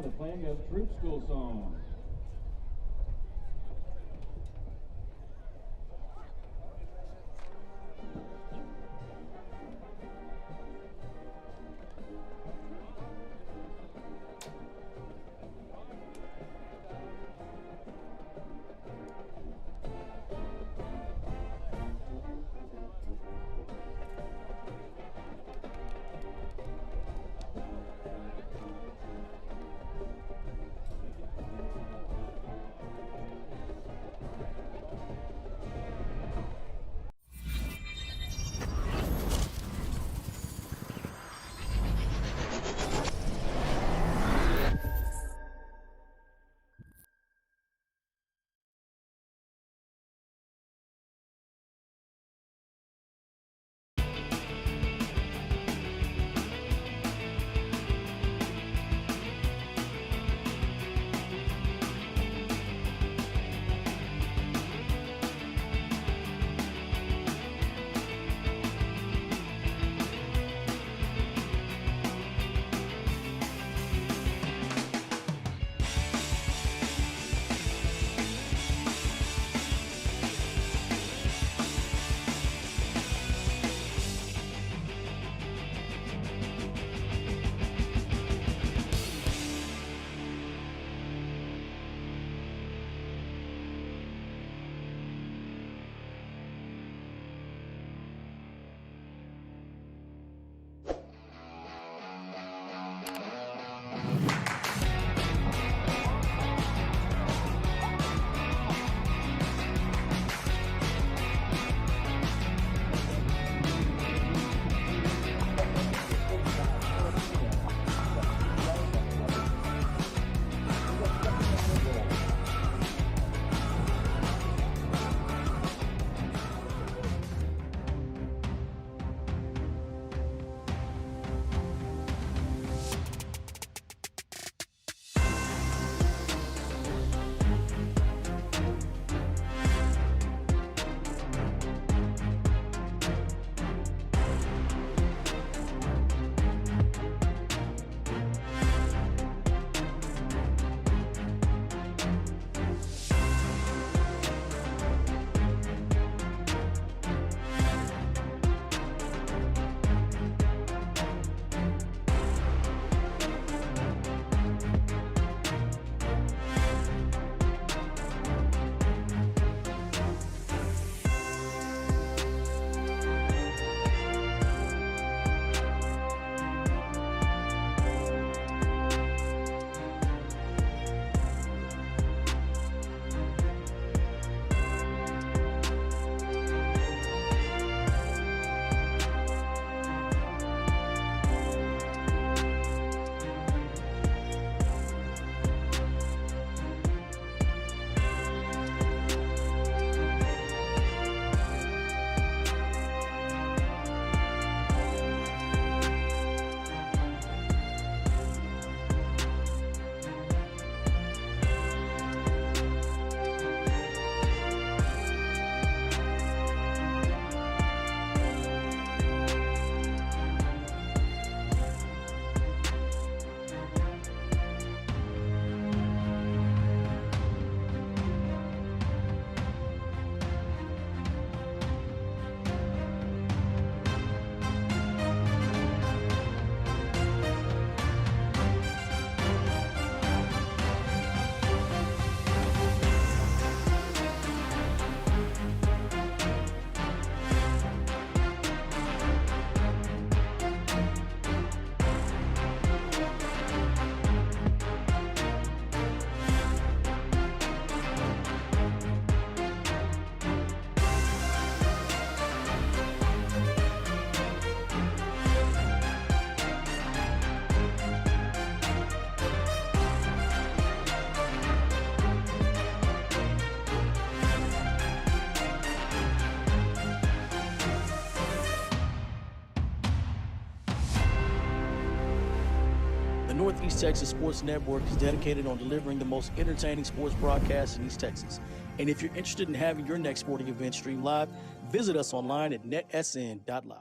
now the playing of Troup School Song. Northeast Texas Sports Network is dedicated on delivering the most entertaining sports broadcasts in East Texas. And if you're interested in having your next sporting event streamed live, visit us online at NETSN.live.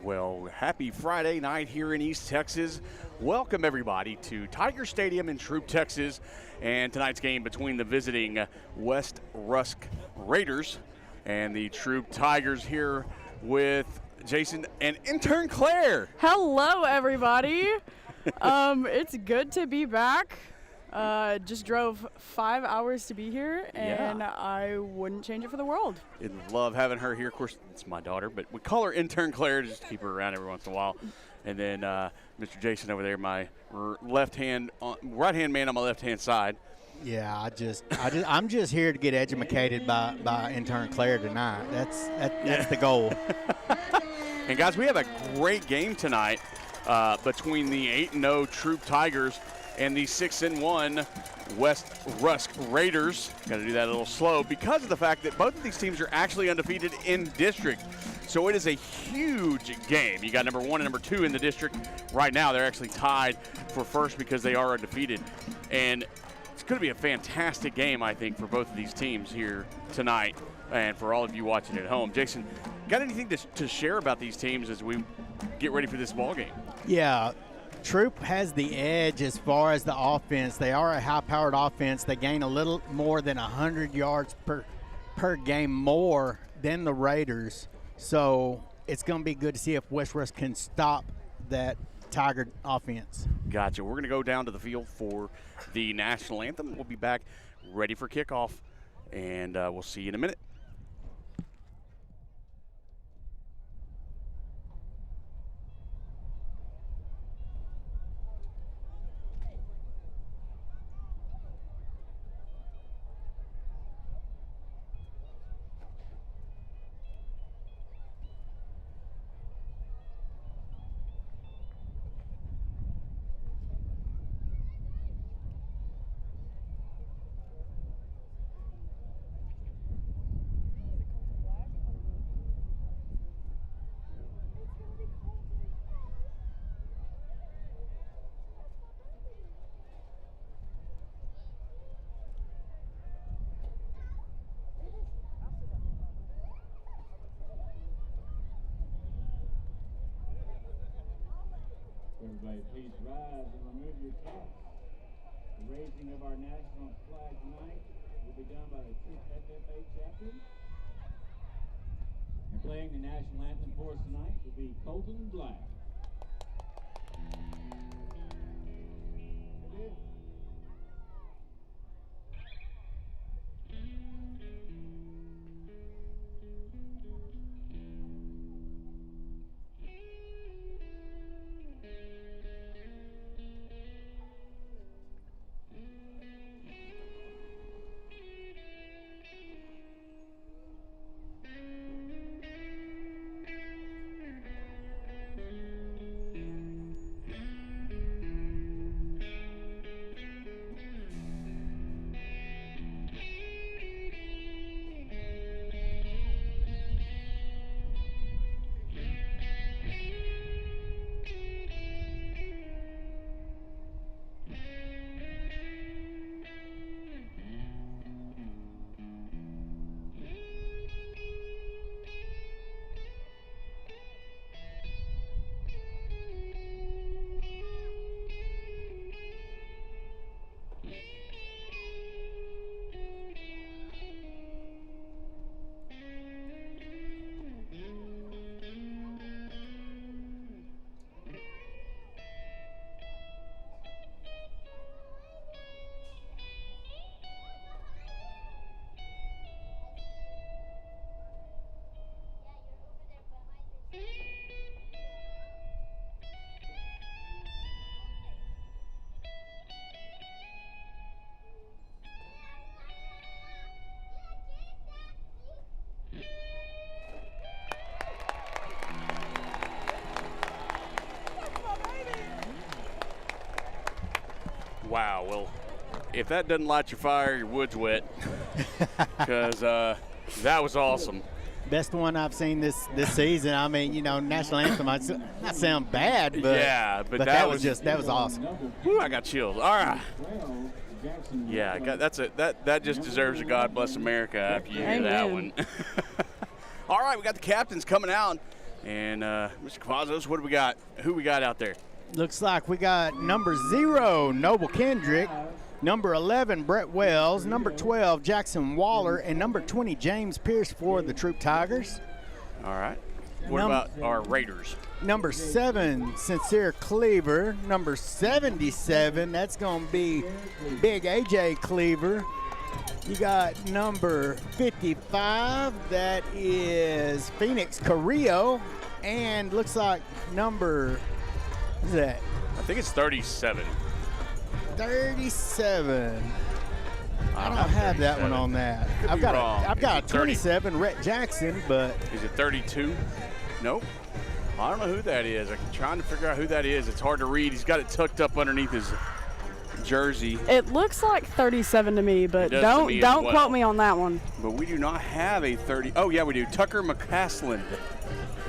Well, happy Friday night here in East Texas. Welcome, everybody, to Tiger Stadium in Troup, Texas, and tonight's game between the visiting West Rusk Raiders and the Troup Tigers here with Jason and intern Claire. Hello, everybody. It's good to be back. Just drove 5 hours to be here, and I wouldn't change it for the world. I love having her here. Of course, it's my daughter, but we call her intern Claire just to keep her around every once in a while. And then Mr. Jason over there, my right-hand man on my left-hand side. Yeah, I'm just here to get educated by intern Claire tonight. That's the goal. And guys, we have a great game tonight between the 8-0 Troup Tigers and the 6-1 West Rusk Raiders. Got to do that a little slow because of the fact that both of these teams are actually undefeated in district. So it is a huge game. You got number 1 and number 2 in the district right now. They're actually tied for first because they are undefeated. And it's going to be a fantastic game, I think, for both of these teams here tonight and for all of you watching at home. Jason, got anything to share about these teams as we get ready for this ball game? Yeah. Troup has the edge as far as the offense. They are a high-powered offense. They gain a little more than 100 yards per game more than the Raiders. So it's going to be good to see if West Rusk can stop that Tiger offense. Gotcha. We're going to go down to the field for the national anthem. We'll be back ready for kickoff, and we'll see you in a minute. Everybody, please rise and remove your caps. The raising of our national flag tonight will be done by the Troup FFA chapter. And playing the national anthem for us tonight will be Colton Black. Wow, well, if that doesn't light your fire, your wood's wet, because that was awesome. Best one I've seen this season. I mean, you know, national anthem. I not sound bad, but yeah, but that was awesome. Whew, I got chills. All right. Yeah, that just deserves a God Bless America after you hear that one. All right, we got the captains coming out And Mr. Cavazos, what do we got? Who we got out there? Looks like we got number 0, Noble Kendrick, number 11, Brett Wells, number 12, Jackson Waller, and number 20, James Pierce for the Troup Tigers. All right. What about our Raiders? Number 7, Sincere Cleaver. Number 77, that's going to be Big AJ Cleaver. You got number 55, that is Phoenix Carrillo. And looks like number, what is that? I think it's 37. 37. I don't have that one on that. I've got a 27, Rhett Jackson, but. Is it 32? Nope. I don't know who that is. I'm trying to figure out who that is. It's hard to read. He's got it tucked up underneath his jersey. It looks like 37 to me, but don't quote me on that one. But we do not have a 30. Oh, yeah, we do. Tucker McCaslin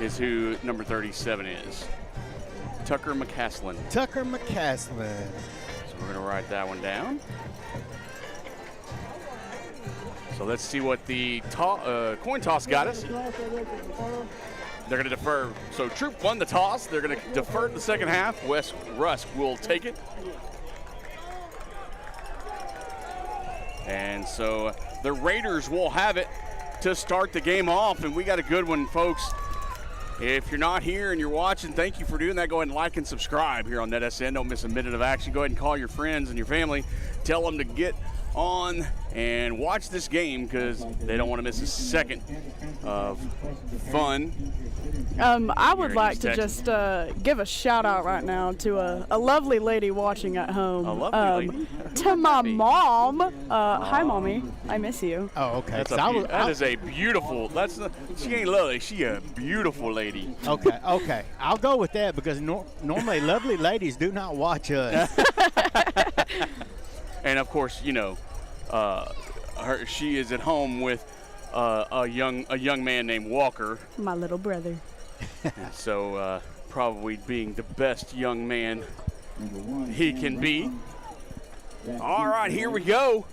is who number 37 is. Tucker McCaslin. Tucker McCaslin. So we're going to write that one down. So let's see what the coin toss got us. They're going to defer. So Troup won the toss. They're going to defer the second half. Rusk will take it. And so the Raiders will have it to start the game off. And we got a good one, folks. If you're not here and you're watching, thank you for doing that. Go ahead and like and subscribe here on NETSN. Don't miss a minute of action. Go ahead and call your friends and your family. Tell them to get on and watch this game because they don't want to miss a second of fun. I would like to just give a shout out right now to a lovely lady watching at home. A lovely lady. To my mom. Hi, Mommy. I miss you. Oh, okay. That is a beautiful. She ain't lovely. She a beautiful lady. Okay. I'll go with that because normally lovely ladies do not watch us. And of course, you know, she is at home with a young man named Walker. My little brother. So probably being the best young man he can be. All right, here we go.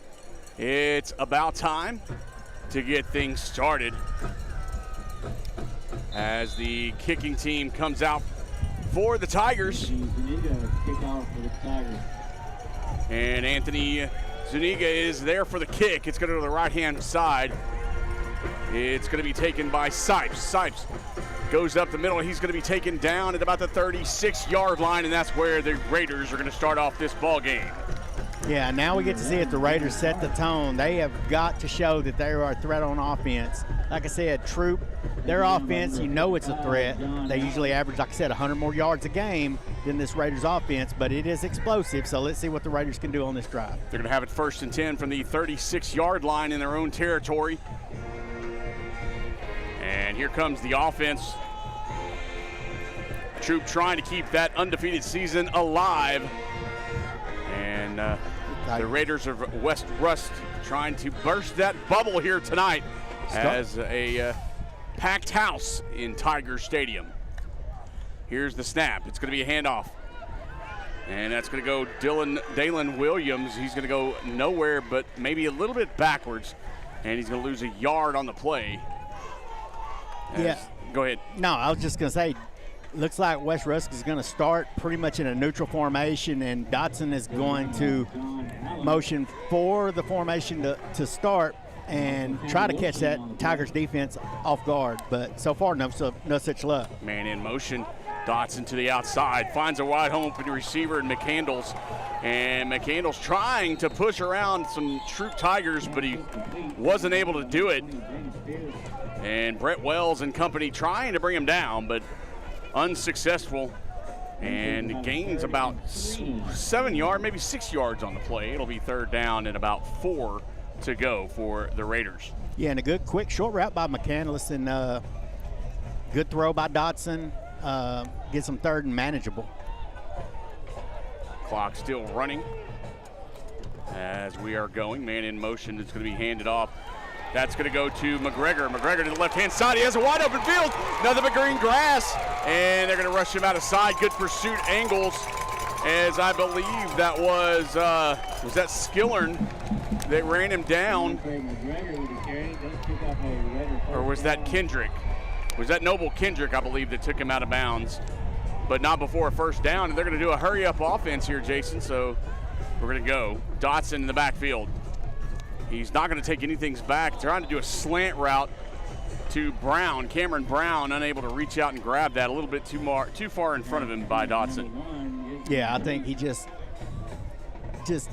It's about time to get things started as the kicking team comes out for the Tigers. And Anthony Zuniga is there for the kick. It's going to go to the right-hand side. It's going to be taken by Sipes. Sipes goes up the middle. He's going to be taken down at about the 36-yard line, and that's where the Raiders are going to start off this ball game. Yeah, now we get to see if the Raiders set the tone. They have got to show that they are a threat on offense. Like I said, Troup, their offense, you know it's a threat. They usually average, like I said, 100 more yards a game than this Raiders offense, but it is explosive, so let's see what the Raiders can do on this drive. They're going to have it 1st and 10 from the 36-yard line in their own territory. And here comes the offense. Troup trying to keep that undefeated season alive. And the Raiders of West Rusk trying to burst that bubble here tonight as a packed house in Tiger Stadium. Here's the snap. It's going to be a handoff. And that's going to go Dalen Williams. He's going to go nowhere but maybe a little bit backwards. And he's going to lose a yard on the play. Yeah. Go ahead. No, I was just going to say, looks like West Rusk is going to start pretty much in a neutral formation, and Dotson is going to motion for the formation to start and try to catch that Tigers defense off guard. But so far, no such luck. Man in motion. Dotson to the outside, finds a wide open receiver in McCandles. And McCandles trying to push around some Troup Tigers, but he wasn't able to do it. And Brett Wells and company trying to bring him down, but unsuccessful. And gains about 7 yards, maybe 6 yards on the play. It'll be 3rd down and about 4 to go for the Raiders. Yeah, and a good quick short route by McCandless, and good throw by Dotson. Gets them 3rd and manageable. Clock still running as we are going. Man in motion. It's going to be handed off. That's going to go to McGregor. McGregor to the left-hand side. He has a wide open field. Nothing but green grass. And they're going to rush him out of side. Good pursuit angles. As I believe that was that Skillern that ran him down? Or was that Kendrick? Was that Noble Kendrick, I believe, that took him out of bounds, but not before a first down. And they're going to do a hurry-up offense here, Jason, so we're going to go. Dotson in the backfield. He's not going to take anything back, trying to do a slant route to Brown. Cameron Brown unable to reach out and grab that, a little bit too far in front of him by Dotson. Yeah, I think he just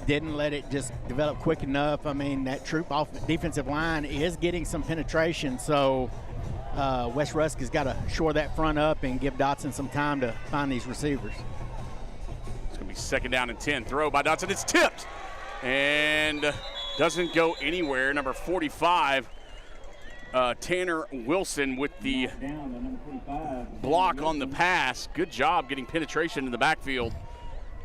didn't let it just develop quick enough. I mean, that Troup defensive line is getting some penetration, so West Rusk has got to shore that front up and give Dotson some time to find these receivers. It's going to be 2nd down and 10. Throw by Dotson. It's tipped and doesn't go anywhere. Number 45, Tanner Wilson with the block on the pass. Good job getting penetration in the backfield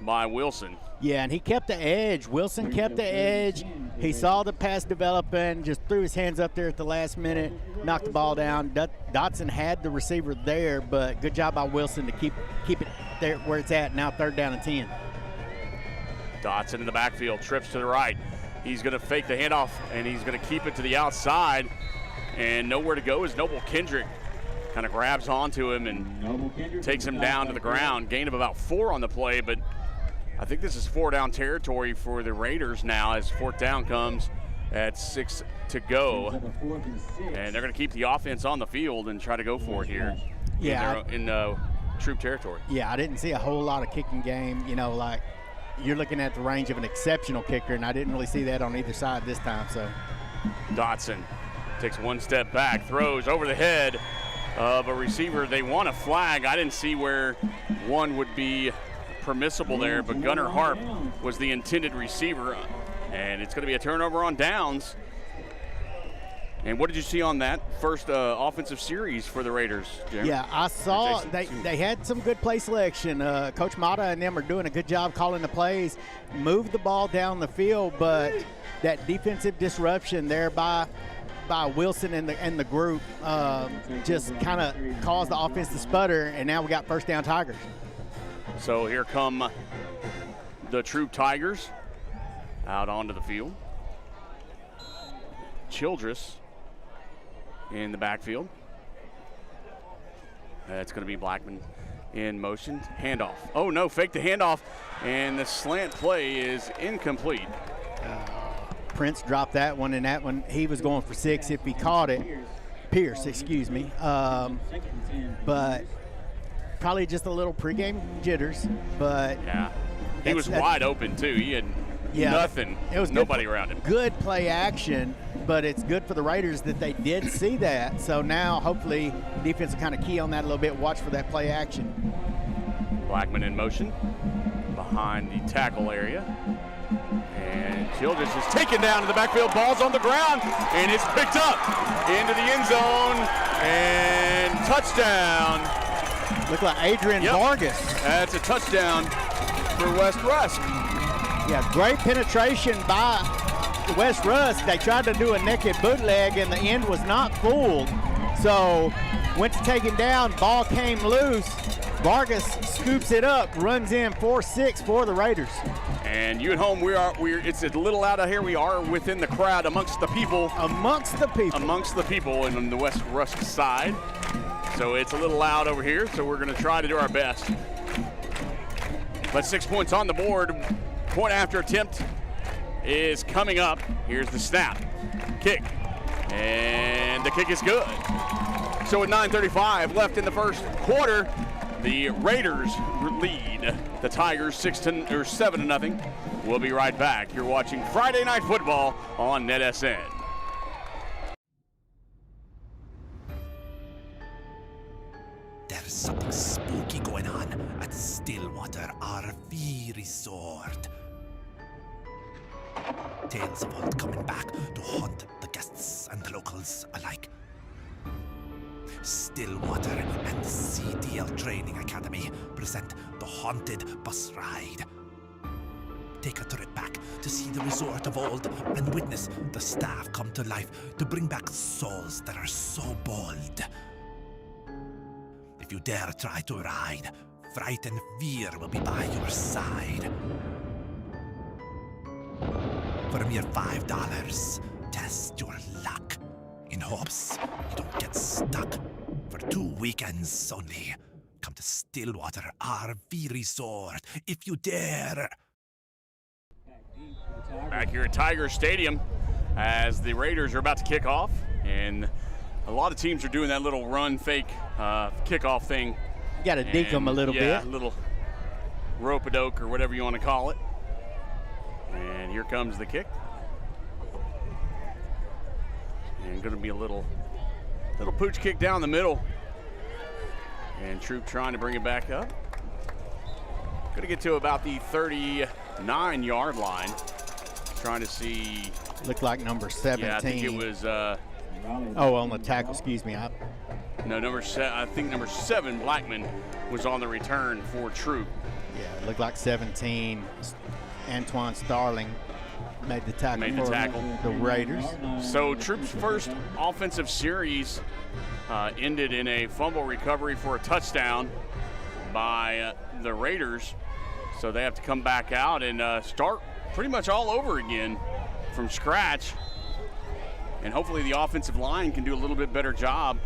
by Wilson. Yeah, and he kept the edge. Wilson kept the edge. He saw the pass developing, just threw his hands up there at the last minute, knocked the ball down. Dotson had the receiver there, but good job by Wilson to keep it there where it's at. Now 3rd down and 10. Dotson in the backfield, trips to the right. He's going to fake the handoff, and he's going to keep it to the outside. And nowhere to go is Noble Kendrick. Kind of grabs onto him and takes him down to the ground. Gain of about 4 on the play, but I think this is 4-down territory for the Raiders now as 4th down comes at 6 to go. And they're going to keep the offense on the field and try to go for it here in Troup territory. Yeah, I didn't see a whole lot of kicking game. You know, like you're looking at the range of an exceptional kicker, and I didn't really see that on either side this time. So Dotson takes 1 step back, throws over the head of a receiver. They want a flag. I didn't see where one would be permissible there, but Gunnar Harp was the intended receiver, and it's going to be a turnover on downs. And what did you see on that first offensive series for the Raiders, Jim? Yeah, I saw they had some good play selection. Coach Mata and them are doing a good job calling the plays, moved the ball down the field, but that defensive disruption there by Wilson and the group just kind of caused the offense to sputter, and now we got 1st down Tigers. So here come the Troup Tigers out onto the field. Childress in the backfield. That's going to be Blackman in motion. Handoff. Oh, no, fake the handoff, and the slant play is incomplete. Prince dropped that one, and that one he was going for 6 if he caught it. Pierce, excuse me. But probably just a little pregame jitters, but yeah, he was wide open too. He had nothing. It was nobody around him. Good play action, but it's good for the Raiders that they did see that. So now hopefully defense will kind of key on that a little bit. Watch for that play action. Blackman in motion behind the tackle area. And Childress is taken down to the backfield. Ball's on the ground, and it's picked up into the end zone, and touchdown. Look like Adrian Vargas. That's a touchdown for West Rusk. Yeah, great penetration by West Rusk. They tried to do a naked bootleg, and the end was not fooled. So went to take him down. Ball came loose. Vargas scoops it up, runs in 4-6 for the Raiders. And you at home, it's a little out of here. We are within the crowd, amongst the people. Amongst the people and on the West Rusk side. So it's a little loud over here, so we're going to try to do our best. But 6 points on the board. Point after attempt is coming up. Here's the snap. Kick. And the kick is good. So with 9:35 left in the first quarter, the Raiders lead the Tigers 7-0. We'll be right back. You're watching Friday Night Football on NETSN. There's something spooky going on at Stillwater RV Resort. Tales of old coming back to haunt the guests and the locals alike. Stillwater and the CDL Training Academy present the Haunted Bus Ride. Take a trip back to see the resort of old and witness the staff come to life to bring back souls that are so bold. If you dare try to ride, fright and fear will be by your side. For a mere $5, test your luck in hopes you don't get stuck for for 2 weekends only. Come to Stillwater RV Resort if you dare. Back here at Tiger Stadium as the Raiders are about to kick off, and a lot of teams are doing that little run fake kickoff thing. You got to deke them a little bit. Yeah, a little rope-a-doke or whatever you want to call it. And here comes the kick. And going to be a little pooch kick down the middle. And Troup trying to bring it back up. Going to get to about the 39-yard line. Trying to see. Looked like number 17. Yeah, I think it was. On the tackle, excuse me. No, I think number 7, Blackman, was on the return for Troup. Yeah, it looked like 17. Antoine Starling made the tackle. The Raiders. So Troup's first offensive series ended in a fumble recovery for a touchdown by the Raiders. So they have to come back out and start pretty much all over again from scratch. And hopefully the offensive line can do a little bit better job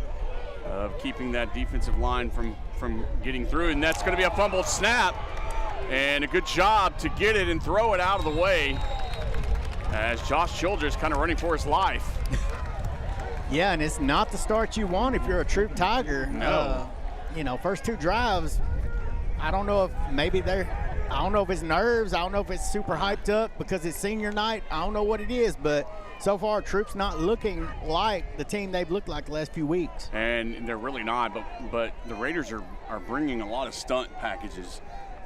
of keeping that defensive line from getting through. And that's going to be a fumbled snap. And a good job to get it and throw it out of the way as Josh Childress kind of running for his life. Yeah, and it's not the start you want if you're a Troup Tiger. No. First 2 drives, I don't know if it's nerves. I don't know if it's super hyped up because it's senior night. I don't know what it is, but so far Troup's not looking like the team they've looked like the last few weeks. And they're really not, but the Raiders are bringing a lot of stunt packages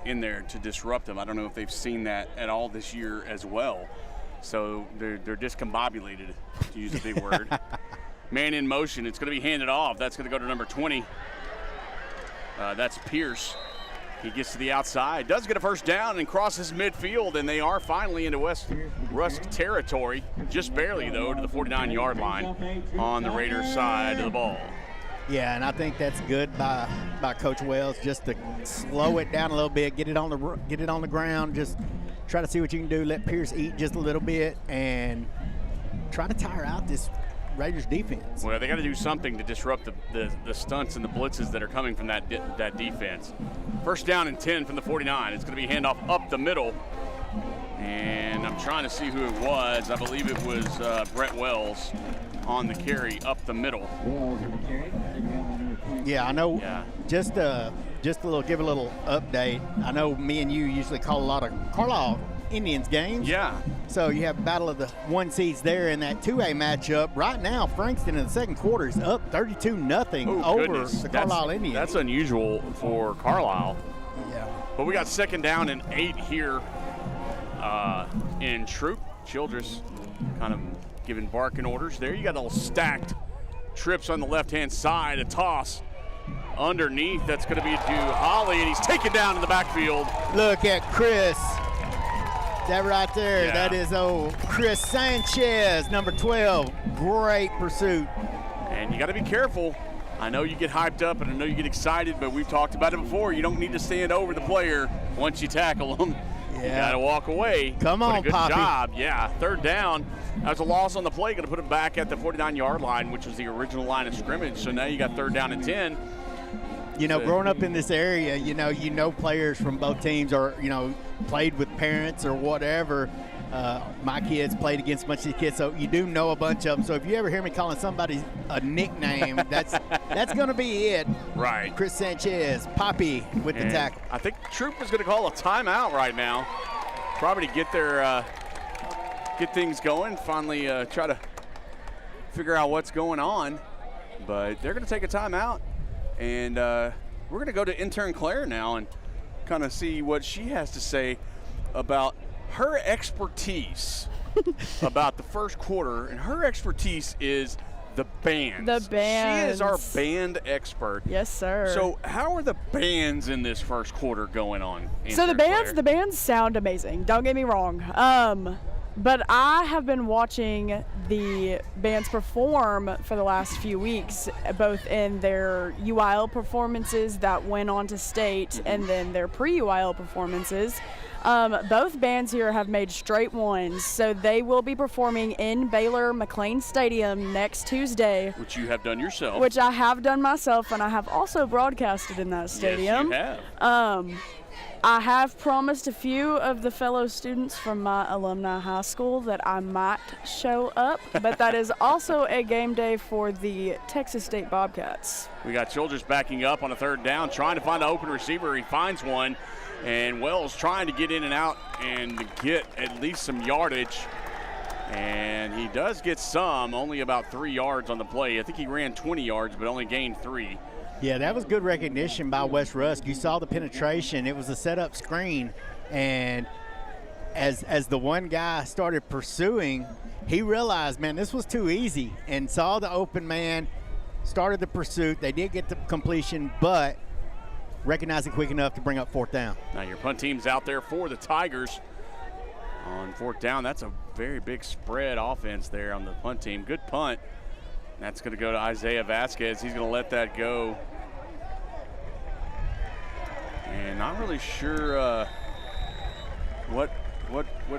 in there to disrupt them. I don't know if they've seen that at all this year as well. So they're discombobulated, to use a big word. Man in motion. It's going to be handed off. That's going to go to number 20. That's Pierce. He gets to the outside, does get a first down and crosses midfield, and they are finally into West Rusk territory, just barely, though, to the 49-yard line on the Raiders side of the ball. Yeah, and I think that's good by Coach Wells, just to slow it down a little bit, get it on the ground, just try to see what you can do, let Pierce eat just a little bit, and try to tire out this Raiders defense. Well, they got to do something to disrupt the stunts and the blitzes that are coming from that defense. First down and 10 from the 49. It's going to be handoff up the middle, and I'm trying to see who it was. I believe it was Brett Wells on the carry up the middle. Yeah, I know. Yeah. Just a little update. I know me and you usually call a lot of Carlisle Indians games. Yeah. So you have battle of the 1 seeds there in that 2A matchup. Right now, Frankston in the second quarter is up 32-0 over the Carlisle Indians. That's unusual for Carlisle. Yeah. But we got second down and 8 here in Troup. Childress kind of giving barking orders there. You got a little stacked trips on the left-hand side, a toss underneath. That's going to be to Holly, and he's taken down in the backfield. Look at Chris. That right there, Yeah. That is Chris Sanchez, number 12. Great pursuit. And you got to be careful. I know you get hyped up and I know you get excited, but we've talked about it before. You don't need to stand over the player once you tackle them. Yeah. You got to walk away. Come on, good Poppy. job. Yeah, third down. That was a loss on the play. Going to put it back at the 49-yard line, which was the original line of scrimmage. So now you got third down and 10. Growing up in this area, you know players from both teams or, played with parents or whatever. My kids played against a bunch of these kids, so you do know a bunch of them. So if you ever hear me calling somebody a nickname, that's going to be it. Right. Chris Sanchez, Poppy with the tackle. I think Troup is going to call a timeout right now. Probably to get things going, finally try to figure out what's going on. But they're going to take a timeout. And we're going to go to intern Claire now and kind of see what she has to say about her expertise about the first quarter. And her expertise is the bands. The bands. She is our band expert. Yes, sir. So how are the bands in this first quarter going on? So the intern Claire? bands sound amazing. Don't get me wrong. But I have been watching the bands perform for the last few weeks, both in their UIL performances that went on to state and then their pre-UIL performances. Both bands here have made straight ones, so they will be performing in Baylor McLean Stadium next Tuesday. Which you have done yourself. Which I have done myself, and I have also broadcasted in that stadium. Yes, you have. I have promised a few of the fellow students from my alumni high school that I might show up, but that is also a game day for the Texas State Bobcats. We got Childress backing up on a 3rd down, trying to find an open receiver. He finds one, and Wells trying to get in and out and get at least some yardage. And he does get some, only about 3 yards on the play. I think he ran 20 yards, but only gained 3. Yeah, that was good recognition by West Rusk. You saw the penetration. It was a set-up screen, and as the one guy started pursuing, he realized, man, this was too easy, and saw the open man, started the pursuit. They did get the completion, but recognized it quick enough to bring up 4th down. Now your punt team's out there for the Tigers on 4th down. That's a very big spread offense there on the punt team. Good punt. That's going to go to Isaiah Vasquez. He's going to let that go. And not really sure what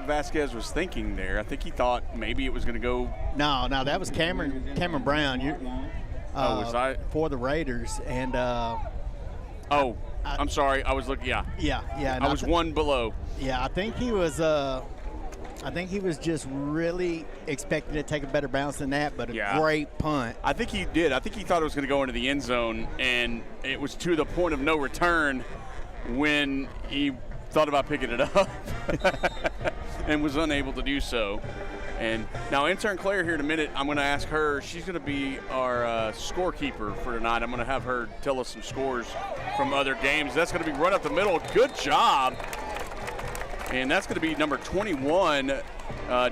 Vasquez was thinking there. I think he thought maybe it was going to go. No, that was Cameron Brown. Was I? For the Raiders. And I'm sorry. I was looking. Yeah. Yeah. I was one below. Yeah, I think he was. I think he was just really expecting to take a better bounce than that, but a great punt. I think he did. I think he thought it was going to go into the end zone, and it was to the point of no return when he thought about picking it up and was unable to do so. And now intern Claire here in a minute, I'm going to ask her. She's going to be our scorekeeper for tonight. I'm going to have her tell us some scores from other games. That's going to be right up the middle. Good job. And that's going to be number 21,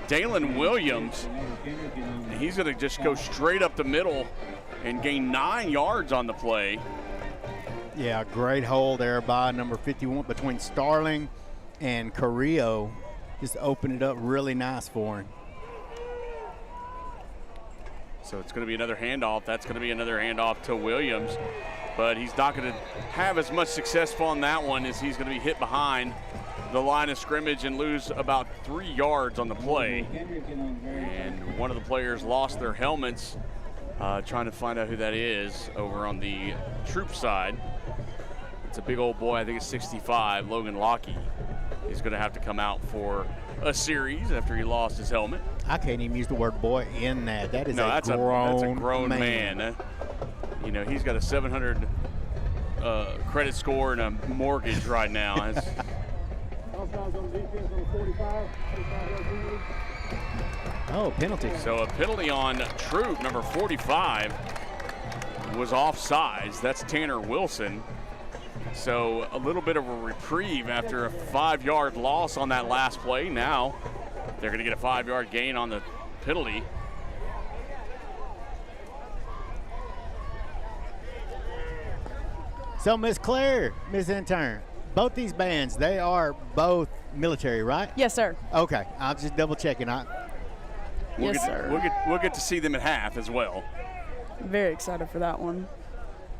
Dalen Williams. And he's going to just go straight up the middle and gain 9 yards on the play. Yeah, great hole there by number 51 between Starling and Carrillo. Just opened it up really nice for him. So it's going to be another handoff. That's going to be another handoff to Williams. But he's not going to have as much success on that one as he's going to be hit behind the line of scrimmage and lose about 3 yards on the play. And one of the players lost their helmets, trying to find out who that is over on the Troup side. It's a big old boy, I think it's 65, Logan Lockey. He's going to have to come out for a series after he lost his helmet. I can't even use the word boy in that. That is that's a grown man. You know, he's got a 700 credit score and a mortgage right now. Oh, penalty. So a penalty on Troup, number 45, was offsides. That's Tanner Wilson. So a little bit of a reprieve after a 5-yard loss on that last play. Now they're going to get a 5-yard gain on the penalty. So, Miss Claire, Miss Intern, both these bands, they are both military, right? Yes, sir. Okay, I'm just double checking. Yes, sir. We'll get to see them at half as well. Very excited for that one.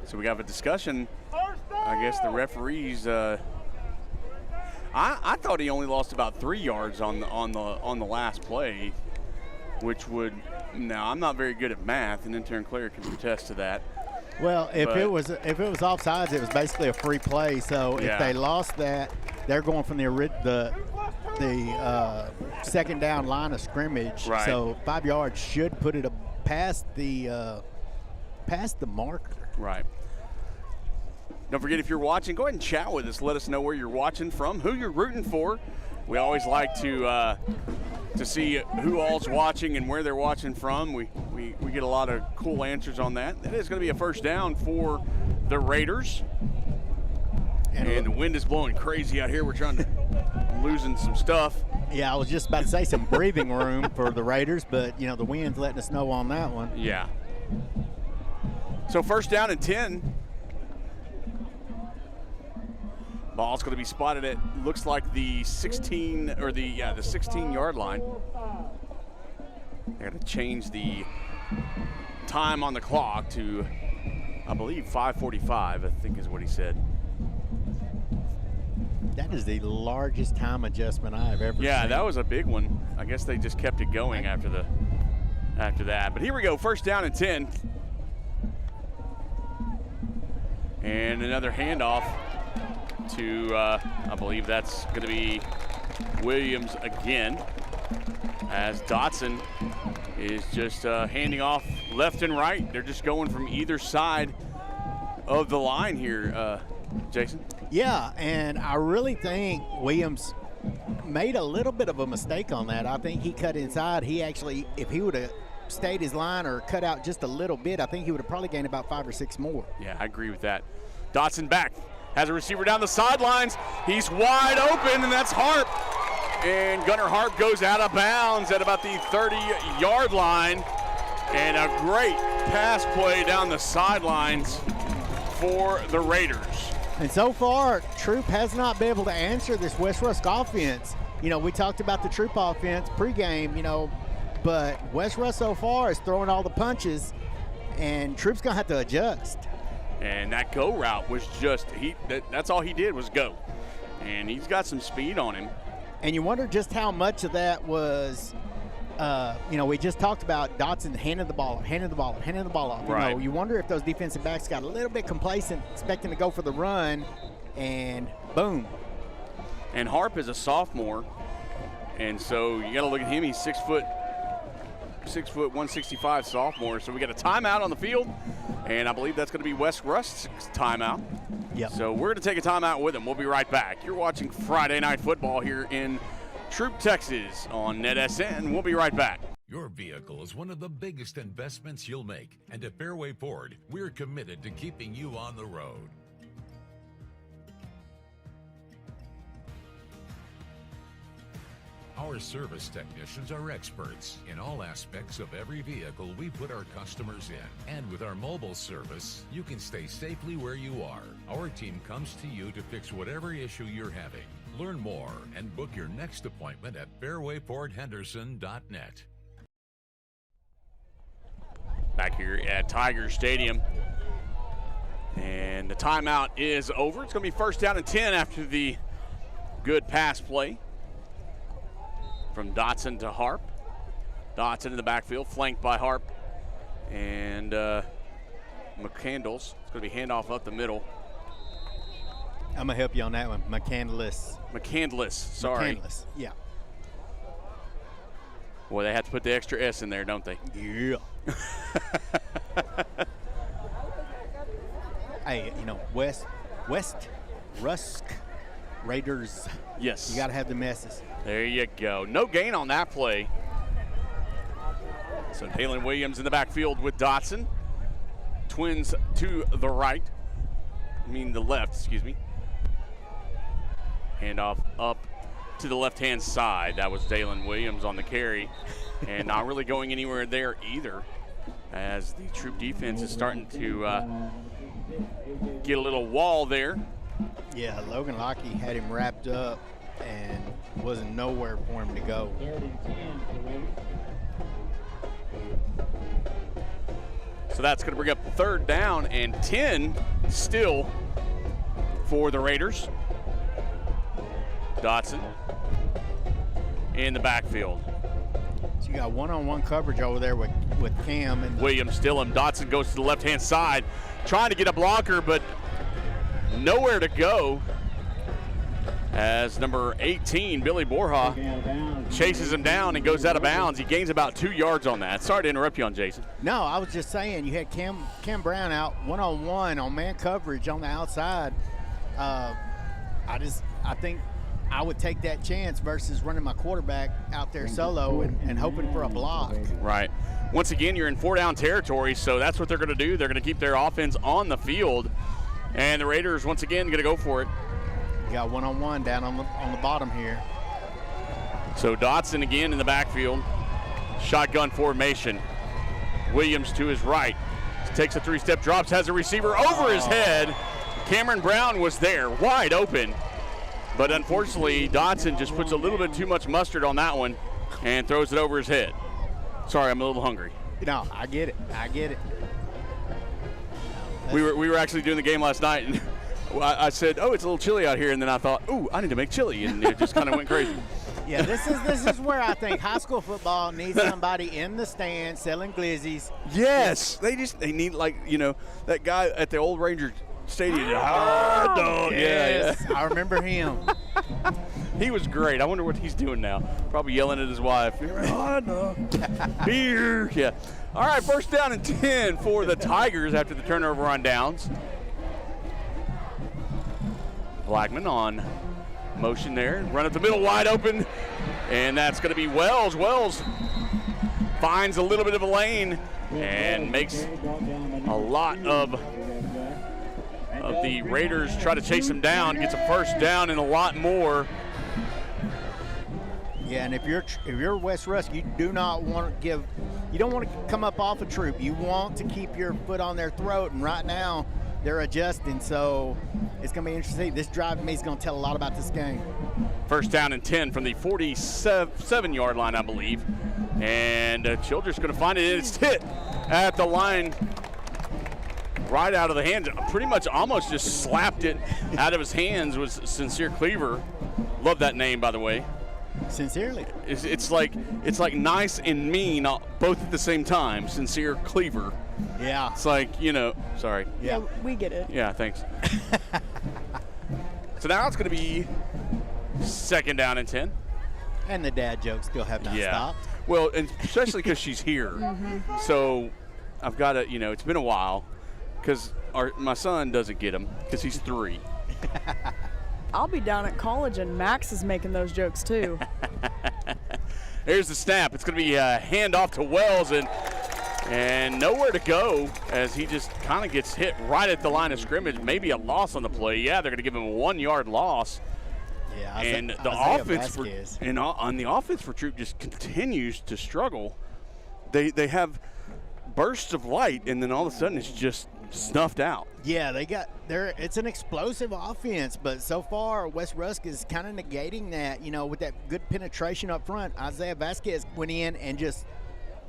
So we have a discussion. I guess the referees. I thought he only lost about 3 yards on the last play, which would. Now I'm not very good at math, and intern Claire can attest to that. Well, if it was offsides, it was basically a free play. So if they lost that, they're going from the second down line of scrimmage. Right. So 5 yards should put it past the marker. Right. Don't forget, if you're watching, go ahead and chat with us. Let us know where you're watching from, who you're rooting for. We always like to see who all's watching and where they're watching from. We get a lot of cool answers on that. That is going to be a first down for the Raiders. And the wind is blowing crazy out here. We're losing some stuff. Yeah, I was just about to say some breathing room for the Raiders, but, the wind's letting us know on that one. Yeah. So first down and 10. Ball's going to be spotted at, looks like the 16, or the 16-yard line. They're going to change the time on the clock to, I believe, 5:45, I think is what he said. That is the largest time adjustment I have ever seen. Yeah, that was a big one. I guess they just kept it going after that. But here we go, first down and 10. And another handoff to, I believe that's going to be Williams again, as Dotson is just handing off left and right. They're just going from either side of the line here, Jason. Yeah, and I really think Williams made a little bit of a mistake on that. I think he cut inside. He actually, if he would have stayed his line or cut out just a little bit, I think he would have probably gained about 5 or 6 more. Yeah, I agree with that. Dotson back, has a receiver down the sidelines. He's wide open, and that's Harp. And Gunnar Harp goes out of bounds at about the 30-yard line. And a great pass play down the sidelines for the Raiders. And so far, Troup has not been able to answer this West Rusk offense. You know, we talked about the Troup offense pregame, you know, but West Rusk so far is throwing all the punches, and Troup's going to have to adjust. And that go route was just, that's all he did was go. And he's got some speed on him. And you wonder just how much of that was, you know, we just talked about Dotson handing the ball off. Right. You know, you wonder if those defensive backs got a little bit complacent, expecting to go for the run, and boom. And Harp is a sophomore, and so you got to look at him. He's 6 foot 165 sophomore. So we got a timeout on the field, and I believe that's going to be West Rusk's timeout. Yep. So we're going to take a timeout with him. We'll be right back. You're watching Friday Night Football here in Troup, Texas on NETSN. We'll be right back. Your vehicle is one of the biggest investments you'll make, and at Fairway Ford, we're committed to keeping you on the road. Our service technicians are experts in all aspects of every vehicle we put our customers in. And with our mobile service, you can stay safely where you are. Our team comes to you to fix whatever issue you're having. Learn more and book your next appointment at fairwayfordhenderson.net. Back here at Tiger Stadium. And the timeout is over. It's going to be first down and 10 after the good pass play from Dotson to Harp. Dotson in the backfield, flanked by Harp and McCandles. It's going to be handoff up the middle. I'm going to help you on that one. McCandless, sorry. McCandless, yeah. Boy, they have to put the extra S in there, don't they? Yeah. Hey, you know, West Rusk Raiders. Yes. You got to have the messes. There you go. No gain on that play. So Dalen Williams in the backfield with Dotson. Twins to the right. I mean the left, excuse me. Handoff up to the left-hand side. That was Dalen Williams on the carry. And not really going anywhere there either, as the Troup defense is starting to get a little wall there. Yeah, Logan Lockey had him wrapped up and wasn't nowhere for him to go. 3rd and 10 for Raiders. So that's going to bring up 3rd down and 10 still for the Raiders. Dotson in the backfield. So you got one-on-one coverage over there with Cam. And Williams still him. Dotson goes to the left-hand side, trying to get a blocker, but nowhere to go, as number 18, Billy Borja, chases him down and goes out of bounds. He gains about 2 yards on that. Sorry to interrupt you on Jason. No, I was just saying you had Cam Brown out one-on-one on man coverage on the outside. I think I would take that chance versus running my quarterback out there solo and hoping for a block. Right. Once again, you're in 4-down territory, so that's what they're going to do. They're going to keep their offense on the field, and the Raiders once again going to go for it. You got one-on-one down on the bottom here. So Dotson again in the backfield. Shotgun formation. Williams to his right. Takes a 3-step drops, has a receiver over his head. Cameron Brown was there, wide open. But unfortunately, Dodson just puts a little bit too much mustard on that one and throws it over his head. Sorry, I'm a little hungry. No, I get it. I get it. We were actually doing the game last night, and I said, "Oh, it's a little chilly out here," and then I thought, "Ooh, I need to make chili," and it just kind of went crazy. Yeah, this is where I think high school football needs somebody in the stand selling glizzies. Yes, they need, like, you know, that guy at the old Ranger Stadium. Hot dog. Yes, Yeah. I remember him. He was great. I wonder what he's doing now. Probably yelling at his wife. Hot dog. Beer. Yeah. All right, first down and 10 for the Tigers after the turnover on downs. Blackman on motion there. Run up the middle, wide open. And that's going to be Wells. Wells finds a little bit of a lane and makes a lot of the Raiders try to chase him down. Gets a first down and a lot more. Yeah, and if you're West Rusk, you do not want to you don't want to come up off a Troup. You want to keep your foot on their throat, and right now they're adjusting, so it's going to be interesting. This drive to me is going to tell a lot about this game. First down and 10 from the 47-yard line, I believe. And Childress going to find it, and it's hit at the line right out of the hands. Pretty much almost just slapped it out of his hands was Sincere Cleaver. Love that name, by the way. Sincerely. It's like nice and mean both at the same time. Sincere Cleaver. Yeah. It's like, you know, sorry. Yeah, we get it. Yeah, thanks. So now it's going to be second down and 10. And the dad jokes still have not stopped. Well, and especially because she's here. So I've got to, you know, it's been a while because my son doesn't get them because he's 3. I'll be down at college, and Max is making those jokes too. Here's the snap. It's going to be a handoff to Wells, and nowhere to go as he just kind of gets hit right at the line of scrimmage. Maybe a loss on the play. Yeah, they're going to give him a 1-yard loss. Yeah, and the offense on the offense for Troup just continues to struggle. They have bursts of light, and then all of a sudden it's just snuffed out. Yeah, it's an explosive offense, but so far West Rusk is kind of negating that, you know, with that good penetration up front. Isaiah Vasquez went in and just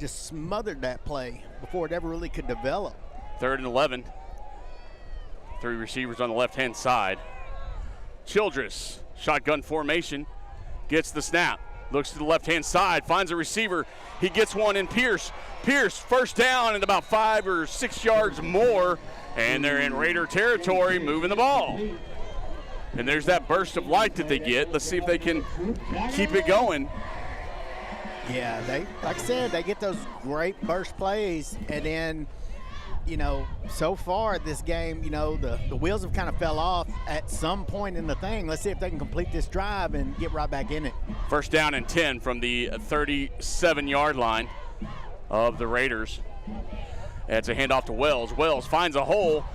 smothered that play before it ever really could develop. 3rd and 11. 3 receivers on the left-hand side. Childress, shotgun formation, gets the snap. Looks to the left-hand side, finds a receiver. He gets one in Pierce. Pierce, first down and about 5 or 6 yards more, and they're in Raider territory moving the ball. And there's that burst of light that they get. Let's see if they can keep it going. Yeah, like I said, they get those great burst plays, and then, you know, so far this game, you know, the wheels have kind of fell off at some point in the thing. Let's see if they can complete this drive and get right back in it. First down and 10 from the 37-yard line of the Raiders. It's a handoff to Wells. Wells finds a hole.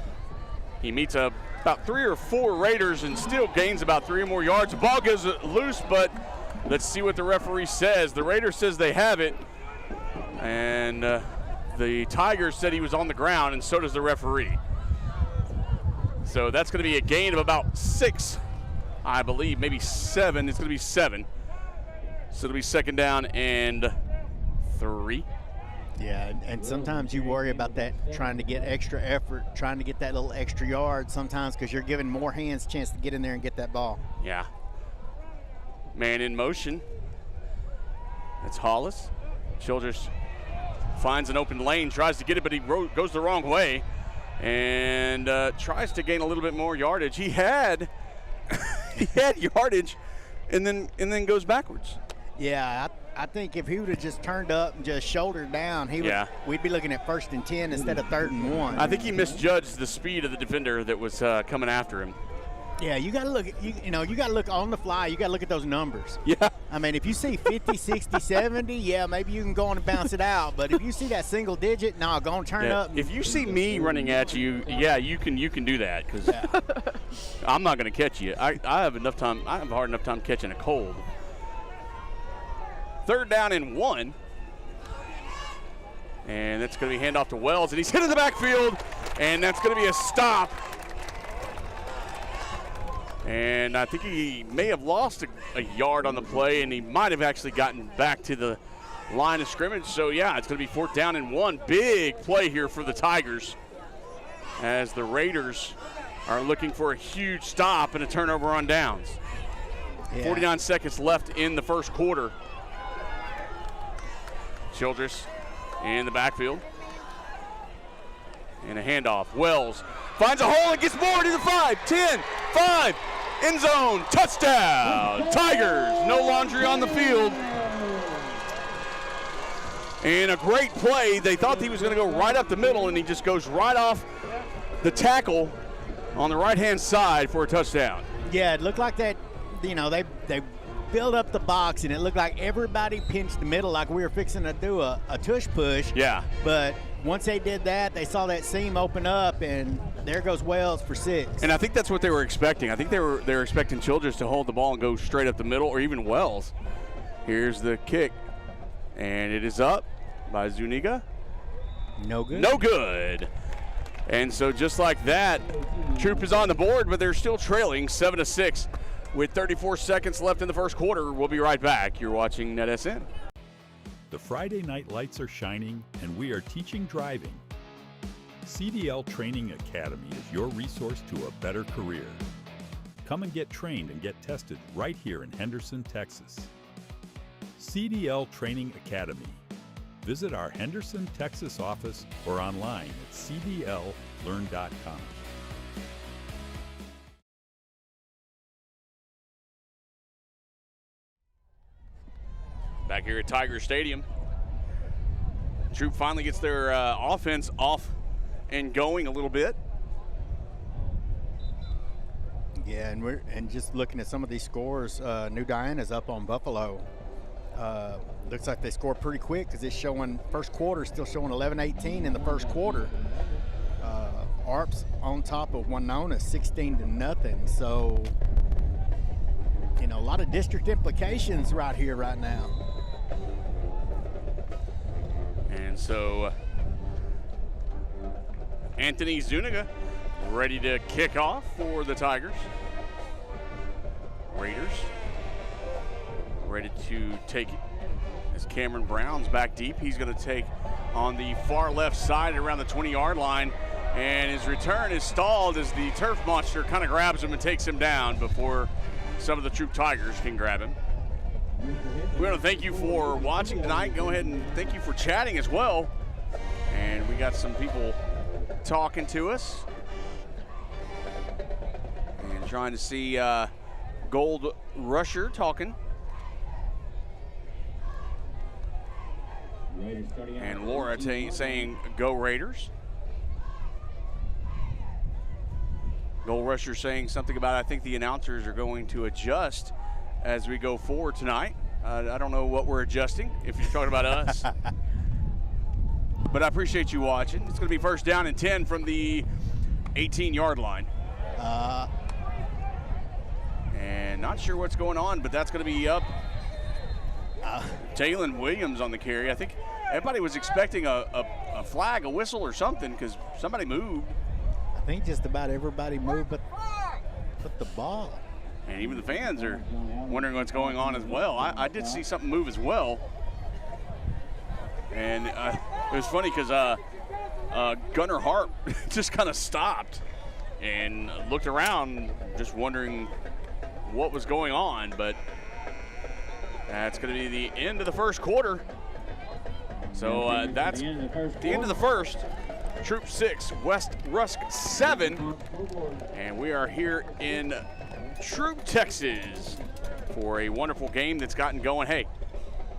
He meets about 3 or 4 Raiders and still gains about 3 or more yards. The ball goes loose, but let's see what the referee says. The Raiders says they have it, and the Tigers said he was on the ground, and so does the referee. So that's going to be a gain of about 6, I believe, maybe 7. It's going to be 7. So it'll be second down and 3. Yeah, and sometimes you worry about that, trying to get extra effort, trying to get that little extra yard sometimes because you're giving more hands a chance to get in there and get that ball. Yeah. Man in motion. That's Hollis. Childress finds an open lane, tries to get it, but he goes the wrong way and tries to gain a little bit more yardage. He had yardage and then goes backwards. Yeah, I think if he would have just turned up and just shouldered down, we'd be looking at 1st and 10 instead of 3rd and 1. I think he misjudged the speed of the defender that was coming after him. Yeah, you got to look. You got to look on the fly. You got to look at those numbers. Yeah. I mean, if you see 50, 60, 70, yeah, maybe you can go on and bounce it out. But if you see that single digit, no, go and turn up. If you see me running at you, yeah, you can do that because I'm not going to catch you. I have enough time. I have a hard enough time catching a cold. 3rd down and 1. And that's going to be handoff to Wells, and he's hit in the backfield, and that's going to be a stop. And I think he may have lost a yard on the play, and he might have actually gotten back to the line of scrimmage. So, yeah, it's going to be 4th down and 1. Big play here for the Tigers as the Raiders are looking for a huge stop and a turnover on downs. Yeah. 49 seconds left in the first quarter. Childress in the backfield. And a handoff. Wells finds a hole and gets more to the 5, 10, 5, end zone, touchdown. Tigers, no laundry on the field. And a great play. They thought he was going to go right up the middle, and he just goes right off the tackle on the right-hand side for a touchdown. Yeah, it looked like that, you know, they built up the box, and it looked like everybody pinched the middle like we were fixing to do a tush push. Yeah. But once they did that, they saw that seam open up, and there goes Wells for 6. And I think that's what they were expecting. I think they were expecting Childress to hold the ball and go straight up the middle, or even Wells. Here's the kick, and it is up by Zuniga. No good. No good. And so just like that, Troup is on the board, but they're still trailing 7-6 with 34 seconds left in the first quarter. We'll be right back. You're watching NETSN. The Friday night lights are shining, and we are teaching driving. CDL Training Academy is your resource to a better career. Come and get trained and get tested right here in Henderson, Texas. CDL Training Academy. Visit our Henderson, Texas office or online at cdllearn.com. Back here at Tiger Stadium. Troup finally gets their offense off and going a little bit. Yeah, and just looking at some of these scores, New Diana's up on Buffalo. Looks like they scored pretty quick because it's showing first quarter, still showing 11-18 in the first quarter. ARP's on top of Winona 16-0. So, you know, a lot of district implications right here, right now. And so Anthony Zuniga ready to kick off for the Tigers. Raiders ready to take it as Cameron Brown's back deep. He's going to take on the far left side around the 20-yard line, and his return is stalled as the turf monster kind of grabs him and takes him down before some of the Troup Tigers can grab him. We want to thank you for watching tonight. Go ahead and thank you for chatting as well. And we got some people talking to us and trying to see Gold Rusher talking. And Laura saying, go Raiders. Gold Rusher saying something about, I think the announcers are going to adjust as we go forward tonight. I don't know what we're adjusting, if you're talking about us. But I appreciate you watching. It's going to be 1st down and 10 from the 18-yard line. And not sure what's going on, but that's going to be up. Taylon Williams on the carry. I think everybody was expecting a flag, a whistle or something, because somebody moved. I think just about everybody moved but the ball. And even the fans are wondering what's going on as well. I did see something move as well. And it was funny because Gunnar Harp just kind of stopped and looked around just wondering what was going on. But that's going to be the end of the first quarter. So that's the end of the first. Troup 6, Rusk 7. And we are here in Troup, Texas for a wonderful game that's gotten going. Hey,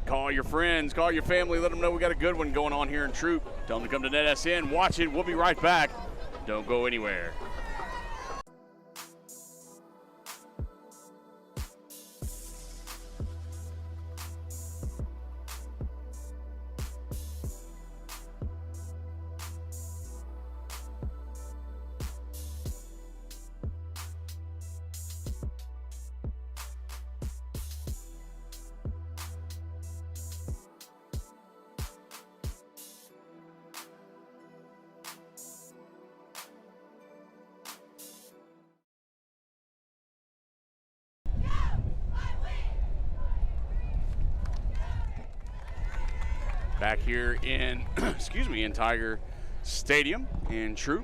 call your friends, call your family, let them know we got a good one going on here in Troup. Tell them to come to NETSN, watch it. We'll be right back. Don't go anywhere. Back here in, excuse me, in Tiger Stadium in Troup.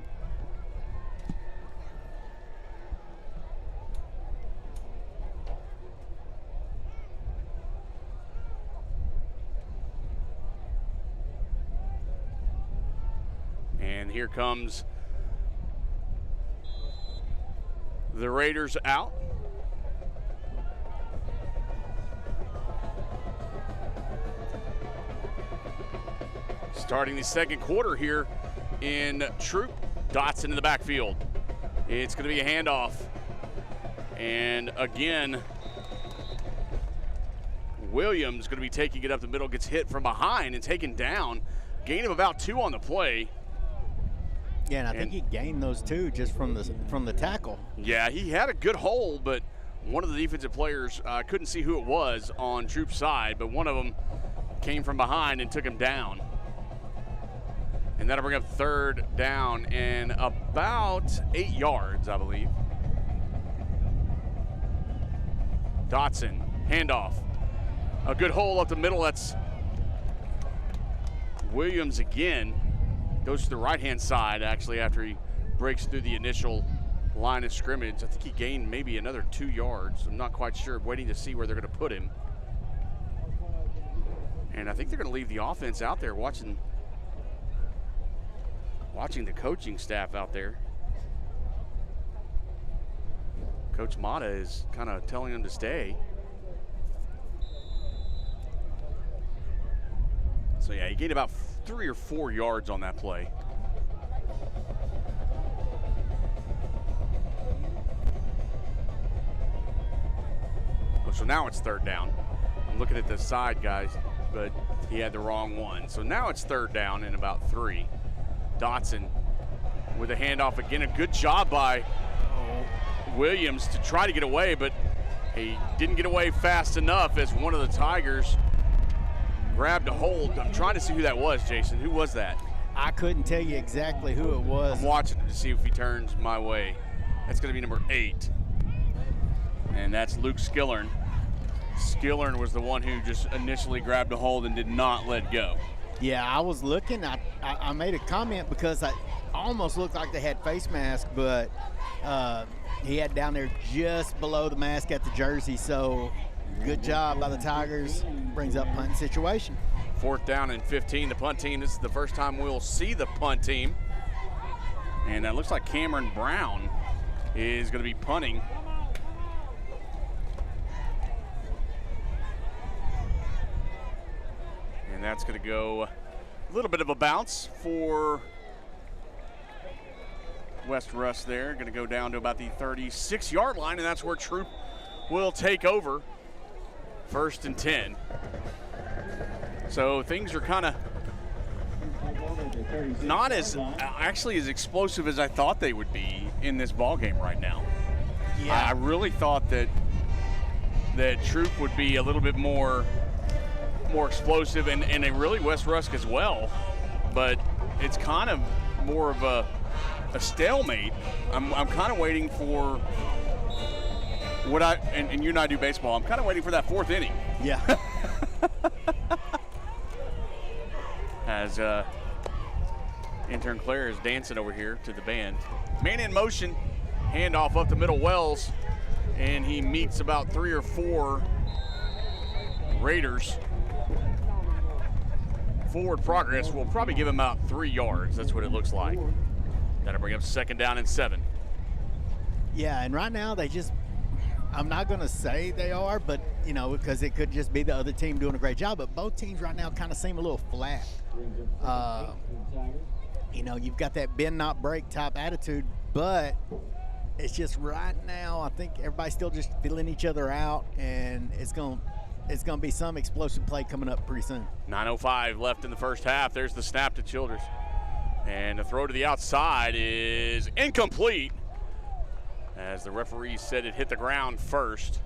And here comes the Raiders out. Starting the second quarter here in Troup. Dotson in the backfield. It's going to be a handoff. And again, Williams going to be taking it up the middle, gets hit from behind and taken down. Gain of about 2 on the play. Yeah, and I think he gained those 2 just from the tackle. Yeah, he had a good hold, but one of the defensive players couldn't see who it was on Troup's side, but one of them came from behind and took him down. And that'll bring up third down and about 8 yards, I believe. Dotson, handoff. A good hole up the middle. That's Williams again. Goes to the right-hand side, actually, after he breaks through the initial line of scrimmage. I think he gained maybe another 2 yards. I'm not quite sure. Waiting to see where they're going to put him. And I think they're going to leave the offense out there watching the coaching staff out there. Coach Mata is kind of telling them to stay. So yeah, he gained about 3 or 4 yards on that play. Oh, so now it's third down. I'm looking at the side guys, but he had the wrong one. So now it's third down and about 3. Dotson with a handoff again. A good job by Williams to try to get away, but he didn't get away fast enough as one of the Tigers grabbed a hold. I'm trying to see who that was, Jason. Who was that? I couldn't tell you exactly who it was. I'm watching him to see if he turns my way. That's going to be number 8. And that's Luke Skillern. Skillern was the one who just initially grabbed a hold and did not let go. Yeah, I was looking. I made a comment because I almost looked like they had face mask, but he had down there just below the mask at the jersey. So good job by the Tigers. Brings up punt situation. 4th down and 15. The punt team. This is the first time we'll see the punt team. And it looks like Cameron Brown is going to be punting. And that's going to go a little bit of a bounce for West Rusk there. Going to go down to about the 36-yard line, and that's where Troup will take over. 1st and 10. So things are kind of not as actually as explosive as I thought they would be in this ball game right now. Yeah. I really thought that Troup would be a little bit more explosive, and really West Rusk as well, but it's kind of more of a stalemate. I'm kind of waiting for what and you and I do baseball. I'm kind of waiting for that 4th inning. Yeah. As intern Claire is dancing over here to the band. Man in motion, handoff up the middle, Wells, and he meets about 3 or 4 Raiders. Forward progress will probably give him about 3 yards. That's what it looks like. That'll bring up 2nd down and 7. Yeah, and right now they just, I'm not going to say they are, but, you know, because it could just be the other team doing a great job, but both teams right now kind of seem a little flat. You know, you've got that bend, not break type attitude, but it's just right now I think everybody's still just feeling each other out, and it's going to be some explosive play coming up pretty soon. 9:05 left in the first half. There's the snap to Childress. And the throw to the outside is incomplete, as the referee said it hit the ground first.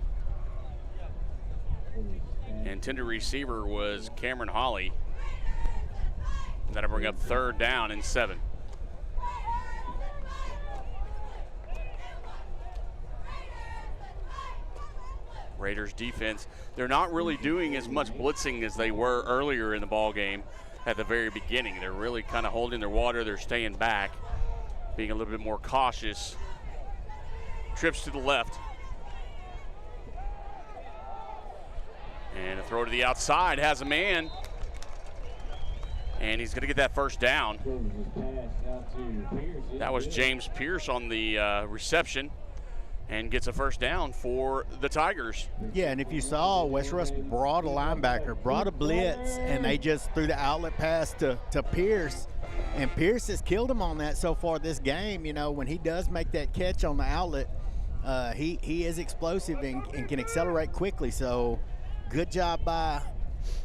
Intended receiver was Cameron Hawley. That'll bring up 3rd down and 7. Raiders defense, they're not really doing as much blitzing as they were earlier in the ball game. at the very beginning. They're really kind of holding their water. They're staying back, being a little bit more cautious. Trips to the left. And a throw to the outside, has a man. And he's going to get that first down. That was James Pierce on the reception, and gets a first down for the Tigers. Yeah, and if you saw, West Rusk brought a linebacker, brought a blitz, and they just threw the outlet pass to Pierce. And Pierce has killed him on that so far this game. You know, when he does make that catch on the outlet, he is explosive and can accelerate quickly. So good job by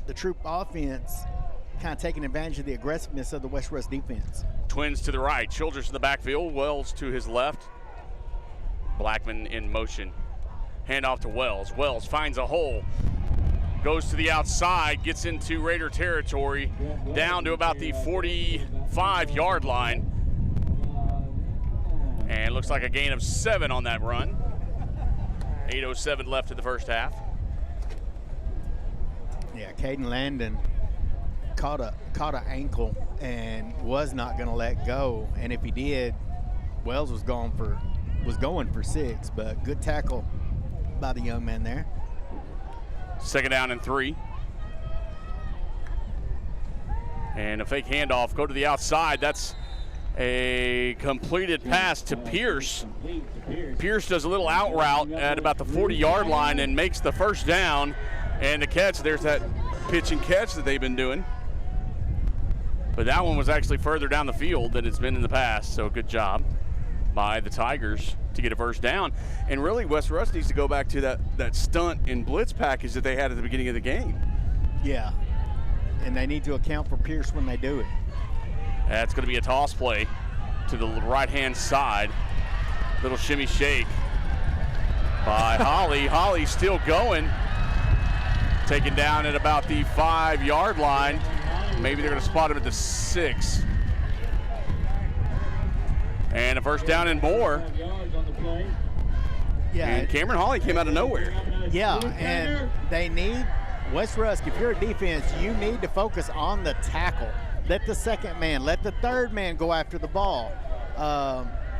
the Troup offense, kind of taking advantage of the aggressiveness of the West Rusk defense. Twins to the right, Childress in the backfield, Wells to his left. Blackman in motion. Handoff to Wells. Wells finds a hole. Goes to the outside, gets into Raider territory, down to about the 45-yard line. And looks like a gain of 7 on that run. 8:07 left in the first half. Yeah, Caden Landon caught an ankle and was not going to let go. And if he did, Wells was going for 6. But good tackle by the young man there. Second down and 3. And a fake handoff. Go to the outside. That's a completed pass to Pierce. Pierce does a little out route at about the 40-yard line and makes the first down. And the catch, there's that pitch and catch that they've been doing. But that one was actually further down the field than it's been in the past, so good job by the Tigers to get a first down. And really, West Rusk needs to go back to that stunt and blitz package that they had at the beginning of the game. Yeah, and they need to account for Pierce when they do it. That's going to be a toss play to the right-hand side. Little shimmy shake by Holly. Holly still going. Taken down at about the 5-yard line. Maybe they're going to spot him at the 6. And a first down and more. Yeah. And Cameron Holly came out of nowhere. Yeah, and they need, West Rusk, if you're a defense, you need to focus on the tackle. Let the second man, let the third man go after the ball.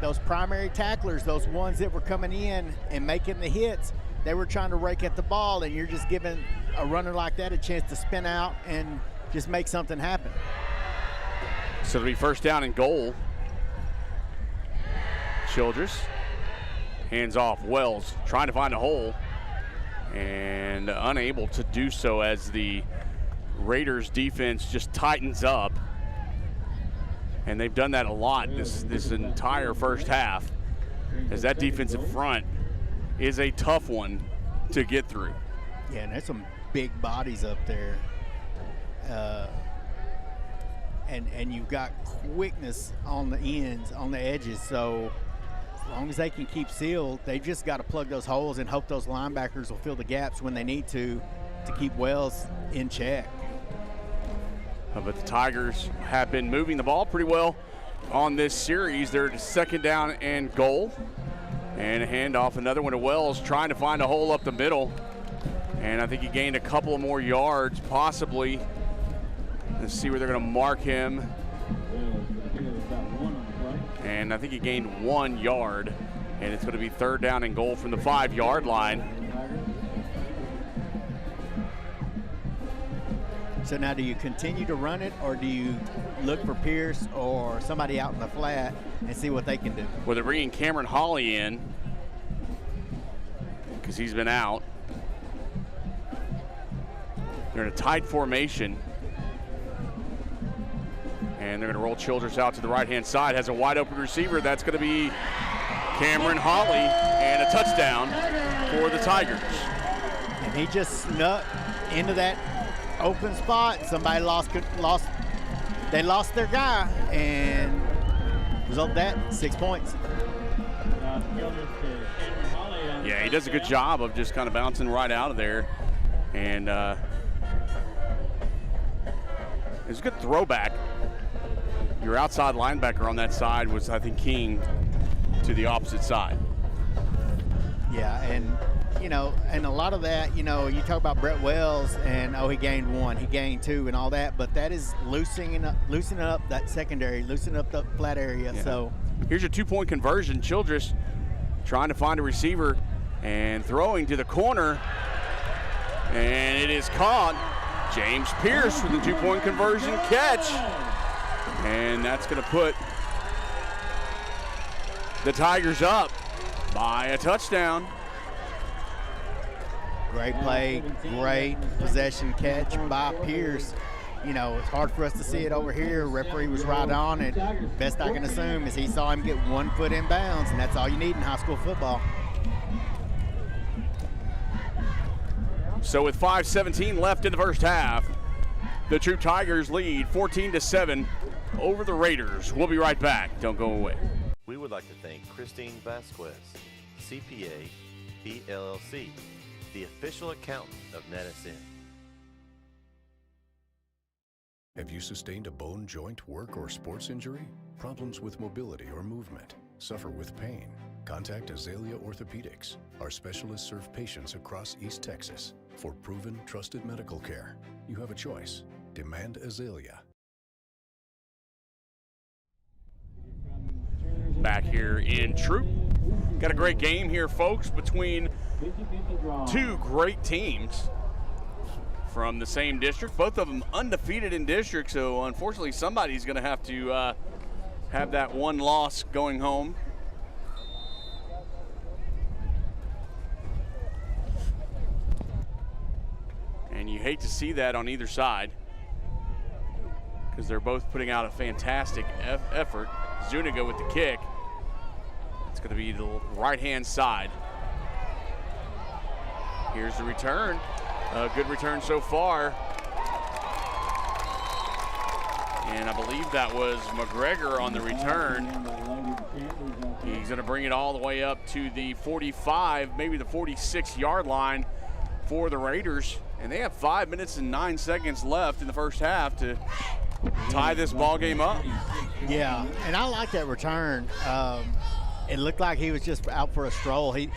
Those primary tacklers, those ones that were coming in and making the hits, they were trying to rake at the ball, and you're just giving a runner like that a chance to spin out and just make something happen. So it'll be first down and goal. Childress hands off. Wells trying to find a hole and unable to do so as the Raiders defense just tightens up. And they've done that a lot this entire first half, as that defensive front is a tough one to get through. Yeah, and there's some big bodies up there. And you've got quickness on the ends, on the edges, so as long as they can keep sealed, they've just got to plug those holes and hope those linebackers will fill the gaps when they need to keep Wells in check. But the Tigers have been moving the ball pretty well on this series. They're second down and goal. And a handoff, another one to Wells, trying to find a hole up the middle. And I think he gained a couple of more yards, possibly. Let's see where they're going to mark him. And I think he gained 1 yard. And it's going to be third down and goal from the 5-yard line. So now do you continue to run it, or do you look for Pierce or somebody out in the flat and see what they can do? Well, they're bringing Cameron Holly in because he's been out. They're in a tight formation. And they're going to roll Childress out to the right-hand side. Has a wide-open receiver. That's going to be Cameron Holly, and a touchdown for the Tigers. And he just snuck into that open spot. Somebody lost their guy, and result of that, 6 points. Yeah, he does a good job of just kind of bouncing right out of there. And it's a good throwback. Your outside linebacker on that side was, I think, King to the opposite side. Yeah, and you know, and a lot of that, you know, you talk about Brett Wells and, oh, he gained 1, he gained 2 and all that, but that is loosening up that secondary, loosening up the flat area. Yeah. So here's your 2-point conversion. Childress trying to find a receiver and throwing to the corner, and it is caught. James Pierce with the 2-point conversion catch, and that's going to put the Tigers up by a touchdown. great play, great possession catch by Pierce. You know, it's hard for us to see it over here. Referee was right on it. Best I can assume is he saw him get 1 foot in bounds, and that's all you need in high school football. So with 5:17 left in the first half, the Troup Tigers lead 14-7 over the Raiders. We'll be right back. Don't go away. We would like to thank Christine Vasquez, CPA, PLLC, the official accountant of NETSN. Have you sustained a bone, joint, work, or sports injury? Problems with mobility or movement? Suffer with pain? Contact Azalea Orthopedics. Our specialists serve patients across East Texas. For proven, trusted medical care, you have a choice. Demand Azalea. Back here in Troup. Got a great game here, folks, between two great teams from the same district. Both of them undefeated in district, so unfortunately somebody's going to have that one loss going home. And you hate to see that on either side because they're both putting out a fantastic effort. Zuniga with the kick. It's going to be the right-hand side. Here's the return. A good return so far. And I believe that was McGregor on the return. He's going to bring it all the way up to the 45, maybe the 46-yard line for the Raiders. And they have 5 minutes and 9 seconds left in the first half to tie this ball game up. Yeah, and I like that return. It looked like he was just out for a stroll. He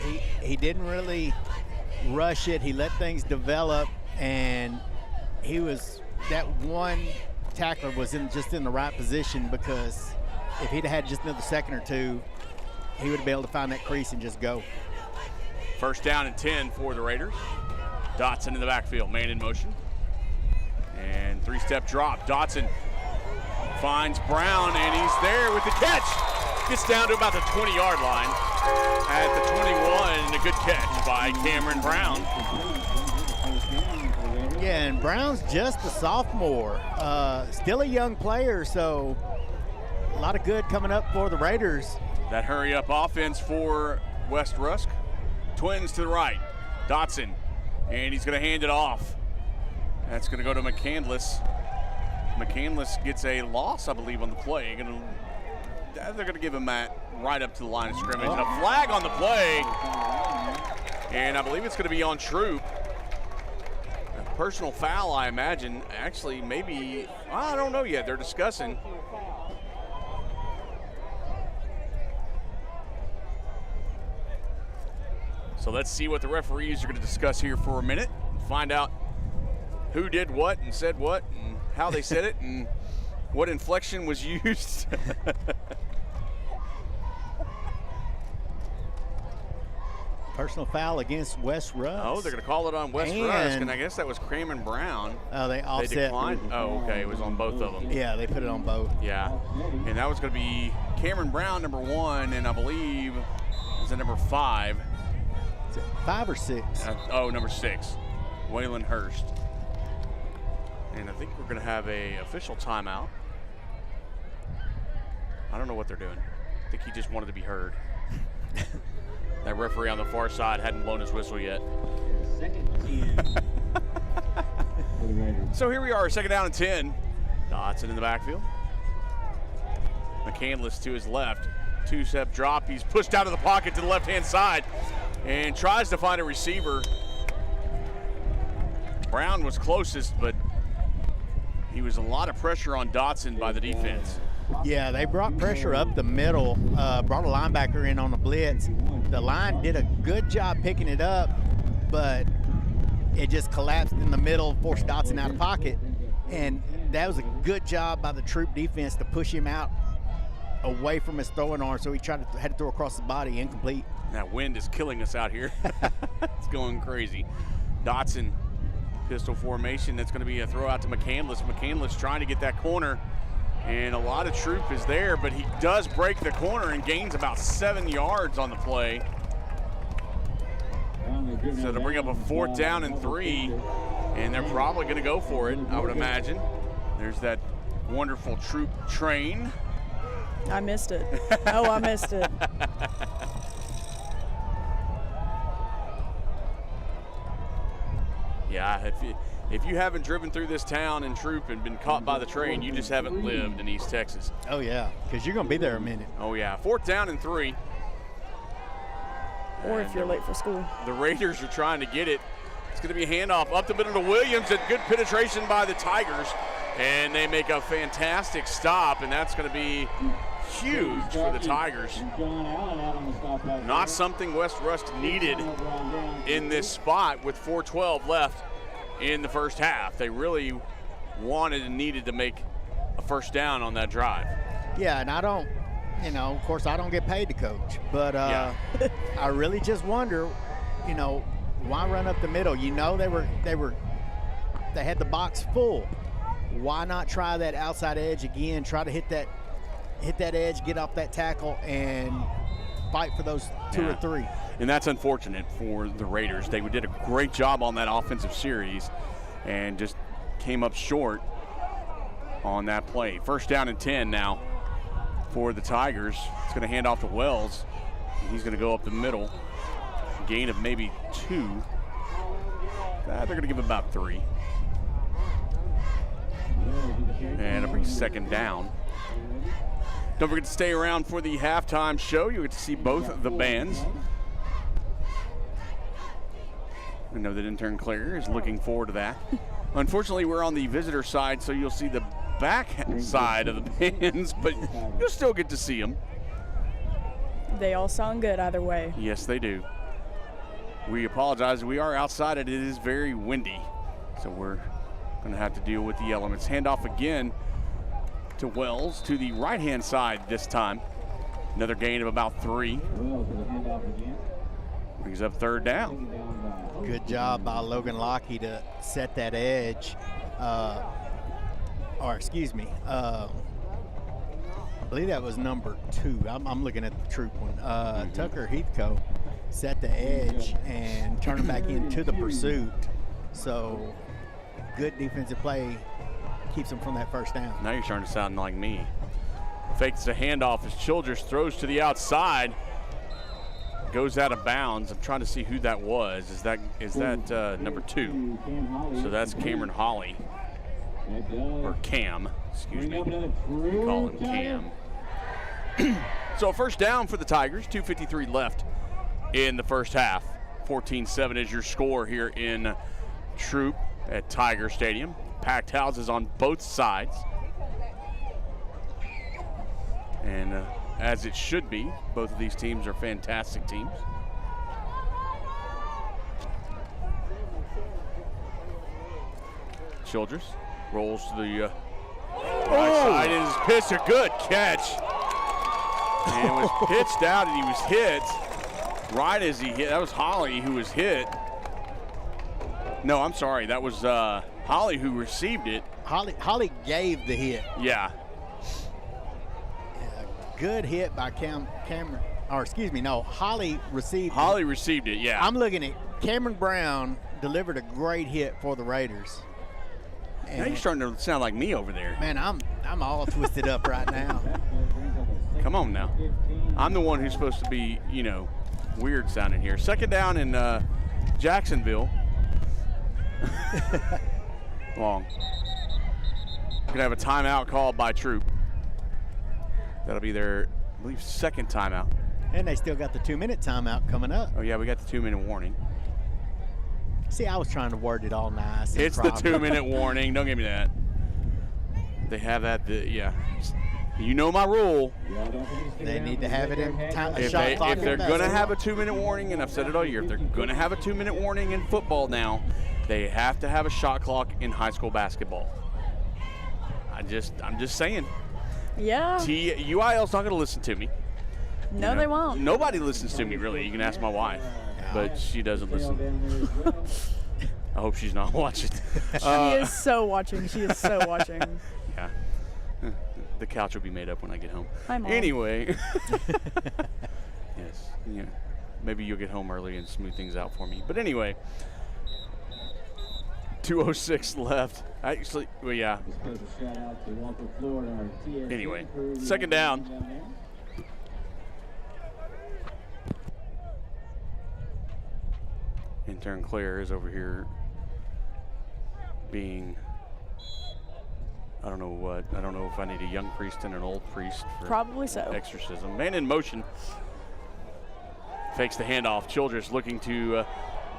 didn't really rush it. He let things develop, and he was, that one tackler was just in the right position, because if he'd had just another second or two, he would have been able to find that crease and just go. First down and 10 for the Raiders. Dotson in the backfield, man in motion. And three-step drop. Dotson finds Brown, and he's there with the catch. Gets down to about the 20-yard line. At the 21, a good catch by Cameron Brown. Yeah, and Brown's just a sophomore. Still a young player, so a lot of good coming up for the Raiders. That hurry-up offense for West Rusk. Twins to the right. Dotson, and he's going to hand it off. That's going to go to McCandless. McCandless gets a loss, I believe, on the play. They're going to give him that right up to the line of scrimmage. And a flag on the play. And I believe it's going to be on Troup. A personal foul, I imagine. Actually, maybe, I don't know yet. They're discussing. So let's see what the referees are going to discuss here for a minute. Find out who did what and said what and how they said it and what inflection was used. Personal foul against West Rusk. Oh, they're going to call it on West Rusk, and I guess that was Cramen Brown. Oh, they offset. They declined. Oh, okay, it was on both of them. Yeah, they put it on both. Yeah, and that was going to be Cameron Brown, number 1, and I believe is it number 5? Is it 5 or 6? Number 6, Waylon Hurst. And I think we're going to have a official timeout. I don't know what they're doing. I think he just wanted to be heard. That referee on the far side hadn't blown his whistle yet. So here we are, second down and 10. Dotson in the backfield. McCandless to his left. Two-step drop. He's pushed out of the pocket to the left-hand side and tries to find a receiver. Brown was closest, but he was a lot of pressure on Dotson by the defense. Yeah, they brought pressure up the middle, brought a linebacker in on a blitz. The line did a good job picking it up, but it just collapsed in the middle, forced Dotson out of pocket. And that was a good job by the Troup defense to push him out away from his throwing arm, so he had to throw across his body, incomplete. That wind is killing us out here. It's going crazy. Dotson, pistol formation. That's going to be a throw out to McCandless. McCandless trying to get that corner, and a lot of Troup is there, but he does break the corner and gains about 7 yards on the play. So to bring up a 4th down and 3, and they're probably going to go for it, I would imagine. There's that wonderful Troup train. I missed it. Oh, I missed it. Yeah, if you haven't driven through this town in Troup and been caught by the train, you just haven't lived in East Texas. Oh, yeah, because you're going to be there a minute. Oh, yeah. 4th down and 3. Or if you're late for school. The Raiders are trying to get it. It's going to be a handoff up the middle to Williams, and good penetration by the Tigers. And they make a fantastic stop, and that's going to be huge for the Tigers. Not something West Rusk needed in this spot with 4:12 left in the first half. They really wanted and needed to make a first down on that drive. Yeah, and I don't, of course I don't get paid to coach, but I really just wonder, why run up the middle? They had the box full. Why not try that outside edge again? Try to hit that edge, get off that tackle, and fight for those 2 or 3. And that's unfortunate for the Raiders. They did a great job on that offensive series and just came up short on that play. 1st down and 10 now for the Tigers. It's going to hand off to Wells. He's going to go up the middle. Gain of maybe 2. They're going to give about 3. And it'll be 2nd down. Don't forget to stay around for the halftime show. You'll get to see both the bands. I know that intern Claire is looking forward to that. Unfortunately, we're on the visitor side, so you'll see the back side of the bands, but you'll still get to see them. They all sound good either way. Yes, they do. We apologize. We are outside, and it is very windy, so we're going to have to deal with the elements. Handoff again to Wells to the right-hand side this time. Another gain of about 3. Brings up 3rd down. Good job by Logan Lockheed to set that edge. I believe that was number 2. I'm looking at the Troup one. Tucker Heathcote set the edge and turned it back into the pursuit. So good defensive play keeps them from that 1st down. Now you're starting to sound like me. Fakes the handoff as Childress throws to the outside. Goes out of bounds. I'm trying to see who that was. Is that number 2? So that's Cameron Hawley. Or Cam, excuse me. We call him Cam. So 1st down for the Tigers. 2:53 left in the first half. 14-7 is your score here in Troup at Tiger Stadium. Packed houses on both sides. And as it should be, both of these teams are fantastic teams. Childress rolls to the right side and is pitched. A good catch. And it was pitched out and he was hit right as he hit. That was Holly who was hit. No, I'm sorry. That was Holly who received it. Holly gave the hit. Yeah. Good hit by Cameron. Or excuse me, no, Holly received it. Holly received it, yeah. I'm looking at Cameron Brown delivered a great hit for the Raiders. And now you're starting to sound like me over there. Man, I'm all twisted up right now. Come on now. I'm the one who's supposed to be, weird sounding here. 2nd down in Jacksonville. Long. Going to have a timeout called by Troup. That'll be their, I believe, 2nd timeout. And they still got the 2-minute timeout coming up. Oh, yeah, we got the 2-minute warning. See, I was trying to word it all nice. It's the 2-minute warning. Don't give me that. They have that, yeah. You know my rule. They need to have it in time. If they're going to have a 2-minute warning, and I've said it all year, if they're going to have a 2-minute warning in football now, they have to have a shot clock in high school basketball. I'm just saying. Yeah. UIL's not going to listen to me. No, they won't. Nobody listens to me, really. You can ask my wife, but she doesn't listen. I hope she's not watching. She is so watching. She is so watching. Yeah. The couch will be made up when I get home. Hi, Mom. Anyway. Yes. Yeah. Maybe you'll get home early and smooth things out for me. But anyway. 2:06 left. Actually, well, yeah. Anyway, second down. Intern Claire is over here being, I don't know what. I don't know if I need a young priest and an old priest for probably so. Exorcism. Man in motion. Fakes the handoff. Childress looking to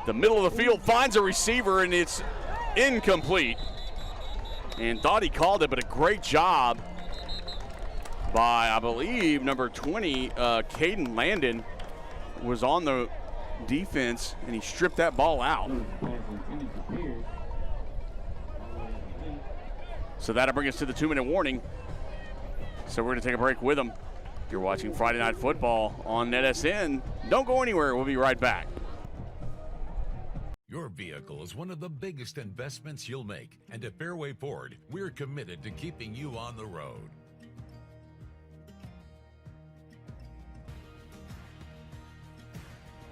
the middle of the field, finds a receiver, and it's incomplete. And thought he called it, but a great job by, I believe, number 20, Caden Landon, was on the defense, and he stripped that ball out. So that'll bring us to the 2-minute warning. So we're going to take a break with them. You're watching Friday Night Football on NETSN. Don't go anywhere. We'll be right back. Your vehicle is one of the biggest investments you'll make, and at Fairway Ford, we're committed to keeping you on the road.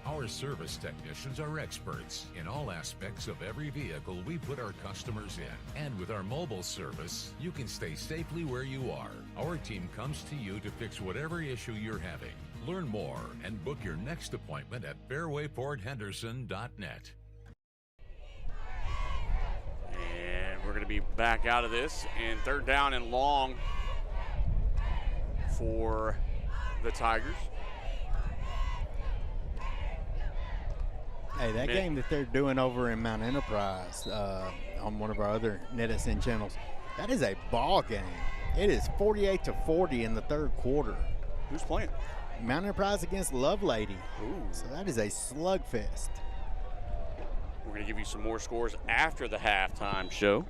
Our service technicians are experts in all aspects of every vehicle we put our customers in. And with our mobile service, you can stay safely where you are. Our team comes to you to fix whatever issue you're having. Learn more and book your next appointment at fairwayfordhenderson.net. And we're going to be back out of this, and third down and long for the Tigers. Hey, that game that they're doing over in Mount Enterprise on one of our other NETSN channels, that is a ball game. It is 48-40 in the third quarter. Who's playing? Mount Enterprise against Lovelady. Ooh. So that is a slugfest. We're going to give you some more scores after the halftime show.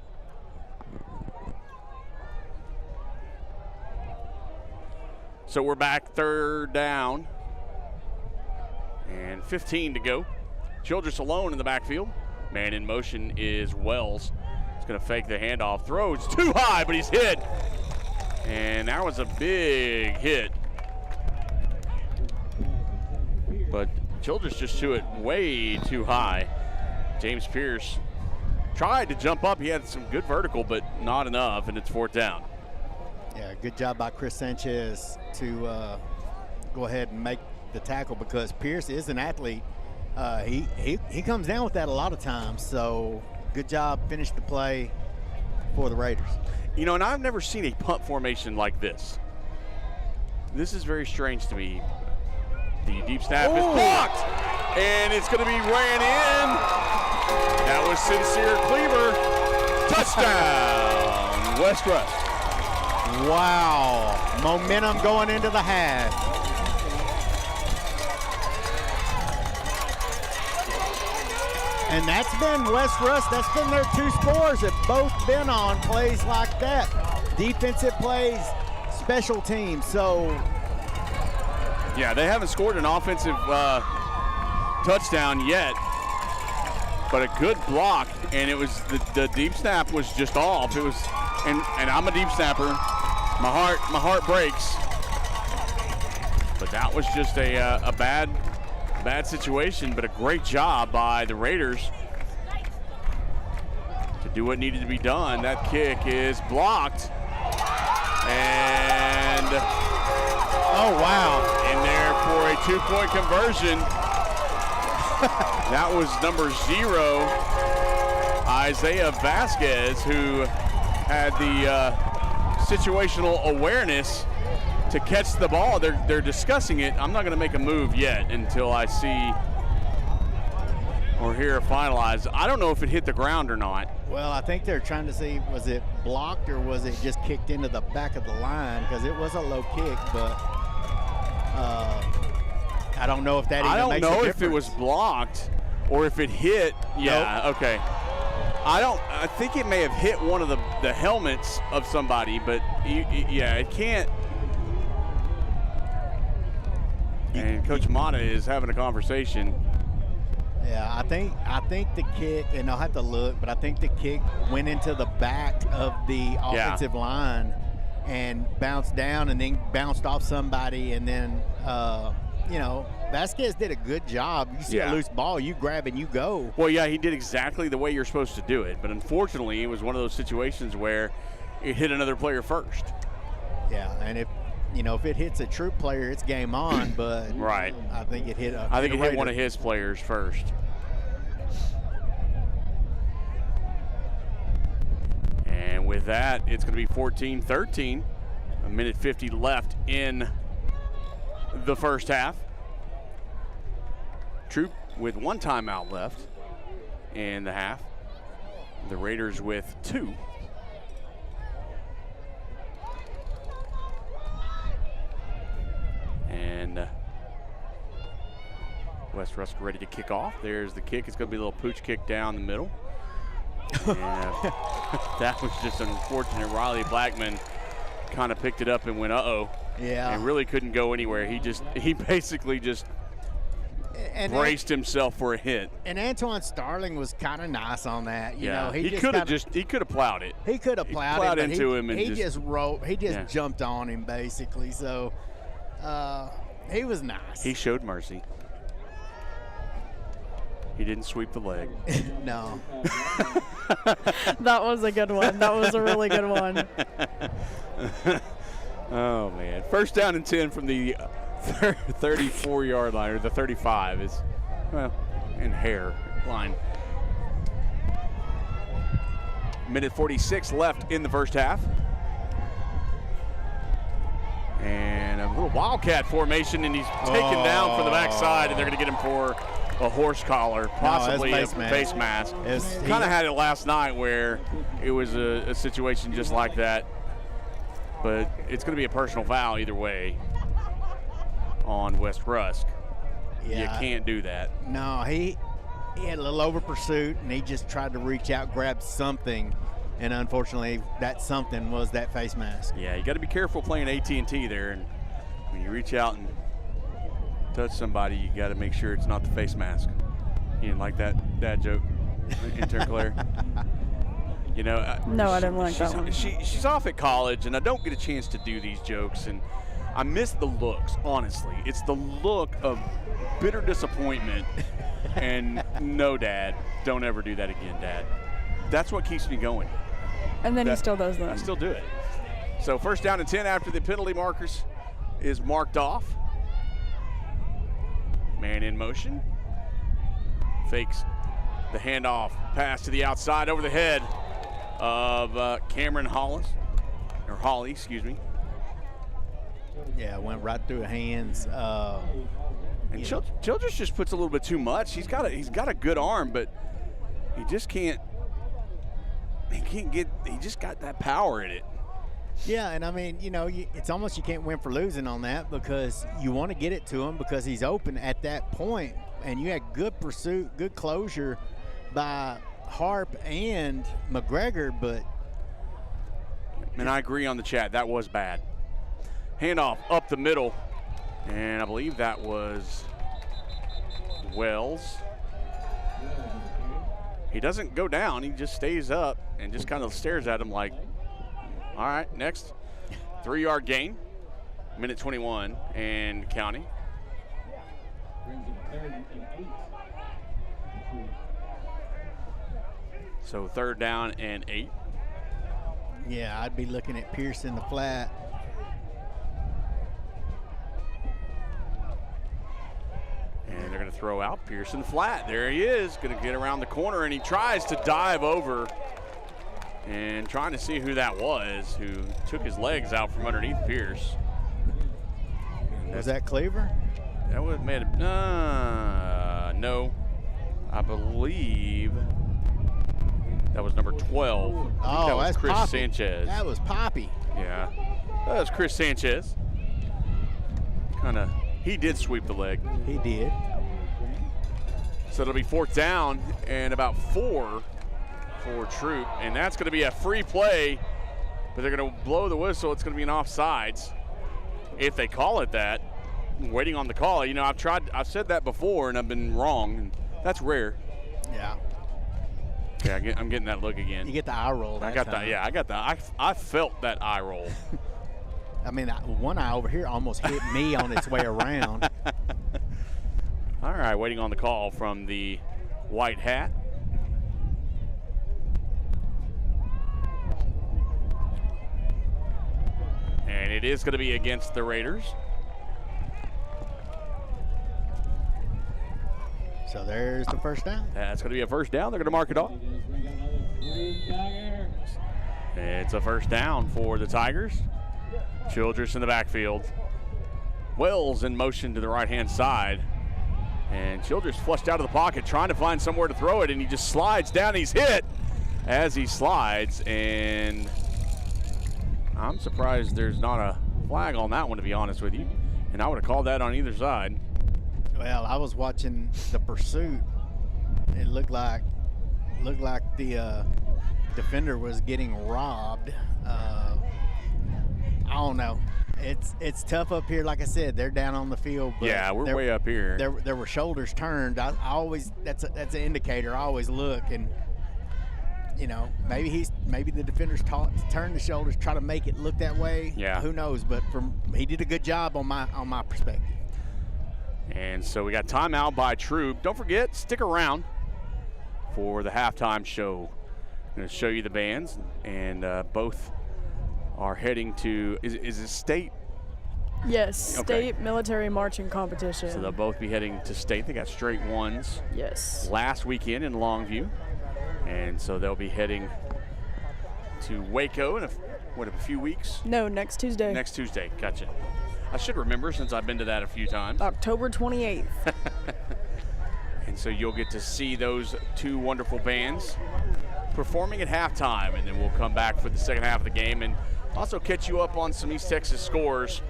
So we're back, third down, and 15 to go. Childress alone in the backfield. Man in motion is Wells. He's going to fake the handoff. Throws too high, but he's hit. And that was a big hit. But Childress just threw it way too high. James Pierce tried to jump up. He had some good vertical, but not enough, and it's fourth down. Yeah, good job by Chris Sanchez to go ahead and make the tackle, because Pierce is an athlete. He comes down with that a lot of times, so good job, finished the play for the Raiders. You know, and I've never seen a punt formation like this. This is very strange to me. The deep snap is blocked, and it's going to be ran in. That was Sincere Cleaver. Touchdown, West Rusk. Wow, momentum going into the half. And that's been West Rusk. That's been their two scores have both been on plays like that. Defensive plays, special teams. So, yeah, they haven't scored an offensive touchdown yet, but a good block, and it was the deep snap was just off. It was, and I'm a deep snapper. My heart breaks. But that was just a bad situation, but a great job by the Raiders to do what needed to be done. That kick is blocked, and oh wow, in there for a 2-point conversion. That was number 0, Isaiah Vasquez, who had the situational awareness to catch the ball. They're discussing it. I'm not going to make a move yet until I see or hear it finalized. I don't know if it hit the ground or not. Well, I think they're trying to see, was it blocked or was it just kicked into the back of the line? Because it was a low kick, but I don't know if that even makes a difference. I don't know if it was blocked or if it hit. Yeah, nope. Okay. I think it may have hit one of the helmets of somebody, but yeah, it can't. And Coach Mata is having a conversation. Yeah, I think the kick, and I'll have to look, but I think the kick went into the back of the offensive line and bounced down and then bounced off somebody, and then Vasquez did a good job. You see a loose ball, you grab and you go. Well, yeah, he did exactly the way you're supposed to do it, but unfortunately it was one of those situations where it hit another player first. Yeah, and if it hits a Troup player, it's game on, but right. I think it hit hit one of his players first. And with that, it's going to be 14-13. A minute 50 left in the first half. Troup with 1 timeout left in the half. The Raiders with 2. And West Rusk ready to kick off. There's the kick. It's going to be a little pooch kick down the middle. And that was just unfortunate. Riley Blackman kind of picked it up and went, uh-oh. Yeah. And really couldn't go anywhere. He basically just braced himself for a hit. And Antoine Starling was kind of nice on that. You know, he could have plowed it. He could have plowed it into him, and he just jumped on him basically. So he was nice. He showed mercy. He didn't sweep the leg. No. That was a good one. That was a really good one. Oh, man. First down and 10 from the 34-yard line, or the 35 is, well, in hair line. Minute 46 left in the first half. And a little Wildcat formation, and he's taken down from the backside, and they're going to get him for a horse collar, possibly a face mask. Kind of had it last night where it was a situation just like that. But it's going to be a personal foul either way on West Rusk. Yeah. You can't do that. No, he had a little over pursuit, and he just tried to reach out, grab something, and unfortunately that something was that face mask. Yeah, you got to be careful playing AT&T there, and when you reach out and touch somebody, you got to make sure it's not the face mask. You didn't like that dad joke, intern Claire? You know, no, I didn't like that one. She's off at college, and I don't get a chance to do these jokes, and I miss the looks, honestly. It's the look of bitter disappointment, and no, Dad, don't ever do that again, Dad. That's what keeps me going. And then he still does that. I still do it. So first down and 10 after the penalty markers is marked off. Man in motion. Fakes the handoff. Pass to the outside over the head of Cameron Hollis. Or Hawley, excuse me. Yeah, went right through the hands. And Childress just puts a little bit too much. He's got a good arm, but he just can't. He just got that power in it. Yeah, and I mean, it's almost you can't win for losing on that, because you want to get it to him because he's open at that point, and you had good pursuit, good closure by Harp and McGregor, but. And I agree on the chat, that was bad. Handoff up the middle, and I believe that was Wells. He doesn't go down, he just stays up and just kind of stares at him like, all right, next. 3-yard gain, minute 21, and counting. So 3rd down and 8. Yeah, I'd be looking at Pierce in the flat. And they're going to throw out Pearson flat. There he is, going to get around the corner, and he tries to dive over and trying to see who that was who took his legs out from underneath Pierce. Was that Cleaver? That was made no. I believe that was number 12. That was that's Chris Poppy. Sanchez. That was Poppy. Yeah, that was Chris Sanchez. He did sweep the leg. He did. So it'll be 4th down and about 4 for Troup, and that's going to be a free play, but they're going to blow the whistle. It's going to be an offsides if they call it that. I'm waiting on the call. You know, I've said that before, and I've been wrong. And that's rare. Yeah. Yeah, I'm getting that look again. You get the eye roll. I got that. Yeah, I got that. I felt that eye roll. I mean, one eye over here almost hit me on its way around. All right, waiting on the call from the white hat. And it is going to be against the Raiders. So there's the first down. That's going to be a first down. They're going to mark it off. It's a first down for the Tigers. Childress in the backfield. Wells in motion to the right-hand side. And Childress flushed out of the pocket trying to find somewhere to throw it, and he just slides down. He's hit as he slides, and I'm surprised there's not a flag on that one, to be honest with you. And I would have called that on either side. Well, I was watching the pursuit. It looked like the defender was getting robbed. I don't know. It's tough up here. Like I said, they're down on the field. But yeah, we're way up here. There were shoulders turned. I always that's an indicator. I always look, and you know, maybe the defender's taught to turn the shoulders, try to make it look that way. Yeah. Who knows? But he did a good job on my perspective. And so we got timeout by Troup. Don't forget, stick around for the halftime show. I'm going to show you the bands, and both are heading to, is it state? Yes, Okay. state military marching competition. So they'll both be heading to state. They got straight ones Yes. last weekend in Longview. And so they'll be heading to Waco in a few weeks? No, next Tuesday. Next Tuesday, gotcha. I should remember since I've been to that a few times. October 28th. And so you'll get to see those two wonderful bands performing at halftime, and then we'll come back for the second half of the game and also catch you up on some East Texas scores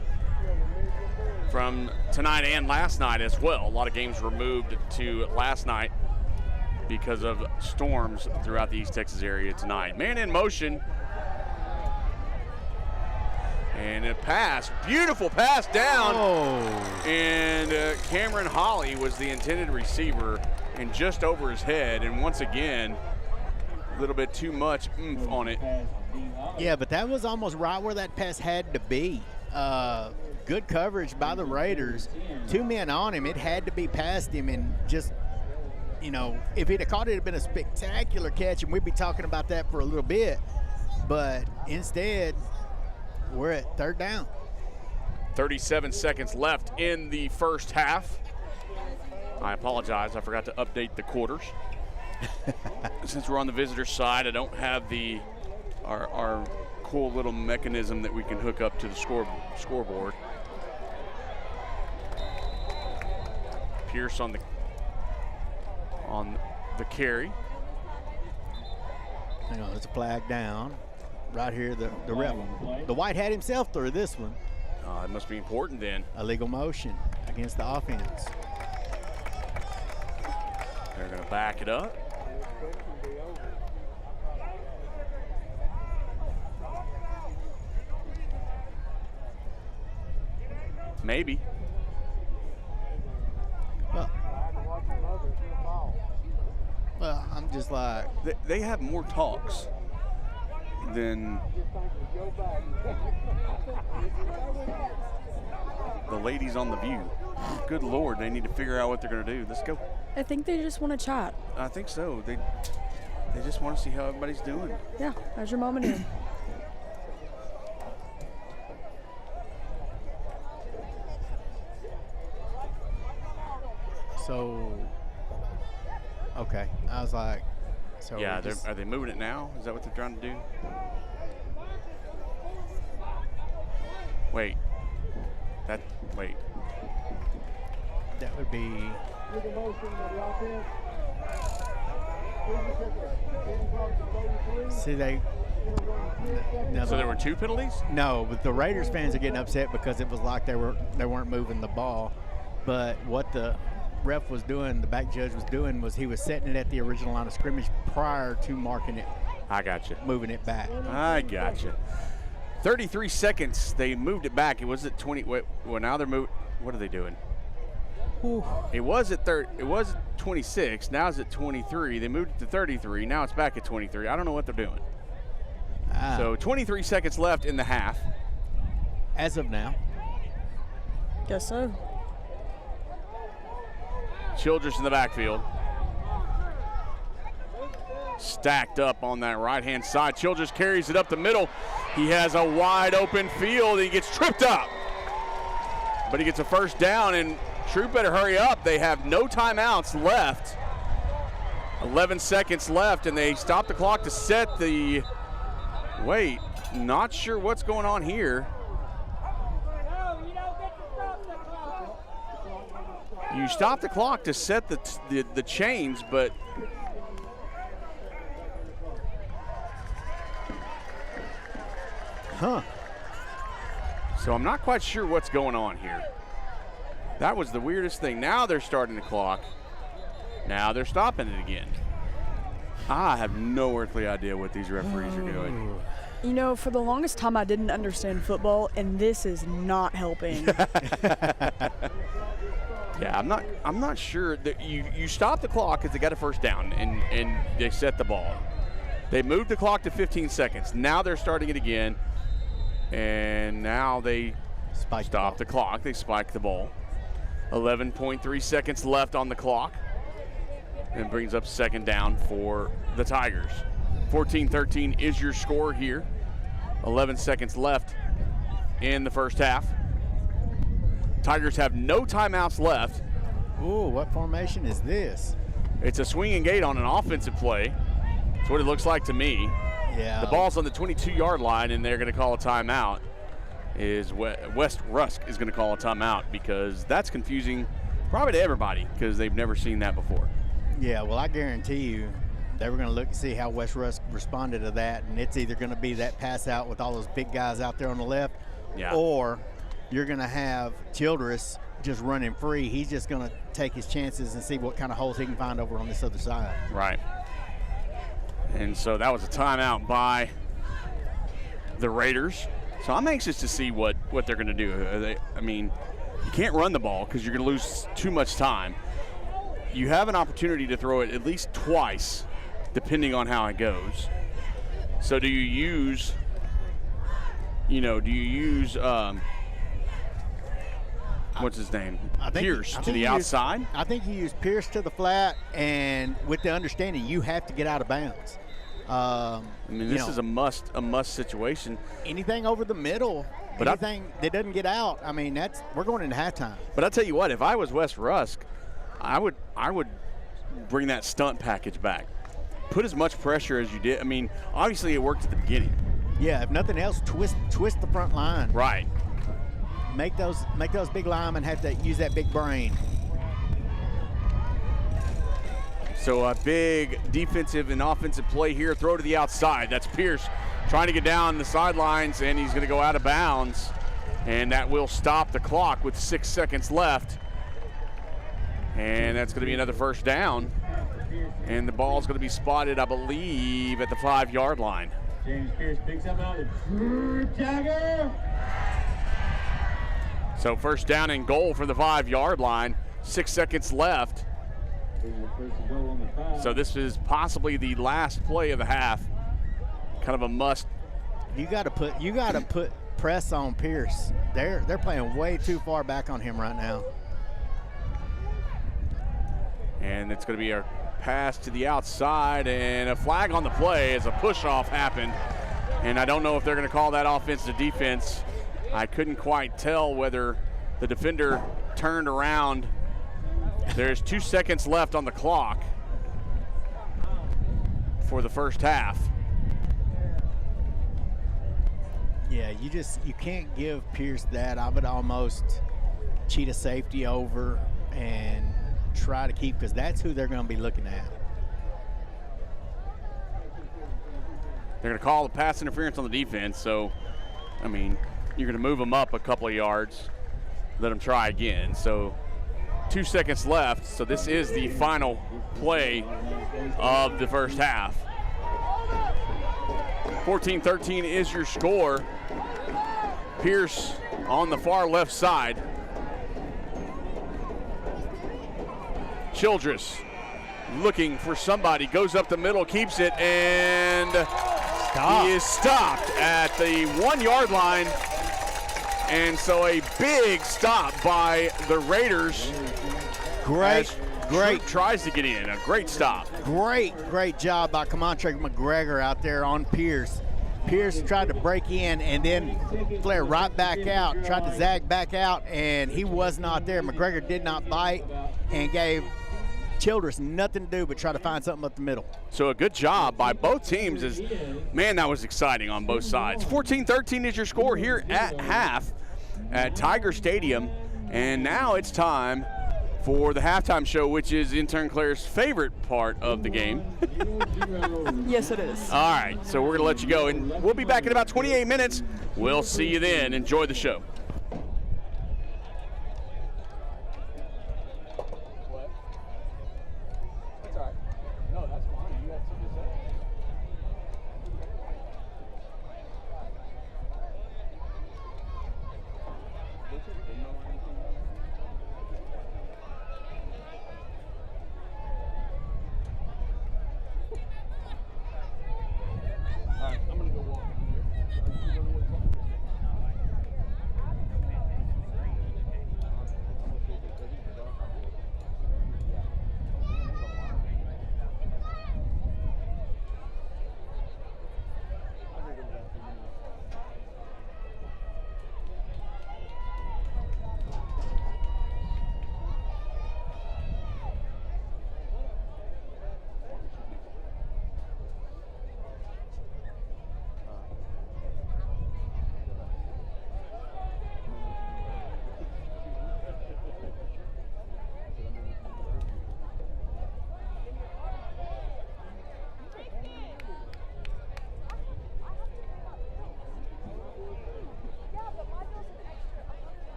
from tonight and last night as well. A lot of games were moved to last night because of storms throughout the East Texas area tonight. Man in motion. And a pass, beautiful pass down. Oh. And Cameron Holly was the intended receiver and just over his head. And once again, a little bit too much oomph on it. Yeah, but that was almost right where that pass had to be. Good coverage by the Raiders. 2 men on him. It had to be past him, and just, you know, if he'd have caught it, it'd have been a spectacular catch, and we'd be talking about that for a little bit. But instead, we're at third down. 37 seconds left in the first half. I apologize, I forgot to update the quarters. Since we're on the visitor side, I don't have our cool little mechanism that we can hook up to the scoreboard. Pierce on the carry. Hang on, there's a flag down. Right here, the ref. The White hat himself threw this one. It must be important then. Illegal motion against the offense. They're going to back it up. Maybe. Well, I'm just like. They have more talks than the ladies on The View. Good Lord, they need to figure out what they're going to do. Let's go. I think they just want to chat. I think so. They just want to see how everybody's doing. Yeah, how's your mom and him? So, okay. I was like, so yeah, are they moving it now? Is that what they're trying to do? Wait. That would be. See, So there were 2 penalties? No, but the Raiders fans are getting upset because it was like they weren't moving the ball. But what the ref was doing, the back judge was doing, was he was setting it at the original line of scrimmage prior to marking it. I got you. Moving it back. I got you. 33 seconds. They moved it back. It was at 20. Well, now they're moving. What are they doing? Ooh. It was at 26. Now it's at 23. They moved it to 33. Now it's back at 23. I don't know what they're doing. So 23 seconds left in the half. As of now. Guess so. Childress in the backfield. Stacked up on that right-hand side. Childress carries it up the middle. He has a wide open field. He gets tripped up. But he gets a first down, and Troup better hurry up. They have no timeouts left. 11 seconds left, and they stop the clock to set the – wait, not sure what's going on here. You stop the clock to set the chains, but so I'm not quite sure what's going on here. That was the weirdest thing. Now they're starting the clock. Now they're stopping it again. I have no earthly idea what these referees are doing. You know, for the longest time I didn't understand football, and this is not helping. Yeah, I'm not sure that you stop the clock because they got a first down and they set the ball. They moved the clock to 15 seconds. Now they're starting it again, and now they stop the clock. They spike the ball. 11.3 seconds left on the clock, and brings up second down for the Tigers. 14-13 is your score here. 11 seconds left in the first half. Tigers have no timeouts left. Ooh, what formation is this? It's a swing and gate on an offensive play. That's what it looks like to me. Yeah. The ball's on the 22-yard line, and they're going to call a timeout. West Rusk is going to call a timeout because that's confusing probably to everybody because they've never seen that before. Yeah, well, I guarantee you they were going to look and see how West Rusk responded to that, and it's either going to be that pass out with all those big guys out there on the left, or you're going to have Childress just running free. He's just going to take his chances and see what kind of holes he can find over on this other side. Right. And so that was a timeout by the Raiders. So I'm anxious to see what they're going to do. I mean, you can't run the ball because you're going to lose too much time. You have an opportunity to throw it at least twice, depending on how it goes. So do you use, what's his name? Pierce to the outside? I think you use Pierce to the flat, and with the understanding you have to get out of bounds. I mean, this is a must situation. Anything over the middle, anything that doesn't get out, I mean, we're going into halftime. But I'll tell you what, if I was West Rusk, I would bring that stunt package back. Put as much pressure as you did. I mean, obviously it worked at the beginning. Yeah, if nothing else, twist the front line. Right. Make those big linemen have to use that big brain. So a big defensive and offensive play here. Throw to the outside. That's Pierce trying to get down the sidelines, and he's going to go out of bounds. And that will stop the clock with 6 seconds left. And that's going to be another first down. And the ball's going to be spotted, I believe, at the 5-yard line. James Pierce picks up out the Troup Tiger. So first down and goal for the 5-yard line. 6 seconds left. So this is possibly the last play of the half. Kind of a must. You got to put press on Pierce. They're playing way too far back on him right now. And it's going to be a pass to the outside, and a flag on the play as a push-off happened. And I don't know if they're going to call that offense to defense. I couldn't quite tell whether the defender turned around. There's 2 seconds left on the clock for the first half. Yeah, you can't give Pierce that. I would almost cheat a safety over and try to keep, because that's who they're going to be looking at. They're going to call the pass interference on the defense. So, I mean, you're going to move them up a couple of yards, let them try again. So 2 seconds left. So this is the final play of the first half. 14-13 is your score. Pierce on the far left side. Childress looking for somebody, goes up the middle, keeps it, and he is stopped at the 1 yard line. And so a big stop by the Raiders. Great Troup tries to get in. A great stop. Great job by Comantre McGregor out there on Pierce. Pierce tried to break in and then flare right back out, tried to zag back out, and he was not there. McGregor did not bite and gave Childress nothing to do but try to find something up the middle. So a good job by both teams. Man, that was exciting on both sides. 14-13 is your score here at half at Tiger Stadium. And now it's time for the halftime show, which is intern Claire's favorite part of the game. Yes, it is. All right, so we're going to let you go, and we'll be back in about 28 minutes. We'll see you then. Enjoy the show.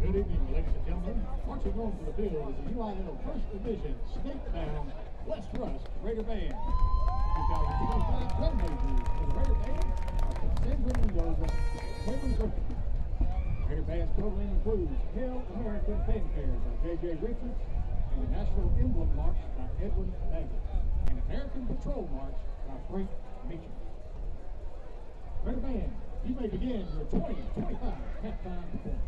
Good evening, ladies and gentlemen. Marching on to the field is the UIL First Division State-bound West Rusk Raider Band. 2025 drum majors for the Raider Band are Cassandra Mendoza and Kevin Griffin. Raider Band's program includes Hail American Fanfare by J.J. Richards and the National Emblem March by Edwin Daggett and American Patrol March by Frank Meacham. Raider Band, you may begin your 2025 halftime performance.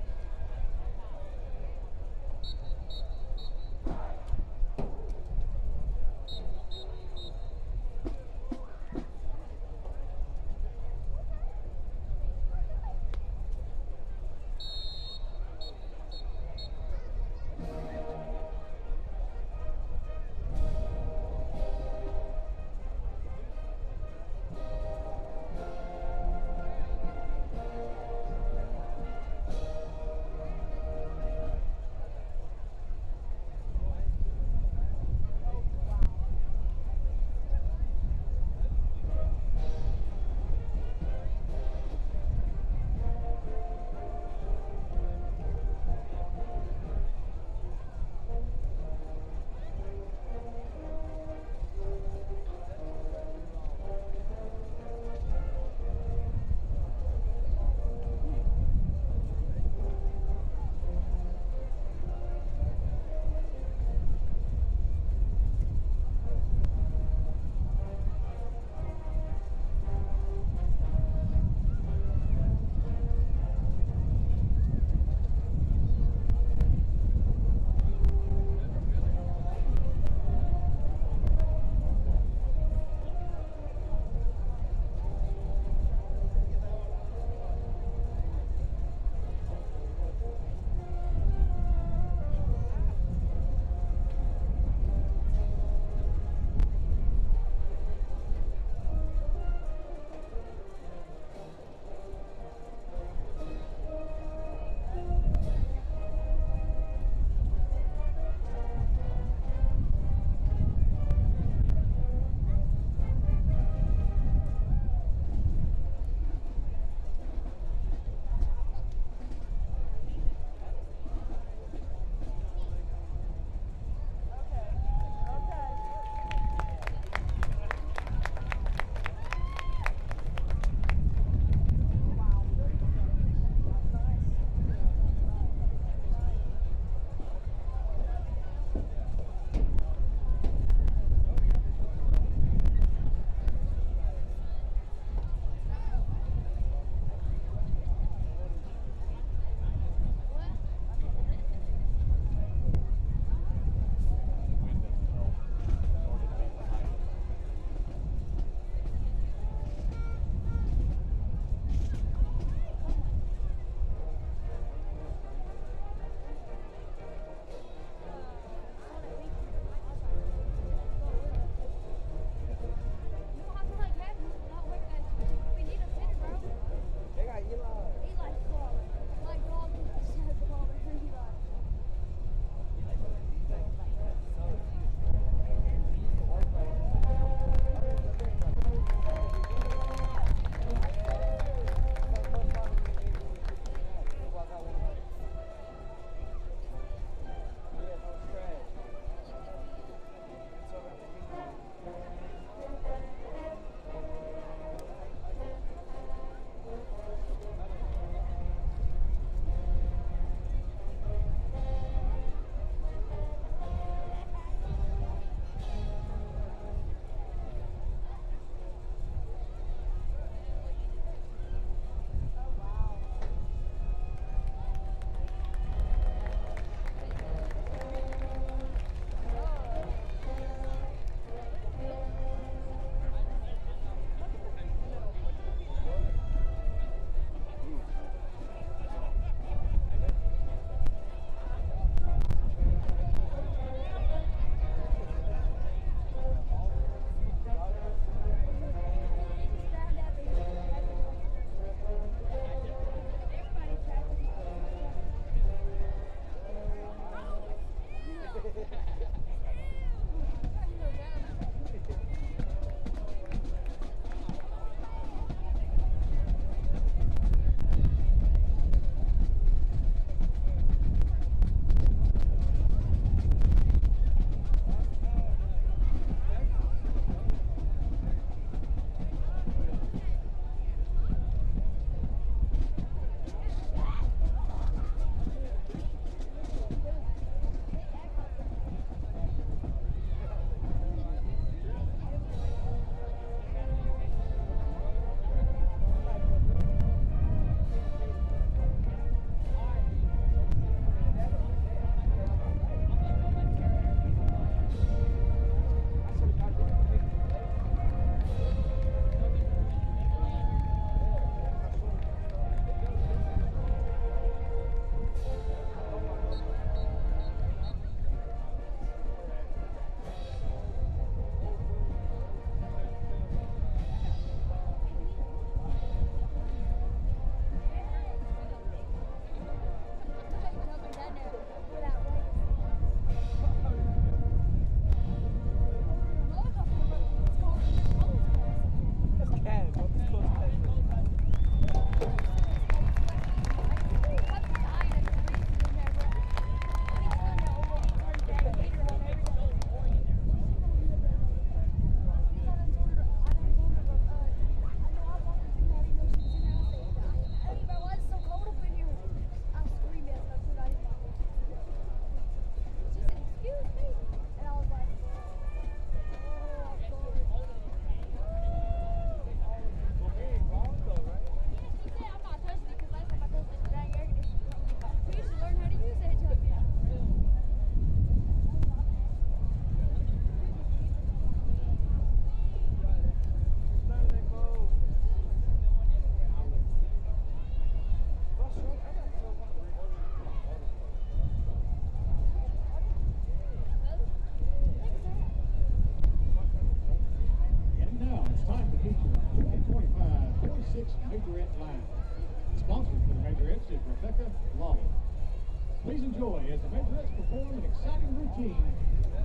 Please enjoy as the Majorettes perform an exciting routine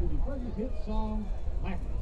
to the Fergie's hit song, Madness.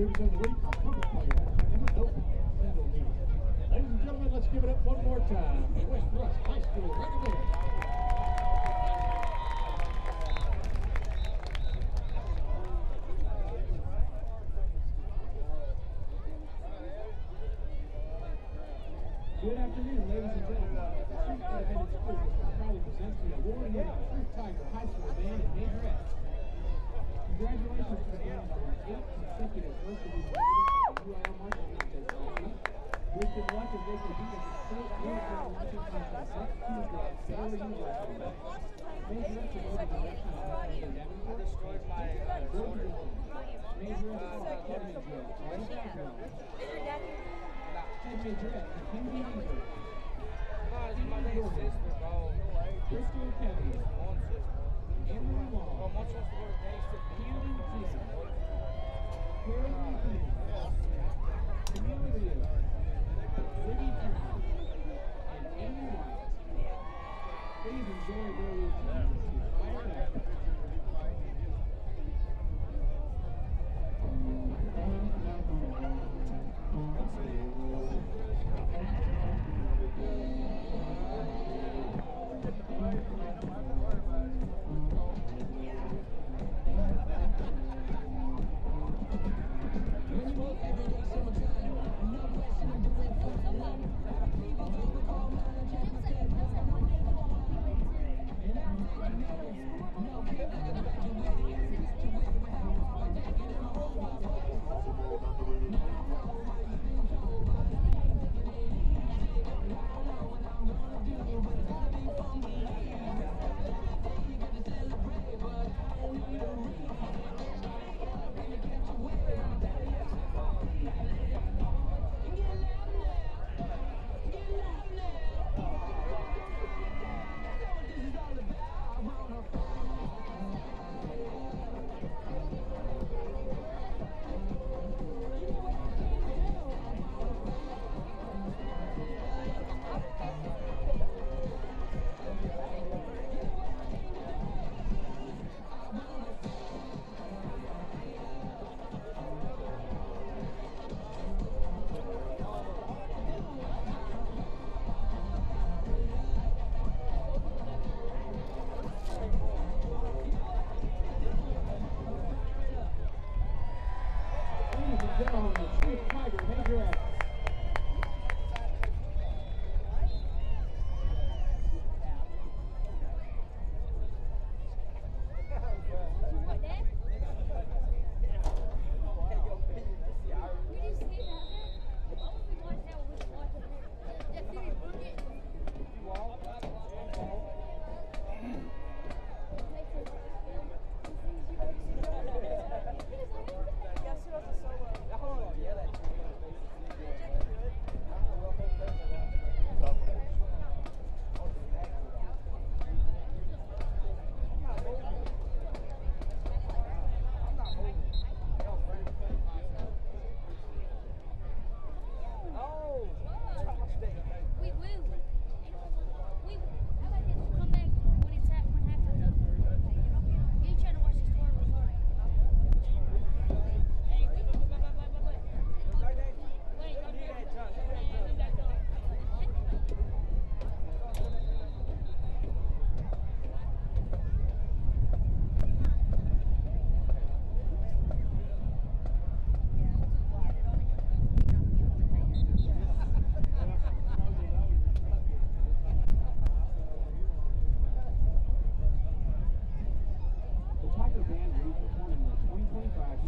Students of the week are trumpet player Emma Dope and O'Neill. Ladies and gentlemen, let's give it up one more time. West Rusk High School Raider Band. Good afternoon, ladies and gentlemen. The Troup Independent School District proudly presents the award-winning Troup Tiger High School Band and Majorette. Congratulations to the band on their 8th consecutive first division UIL marching contest last week. Wish them luck as they compete in the state uniform marching contest next Tuesday at Baylor University. Majorettes are over the direction of Dr. Davenport, Majorettes Kevin Joe, Joel Background. Head Majorette, Mackenzie Weaver. Crystal Kevin. Emery Wall. Cameron Peter. Carol Peter. Camille Rio. Libby Brown. And Amy White. Please enjoy their routine. Fired up.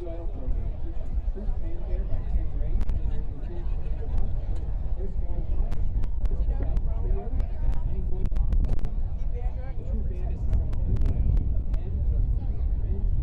UIL program featuring Troup fanfare by Tim Ray and Lieutenant Commander March, Coast Guard March, Mr. Beth Trio, and Honey Boy March. The Troup band is accompanied by anthem, men to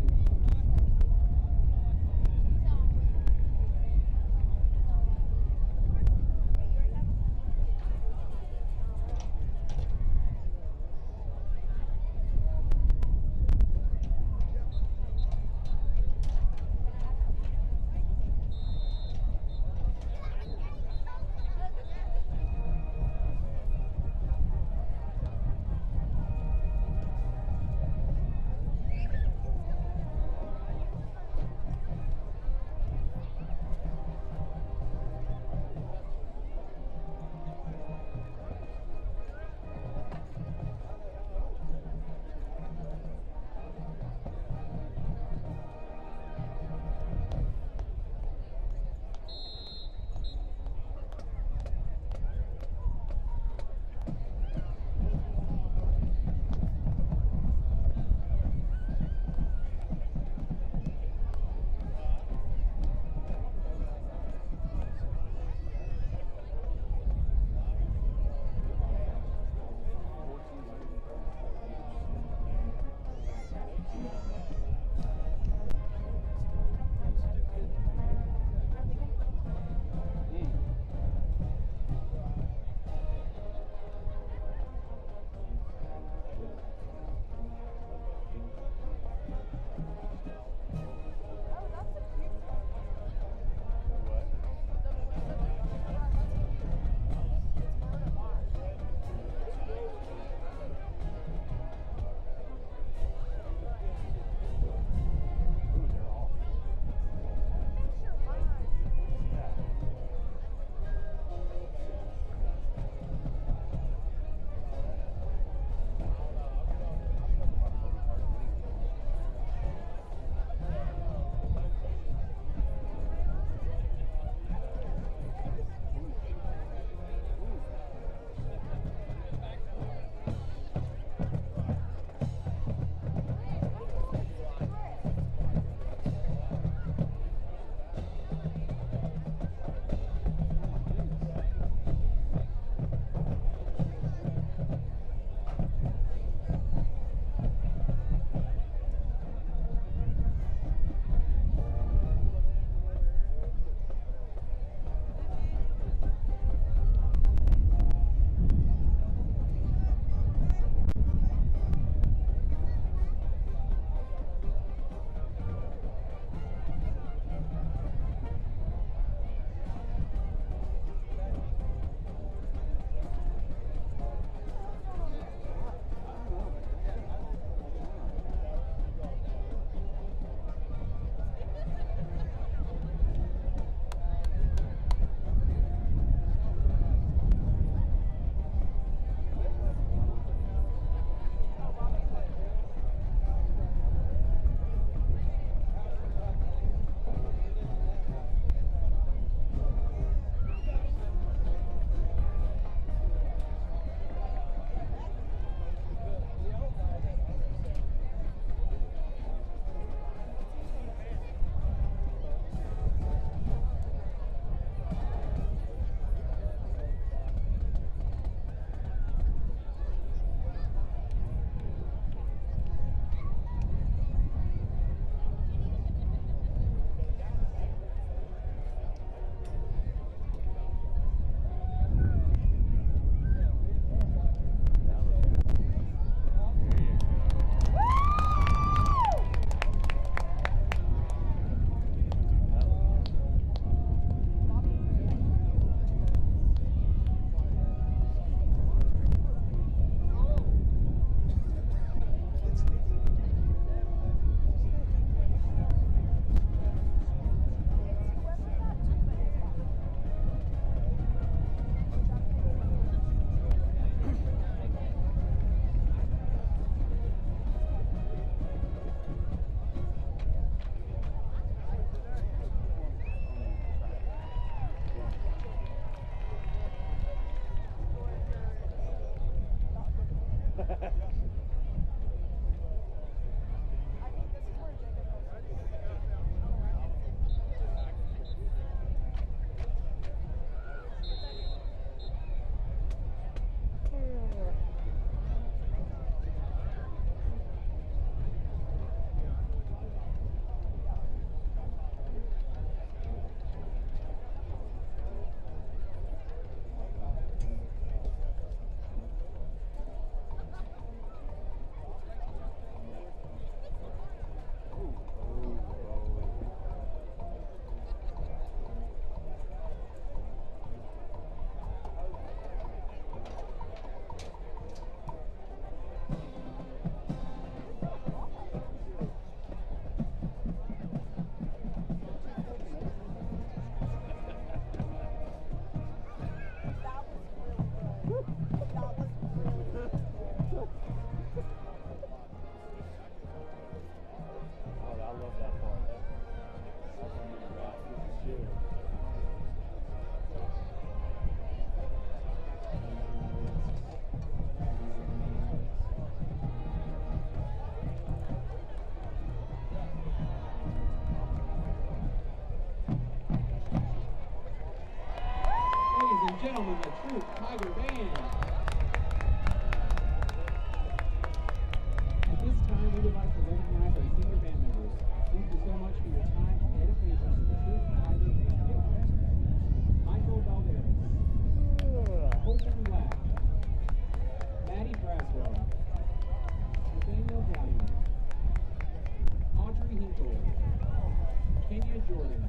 Jordan,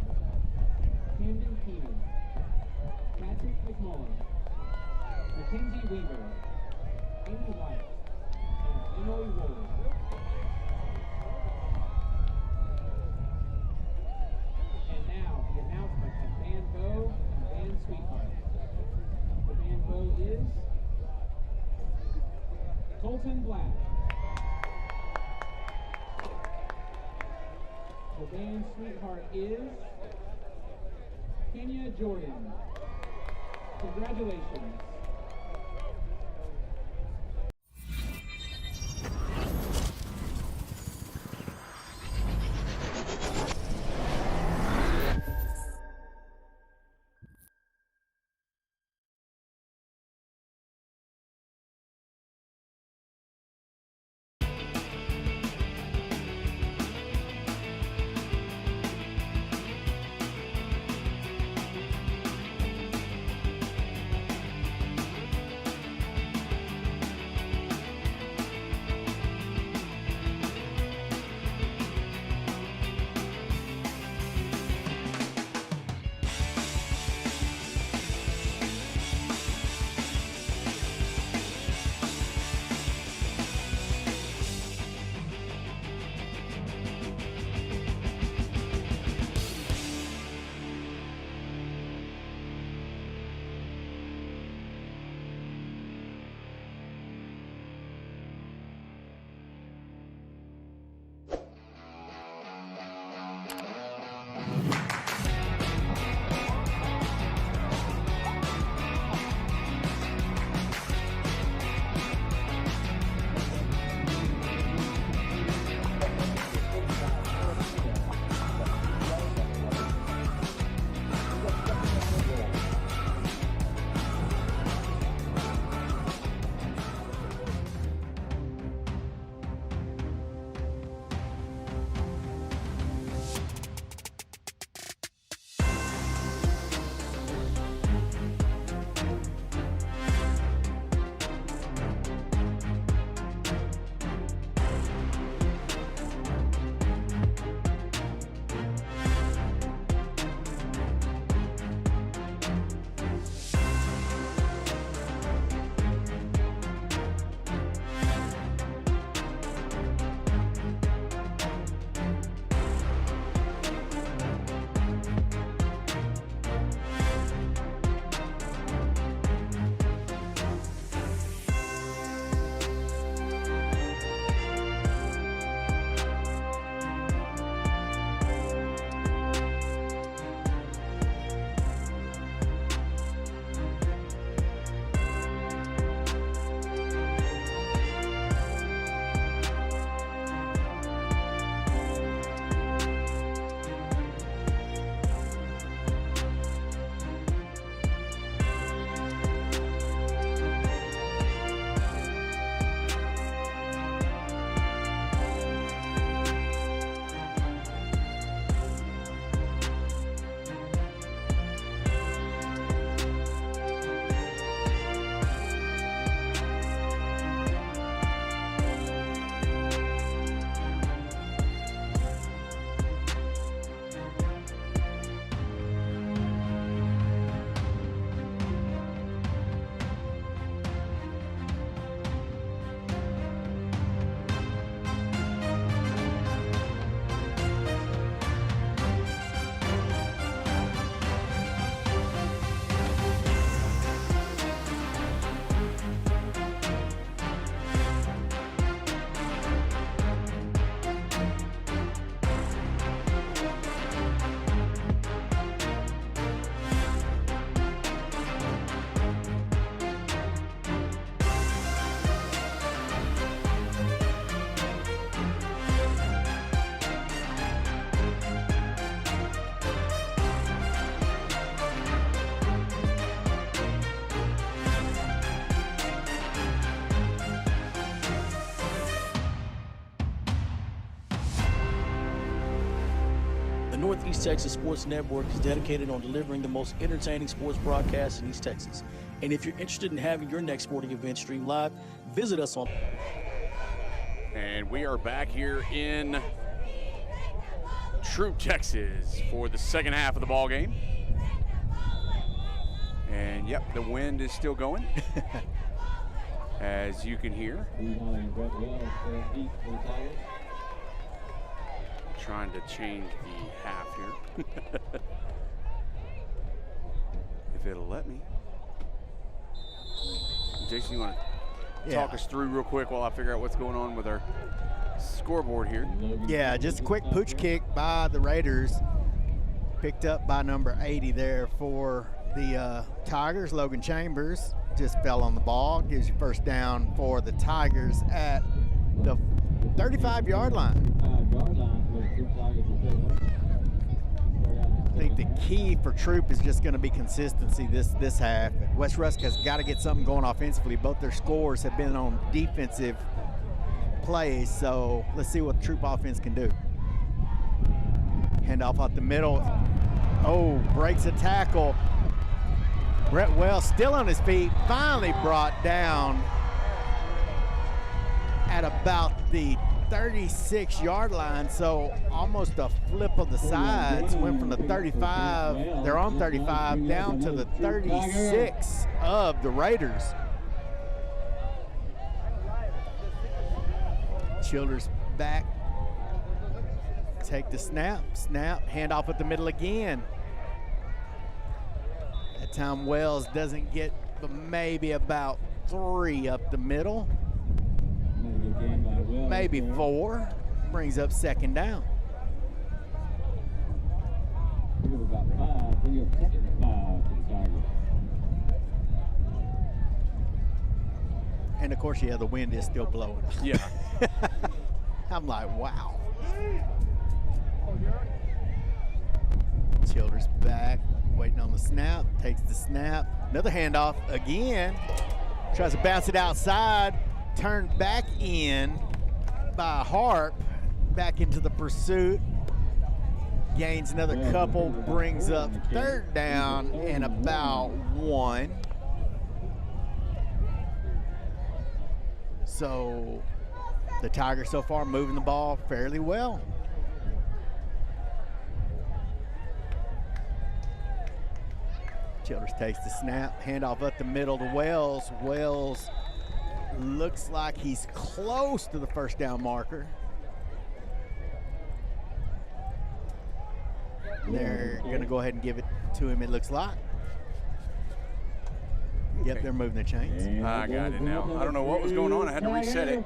Camden Keenan, Patrick McMullen, Mackenzie Weaver, Amy White, and Emily Ward. And now the announcement of Band Beau and Band Sweetheart. The Band Beau is Colton Black. The Band Sweetheart is Kenya Jordan. Congratulations. Northeast Texas Sports Network is dedicated on delivering the most entertaining sports broadcasts in East Texas. And if you're interested in having your next sporting event streamed live, visit us on. And we are back here in Troup, Texas for the second half of the ball game. And yep, the wind is still going, as you can hear. Trying to change the half here. If it'll let me. Jason, you want to talk us through real quick while I figure out what's going on with our scoreboard here? Yeah, just a quick pooch kick by the Raiders. Picked up by number 80 there for the Tigers. Logan Chambers just fell on the ball. Gives you first down for the Tigers at the 35-yard line. I think the key for Troup is just going to be consistency this half. West Rusk has got to get something going offensively. Both their scores have been on defensive plays, so let's see what the Troup offense can do. Handoff out the middle. Oh, breaks a tackle. Brett Wells still on his feet, finally brought down at about the 36-yard line, so almost a flip of the sides. Went from the 35, they're on 35, down to the 36 of the Raiders. Childers back, take the snap, handoff at the middle again. That time Wells doesn't get but maybe about 3 up the middle. Maybe 4. Brings up second down. And of course, yeah, the wind is still blowing. Yeah. I'm like, wow. Childers back, waiting on the snap, takes the snap. Another handoff again. Tries to bounce it outside. Turned back in by Harp, back into the pursuit. Gains another couple, brings up third down and about 1. So the Tigers so far moving the ball fairly well. Childers takes the snap, handoff up the middle to Wells. Wells looks like he's close to the first down marker. They're going to go ahead and give it to him, it looks like. Yep, they're moving the chains. I got it now. I don't know what was going on. I had to reset it.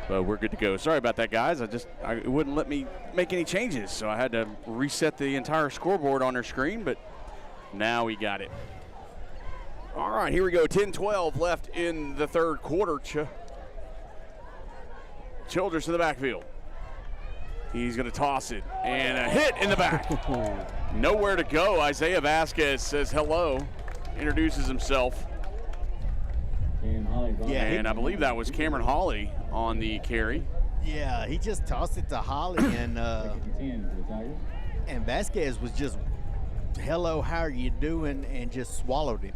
But we're good to go. Sorry about that, guys. It wouldn't let me make any changes, so I had to reset the entire scoreboard on their screen, but now we got it. All right, here we go. 10-12 left in the third quarter. Childers in the backfield. He's going to toss it, and a hit in the back. Nowhere to go. Isaiah Vasquez says hello, introduces himself. Yeah, and I believe that was Cameron Hawley on the carry. Yeah, he just tossed it to Hawley, and Vasquez was just, hello, how are you doing, and just swallowed him.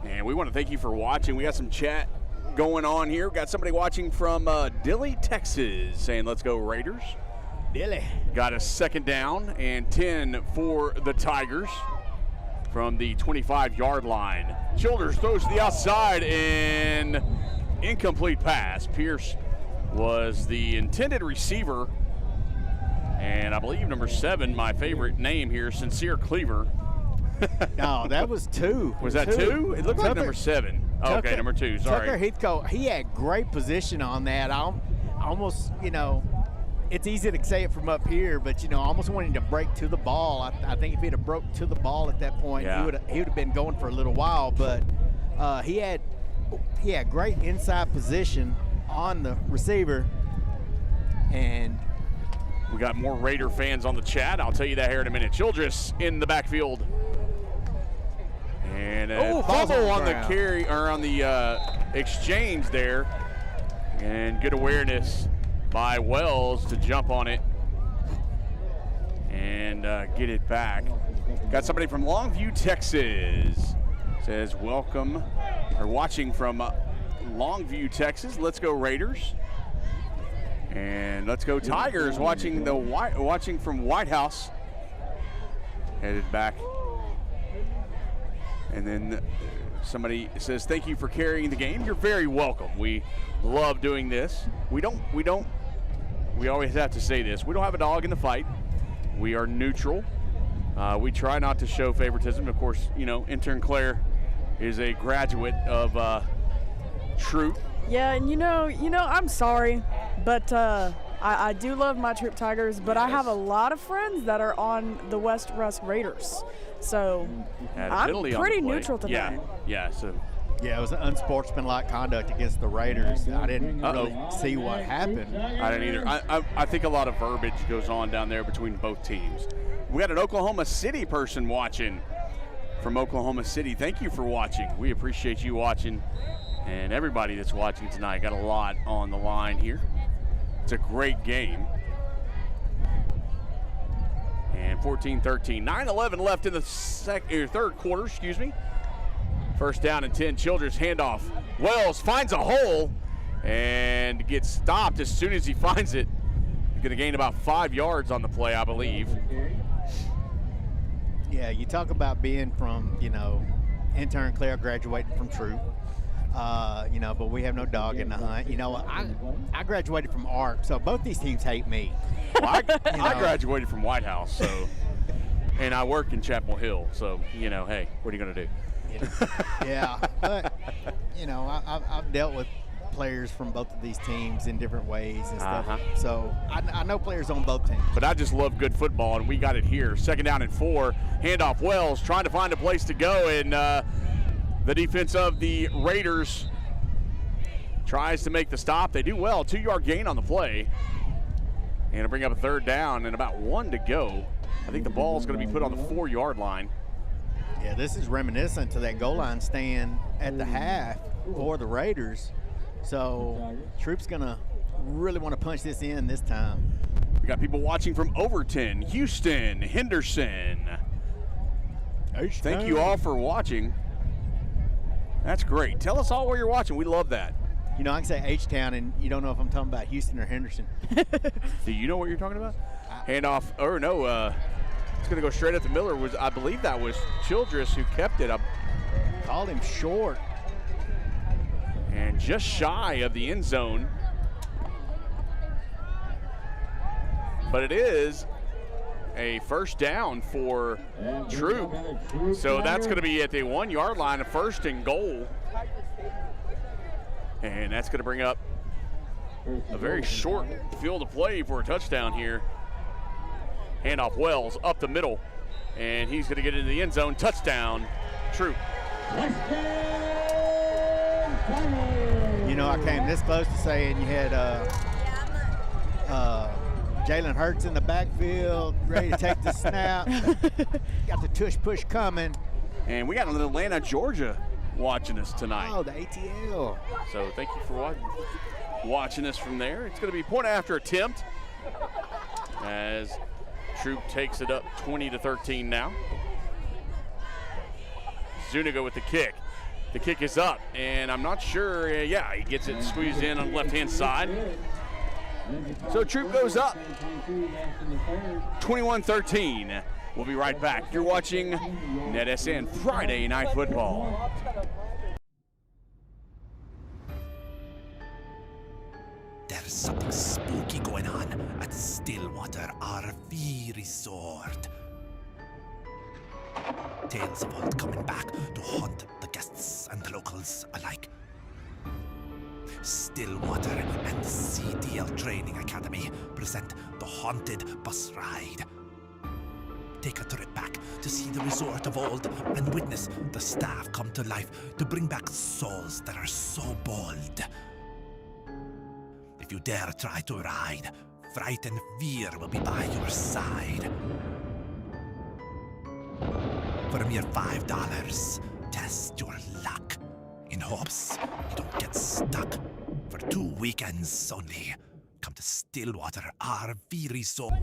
And we want to thank you for watching. We got some chat going on here. We've got somebody watching from Dilley, Texas, saying let's go Raiders. Dilley. Got a second down and 10 for the Tigers from the 25-yard line. Childers throws to the outside, and incomplete pass. Pierce was the intended receiver, and I believe number 7, my favorite name here, Sincere Cleaver. No, that was 2. Was that 2? It looked like number 7. Oh, okay, number 2, sorry. Tucker Heathcote, he had great position on that. I almost, it's easy to say it from up here, but, I almost wanted to break to the ball. I think if he'd have broke to the ball at that point, he would have been going for a little while. But he had great inside position on the receiver. And we got more Raider fans on the chat. I'll tell you that here in a minute. Childress in the backfield. And a fumble on the carry, or on the exchange there. And good awareness by Wells to jump on it and get it back. Got somebody from Longview, Texas. Says welcome, or watching from Longview, Texas. Let's go Raiders. And let's go Tigers, watching from White House. Headed back. And then somebody says, thank you for carrying the game. You're very welcome. We love doing this. We always have to say this. We don't have a dog in the fight. We are neutral. We try not to show favoritism. Of course, intern Claire is a graduate of Troup. Yeah, and I'm sorry, but I do love my Troup Tigers, but I have a lot of friends that are on the West Rusk Raiders, so I'm pretty neutral today. Yeah. So. Yeah, it was an unsportsmanlike conduct against the Raiders. I didn't really see what happened. I didn't either. I think a lot of verbiage goes on down there between both teams. We got an Oklahoma City person watching from Oklahoma City. Thank you for watching. We appreciate you watching, and everybody that's watching tonight. Got a lot on the line here. It's a great game. And 14-13, 9-11 left in the third quarter, excuse me. First down and 10, Childress handoff. Wells finds a hole and gets stopped as soon as he finds it. He's going to gain about 5 yards on the play, I believe. Yeah, you talk about being from, intern Claire graduating from Troup. But we have no dog in the hunt. I graduated from ARC, so both these teams hate me. Well, I graduated from White House, so, and I work in Chapel Hill, so, hey, what are you going to do? Yeah, but, I've dealt with players from both of these teams in different ways and stuff. So I know players on both teams. But I just love good football, and we got it here. 2nd down and 4. Handoff Wells trying to find a place to go, and the defense of the Raiders tries to make the stop. They do well. 2-yard gain on the play. And it'll bring up a 3rd down and about 1 to go. I think the ball's going to be put on the 4-yard line. Yeah, this is reminiscent to that goal line stand at the half for the Raiders. So Troup's going to really want to punch this in this time. We got people watching from Overton, Houston, Henderson. Thank you all for watching. That's great. Tell us all where you're watching. We love that. I can say H-Town, and you don't know if I'm talking about Houston or Henderson. Do you know what you're talking about? Handoff, it's going to go straight at the Miller. I believe that was Childress who kept it. Called him short. And just shy of the end zone. But it is a first down for Troup. So that's going to be at the 1-yard line, a 1st and goal. And that's going to bring up a very short field of play for a touchdown here. Handoff Wells up the middle, and he's going to get into the end zone. Touchdown, Troup. I came this close to saying you had Jalen Hurts in the backfield, ready to take the snap. Got the tush push coming. And we got an Atlanta, Georgia watching us tonight. Oh, the ATL. So thank you for watching us from there. It's going to be point after attempt as Troup takes it up 20-13 now. Zuniga with the kick. The kick is up, and I'm not sure. He gets it squeezed in on the left-hand side. So Troup goes up 21-13. We'll be right back. You're watching NETSN Friday Night Football. There's something spooky going on at Stillwater RV Resort. Tales of old coming back to haunt the guests and the locals alike. Stillwater and the CDL Training Academy present the Haunted Bus Ride. Take a trip back to see the resort of old and witness the staff come to life to bring back souls that are so bold. If you dare try to ride, fright and fear will be by your side. For a mere $5, test your luck in hopes you don't get stuck. For 2 weekends only, come to Stillwater RV Resort.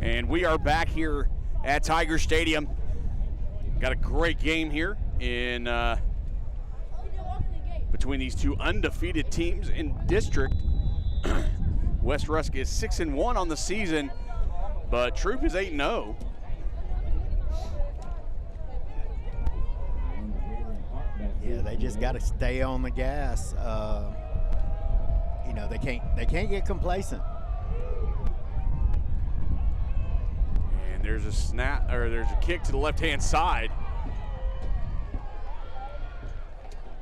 And we are back here at Tiger Stadium. Got a great game here in between these two undefeated teams in district. West Rusk is 6-1 on the season, but Troup is 8-0. Yeah, they just got to stay on the gas. You know, they can't get complacent. And there's a snap, or there's a kick to the left-hand side.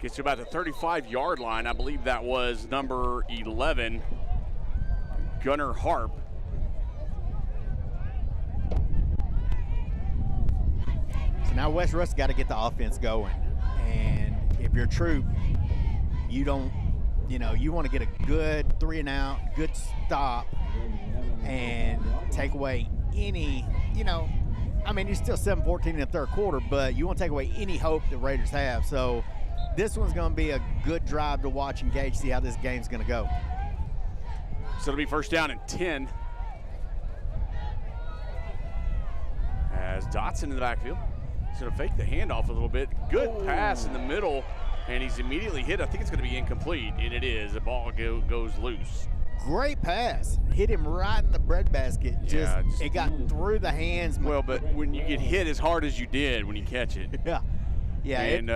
Gets to about the 35-yard line. I believe that was number 11, Gunnar Harp. So now West Rusk got to get the offense going. And if you're Troup, you don't, you know, you want to get a good 3-and-out, good stop, and take away any, you know, I mean, you're still 7-14 in the third quarter, but you want to take away any hope the Raiders have. So this one's going to be a good drive to watch and gauge, see how this game's going to go. So it'll be first down and 10. As Dotson in the backfield. He's going to fake the handoff a little bit. Good pass in the middle, and he's immediately hit. I think it's going to be incomplete, and it is. The ball goes loose. Great pass. Hit him right in the breadbasket. It got through the hands. Well, but when you get hit as hard as you did when you catch it. Yeah. Yeah. And,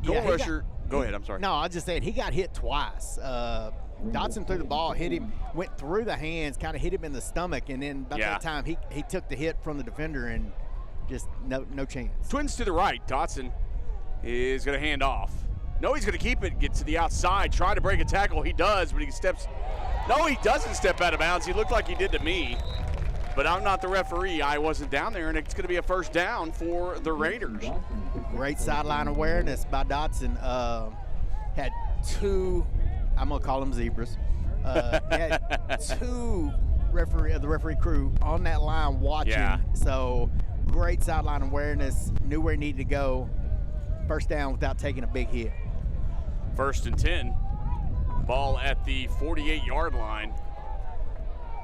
Goal rusher. Go ahead, I'm sorry. No, I was just saying he got hit twice. Dotson threw the ball, hit him, went through the hands, kind of hit him in the stomach, and then by that time he took the hit from the defender and just no chance. Twins to the right. Dotson is going to hand off. No, he's going to keep it, get to the outside, try to break a tackle. He does, but he steps. No, he doesn't step out of bounds. He looked like he did to me, but I'm not the referee. I wasn't down there, and it's going to be a first down for the Raiders. Great sideline awareness by Dotson. Had two, I'm going to call them zebras. Had two the referee crew on that line watching. Yeah. So great sideline awareness, knew where he needed to go. First down without taking a big hit. First and 10. Ball at the 48-yard line.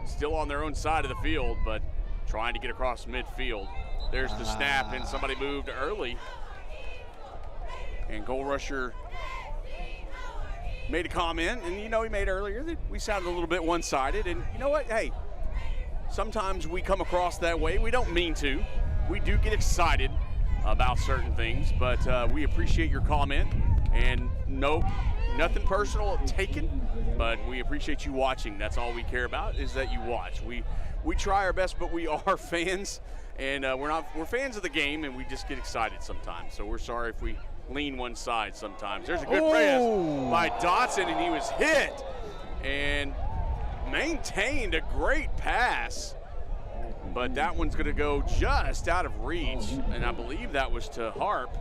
Still on their own side of the field, but trying to get across midfield. There's the snap, and somebody moved early. And goal rusher made a comment, and you know he made earlier that we sounded a little bit one-sided. And you know what? Hey, sometimes we come across that way. We don't mean to. We do get excited about certain things, but we appreciate your comment. And no, nothing personal taken, but we appreciate you watching. That's all we care about, is that you watch. We try our best, but we are fans, and we're fans of the game, and we just get excited sometimes. So we're sorry if we lean one side sometimes. There's a good pass by Dotson, and he was hit and maintained a great pass. But that one's going to go just out of reach, and I believe that was to Harp,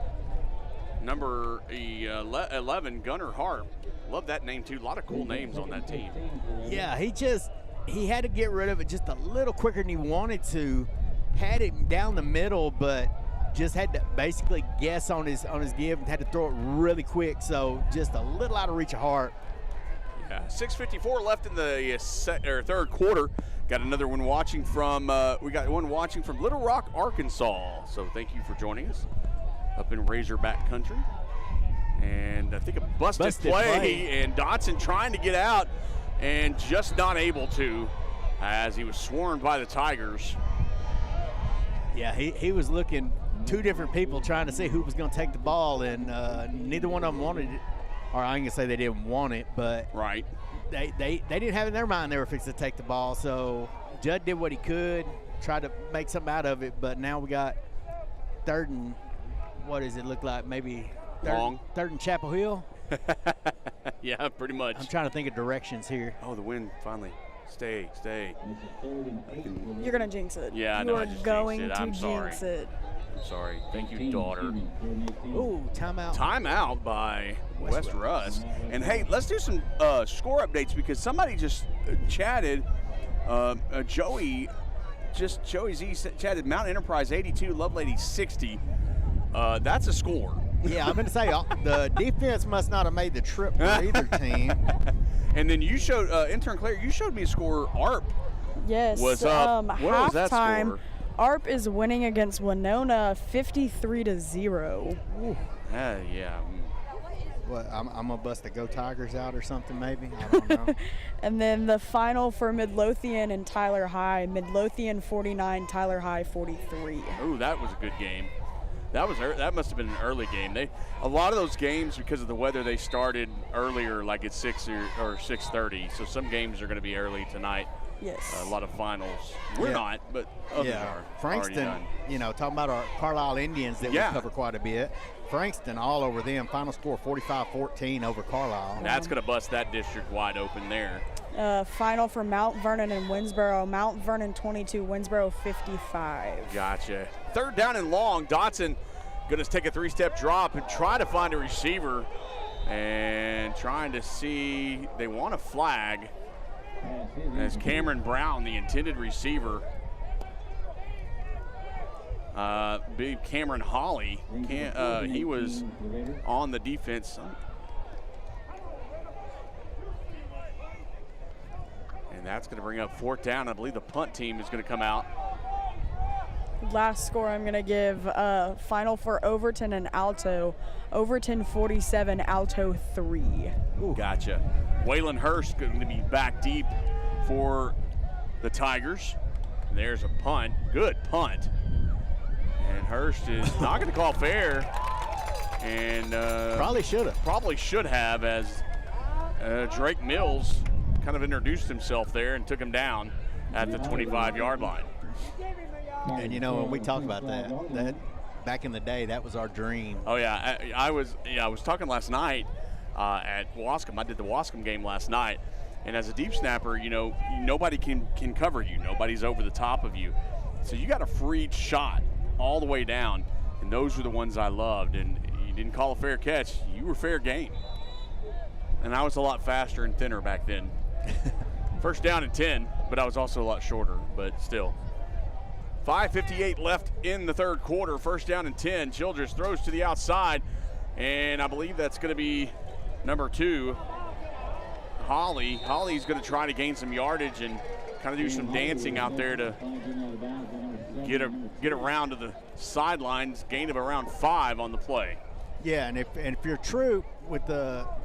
number 11, Gunnar Harp. Love that name, too. A lot of cool names on that team. Yeah, he had to get rid of it just a little quicker than he wanted to. Had it down the middle, but just had to basically guess on his give and had to throw it really quick, so just a little out of reach of Harp. Yeah, 6:54 left in the third quarter. Got another one watching from, we got one watching from Little Rock, Arkansas. So thank you for joining us up in Razorback country. And I think a busted play, and Dotson trying to get out and just not able to, as he was swarmed by the Tigers. Yeah, he was looking two different people trying to see who was going to take the ball, and neither one of them wanted it. Or I ain't going to say they didn't want it, but right. They didn't have in their mind they were fixing to take the ball. So Judd did what he could, tried to make something out of it, but now we got third and, what does it look like, maybe third and Chapel Hill? Yeah, pretty much. I'm trying to think of directions here. Oh, the wind finally. Stay. You're going to jinx it. Yeah, I know. You are going to jinx it. I'm sorry. Thank you, daughter. Ooh, timeout. Timeout by West Rusk. And, hey, let's do some score updates because somebody just chatted. Joey Z chatted Mount Enterprise 82, Lovelady 60. That's a score. Yeah, I'm going to say the defense must not have made the trip for either team. And then you showed, Intern Claire, you showed me a score. ARP was up. What was that score? ARP is winning against Winona 53-0. Yeah. what, I'm going to bust the Go Tigers out or something maybe. I don't know. And then the final for Midlothian and Tyler High. Midlothian 49, Tyler High 43. Ooh, that was a good game. That must have been an early game. A lot of those games, because of the weather, they started earlier, like at 6 or 6:30. So some games are going to be early tonight. Yes. A lot of finals. We're not, but others are. Frankston, you know, talking about our Carlisle Indians that we cover quite a bit. Frankston all over them. Final score 45-14 over Carlisle. That's going to bust that district wide open there. Final for Mount Vernon and Winsboro. Mount Vernon 22, Winsboro 55. Gotcha. Third down and long. Dotson going to take a 3-step drop and try to find a receiver. And trying to see, they want a flag. As Cameron Brown, the intended receiver, big Cameron Hawley, he was on the defense. And that's going to bring up 4th down. I believe the punt team is going to come out. Last score I'm going to give final for Overton and Alto. Overton 47, Alto 3. Ooh. Gotcha. Waylon Hurst going to be back deep for the Tigers. And there's a punt. Good punt. And Hurst is not going to call fair. And probably should have as Drake Mills kind of introduced himself there and took him down at the 25-yard line. And you know, when we talk about that back in the day, that was our dream. Oh yeah, I was talking last night at Wascom. I did the Wascom game last night, and as a deep snapper, you know, nobody can cover you. Nobody's over the top of you, so you got a free shot all the way down, and those were the ones I loved. And you didn't call a fair catch, you were fair game. And I was a lot faster and thinner back then. First down and 10, but I was also a lot shorter, but still. 5:58 left in the third quarter. First down and 10. Childress throws to the outside, and I believe that's going to be number 2, Holly. Holly's going to try to gain some yardage and kind of do some dancing out there to get around to the sidelines. Gain of around 5 on the play. Yeah, and if you're Troup with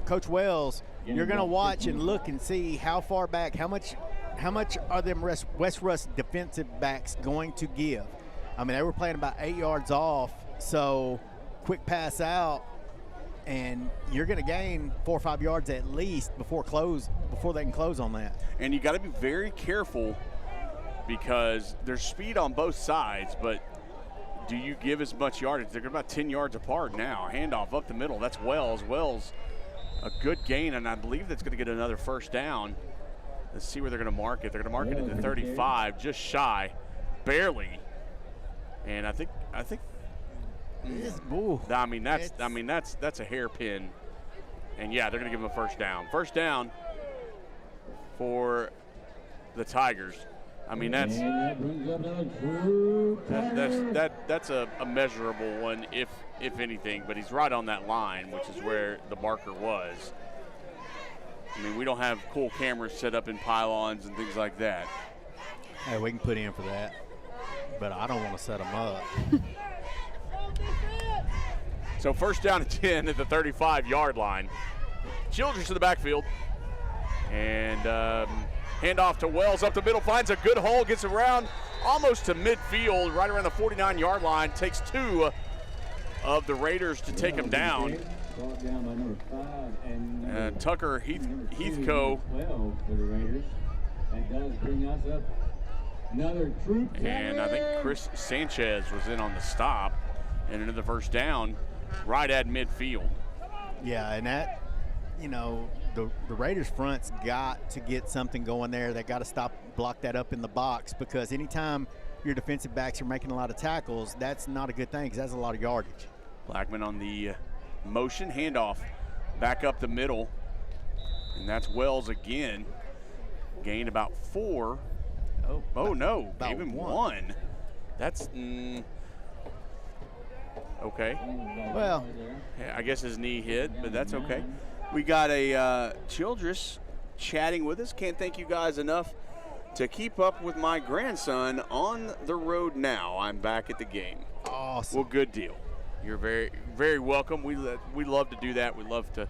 Coach Wells, you're going to watch and look and see how far back, how much are them West Rusk defensive backs going to give? I mean, they were playing about 8 yards off, so quick pass out, and you're going to gain 4 or 5 yards at least before they can close on that. And you got to be very careful because there's speed on both sides, but do you give as much yardage? They're about 10 yards apart now. Handoff up the middle. That's Wells. Wells, a good gain, and I believe that's going to get another first down. Let's see where they're going to mark it. They're going to mark it at the 35, just shy, barely. And I think. That's a hairpin. And yeah, they're going to give them a first down. First down for the Tigers. I mean, that's a measurable one, if anything. But he's right on that line, which is where the marker was. I mean, we don't have cool cameras set up in pylons and things like that. Hey, we can put in for that, but I don't want to set them up. So first down and 10 at the 35-yard line. Childress to the backfield. And handoff to Wells up the middle, finds a good hole, gets around almost to midfield, right around the 49-yard line, takes 2 of the Raiders to take him down. Tucker Heathco. And I think Chris Sanchez was in on the stop. And another first down right at midfield. Yeah, and that, you know, the Raiders front's got to get something going there. They got to block that up in the box, because anytime your defensive backs are making a lot of tackles, that's not a good thing, because that's a lot of yardage. Blackman on the motion handoff back up the middle, and that's Wells again. Gained about 4. Oh no, gave him 1. That's okay. Well, I guess his knee hit, but that's okay. We got a Childress chatting with us. Can't thank you guys enough to keep up with my grandson on the road now. I'm back at the game. Awesome. Well, good deal. You're very, very welcome. We love to do that. We love to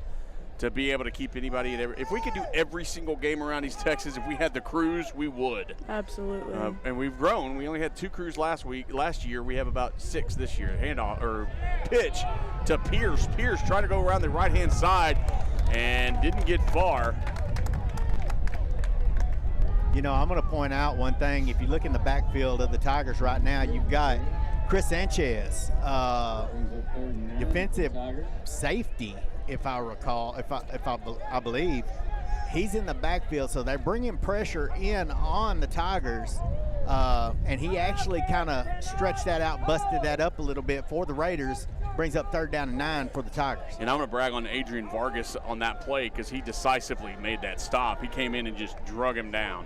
be able to keep anybody in if we could do every single game around East Texas, if we had the crews, we would. Absolutely. And we've grown. We only had 2 crews last year. We have about 6 this year. Handoff or pitch to Pierce. Pierce trying to go around the right-hand side and didn't get far. You know, I'm going to point out one thing. If you look in the backfield of the Tigers right now, you've got Chris Sanchez, defensive safety, if I recall, I believe. He's in the backfield, so they're bringing pressure in on the Tigers, and he actually kind of stretched that out, busted that up a little bit for the Raiders, brings up 3rd down and 9 for the Tigers. And I'm going to brag on Adrian Vargas on that play because he decisively made that stop. He came in and just drug him down.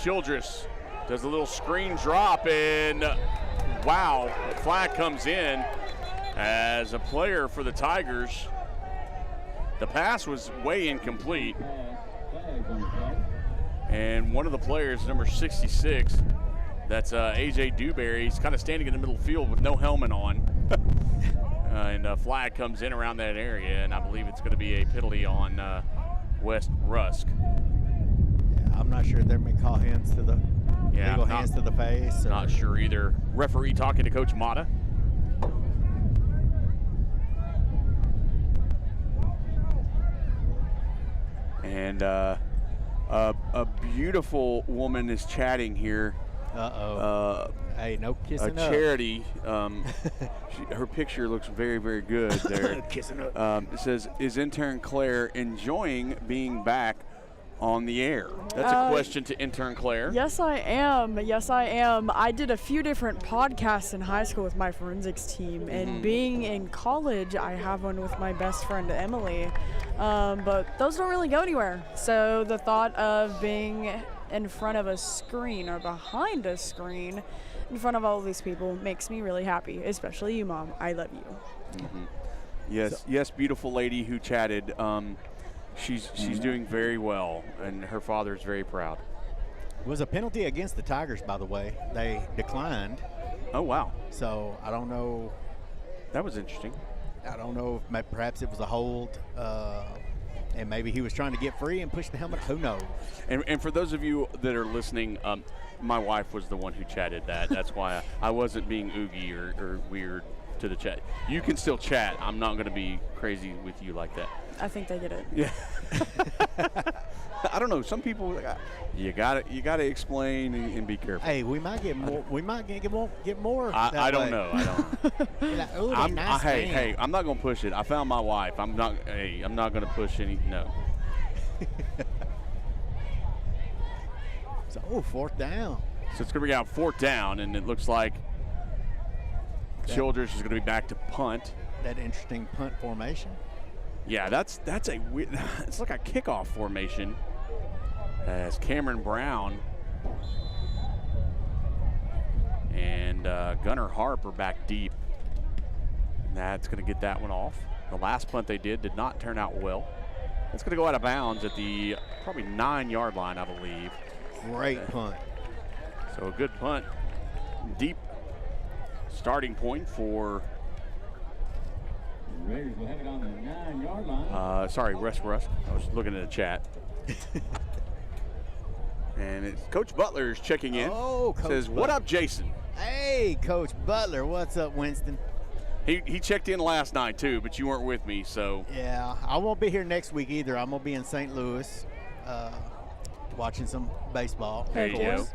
Childress does a little screen drop, and wow, the flag comes in as a player for the Tigers. The pass was way incomplete. And one of the players, number 66, that's A.J. Dewberry, he's kind of standing in the middle of the field with no helmet on. And a flag comes in around that area, and I believe it's going to be a penalty on West Rusk. Yeah, I'm not sure they may call hands to the legal hands to the face. Not sure either. Referee talking to Coach Mata. And a beautiful woman is chatting here. Hey, no kissing up. A charity. Her picture looks very, very good there. Kissing up. It says, is intern Claire enjoying being back on the air? That's a question to intern Claire. Yes, I am. Yes, I am. I did a few different podcasts in high school with my forensics team, and being in college, I have one with my best friend Emily. But those don't really go anywhere. So the thought of being in front of a screen or behind a screen in front of all of these people makes me really happy, especially you, Mom. I love you. Yes, yes, beautiful lady who chatted. She's doing very well, and her father is very proud. It was a penalty against the Tigers, by the way. They declined. Oh, wow. So I don't know. That was interesting. I don't know if perhaps it was a hold, and maybe he was trying to get free and push the helmet. Who knows? And for those of you that are listening, my wife was the one who chatted that. That's why I wasn't being oogie or weird to the chat. You can still chat. I'm not going to be crazy with you like that. I think they get it. Yeah. I don't know. Some people, you gotta explain and be careful. Hey, we might get more. We might get more. I don't know. I don't know. Like, hey, I'm not gonna push it. I found my wife. I'm not gonna push any. No. So 4th down. So it's gonna be out 4th down, and it looks like Childress is gonna be back to punt. That interesting punt formation. Yeah, that's a weird, it's like a kickoff formation as Cameron Brown and Gunnar Harp are back deep. And that's going to get that one off. The last punt they did not turn out well. It's going to go out of bounds at the probably 9-yard line, I believe. Great punt. So a good punt. Deep starting point for Raiders will have it on the 9-yard line. Sorry, Rusk. I was looking at the chat. And it's Coach Butler is checking in. Oh, Coach says, Butler. What up, Jason? Hey, Coach Butler. What's up, Winston? He checked in last night, too, but you weren't with me, so. Yeah, I won't be here next week either. I'm going to be in St. Louis watching some baseball. There you go.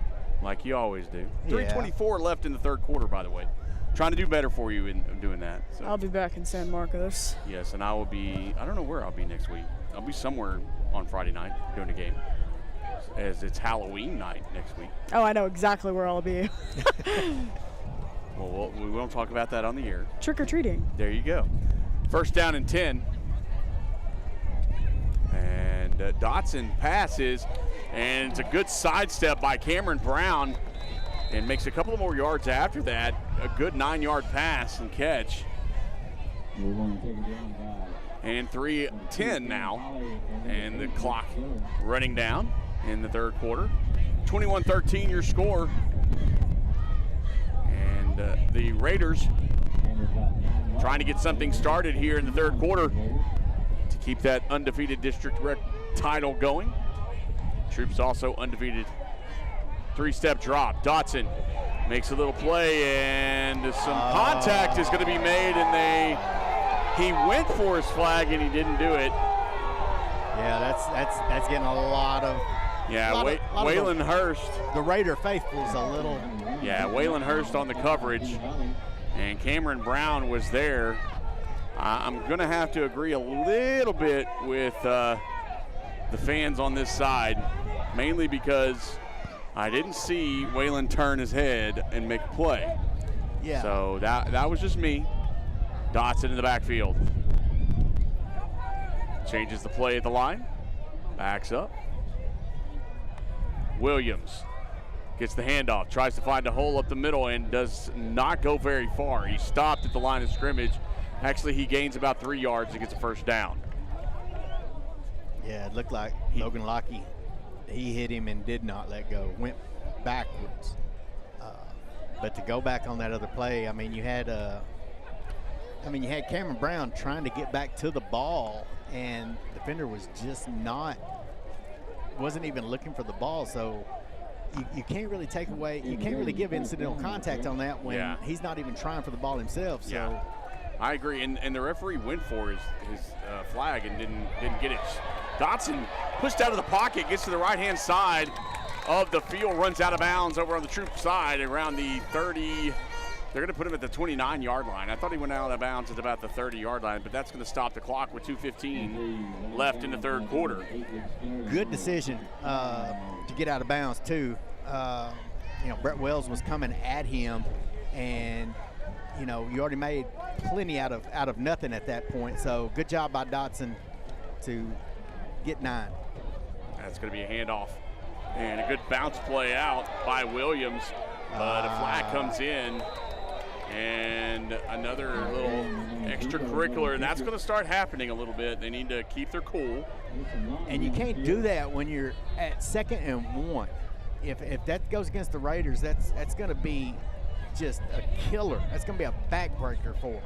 Like you always do. Yeah. 3:24 left in the 3rd quarter, by the way. Trying to do better for you in doing that. So. I'll be back in San Marcos. Yes, and I will be, I don't know where I'll be next week. I'll be somewhere on Friday night doing a game, as it's Halloween night next week. Oh, I know exactly where I'll be. Well, we won't talk about that on the air. Trick-or-treating. There you go. 1st down and 10. And Dotson passes, and it's a good sidestep by Cameron Brown, and makes a couple of more yards after that. A good 9-yard pass and catch. And 3:10 now, and the clock running down in the 3rd quarter. 21-13 your score. And the Raiders trying to get something started here in the third quarter to keep that undefeated district rec title going. Troup's also undefeated. Three-step drop. Dotson makes a little play, and some contact is going to be made, and he went for his flag, and he didn't do it. Yeah, that's getting a lot of. Yeah, Waylon Hurst. The Raider faithful's a little. Yeah, Waylon Hurst on the coverage, and Cameron Brown was there. I'm going to have to agree a little bit with the fans on this side, mainly because I didn't see Waylon turn his head and make a play. Yeah. So that was just me. Dotson in the backfield. Changes the play at the line. Backs up. Williams gets the handoff, tries to find a hole up the middle, and does not go very far. He stopped at the line of scrimmage. Actually, he gains about 3 yards and gets a first down. Yeah, it looked like Logan Lockie, he hit him and did not let go, went backwards. But to go back on that other play, I mean, you had Cameron Brown trying to get back to the ball, and the defender was just wasn't even looking for the ball. So you can't really take away, you can't really give incidental contact on that when he's not even trying for the ball himself. So. Yeah, I agree, and the referee went for his flag and didn't get it. Dotson pushed out of the pocket, gets to the right-hand side of the field, runs out of bounds over on the Troup side around the 30. They're going to put him at the 29-yard line. I thought he went out of bounds at about the 30-yard line, but that's going to stop the clock with 2:15 left in the third quarter. Good decision to get out of bounds, too. Brett Wells was coming at him, and, you already made plenty out of nothing at that point. So good job by Dotson to get 9. That's going to be a handoff. And a good bounce play out by Williams, but a flag comes in. And another little extracurricular, and that's going to start happening a little bit. They need to keep their cool. And you can't do that when you're at 2nd and 1. If that goes against the Raiders, that's going to be just a killer. That's going to be a backbreaker for them.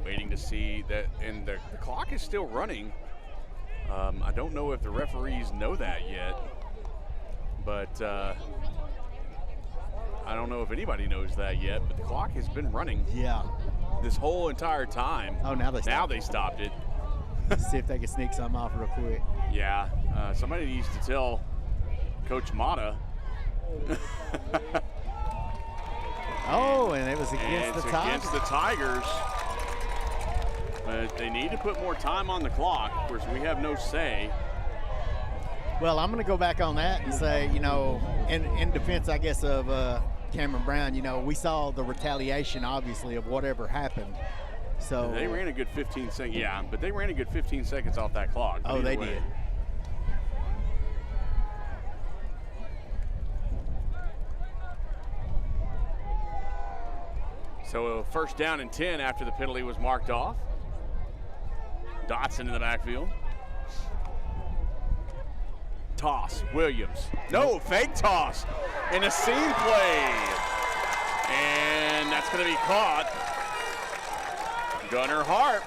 Waiting to see that, and the clock is still running. I don't know if the referees know that yet, but I don't know if anybody knows that yet, but the clock has been running. Yeah. This whole entire time. Oh, now they stopped it. See if they can sneak something off real quick. Yeah. Somebody needs to tell Coach Mata. Oh, and it was against the Tigers. Against the Tigers. But they need to put more time on the clock. Of course, we have no say. Well, I'm going to go back on that and say, in defense, I guess, of Cameron Brown, we saw the retaliation, obviously, of whatever happened. So they ran a good 15 seconds. Yeah, but they ran a good 15 seconds off that clock. Oh, they did. So first down and 10 after the penalty was marked off. Dotson in the backfield. Toss, Williams. No, fake toss. And a seam play. And that's going to be caught. Gunnar Hart.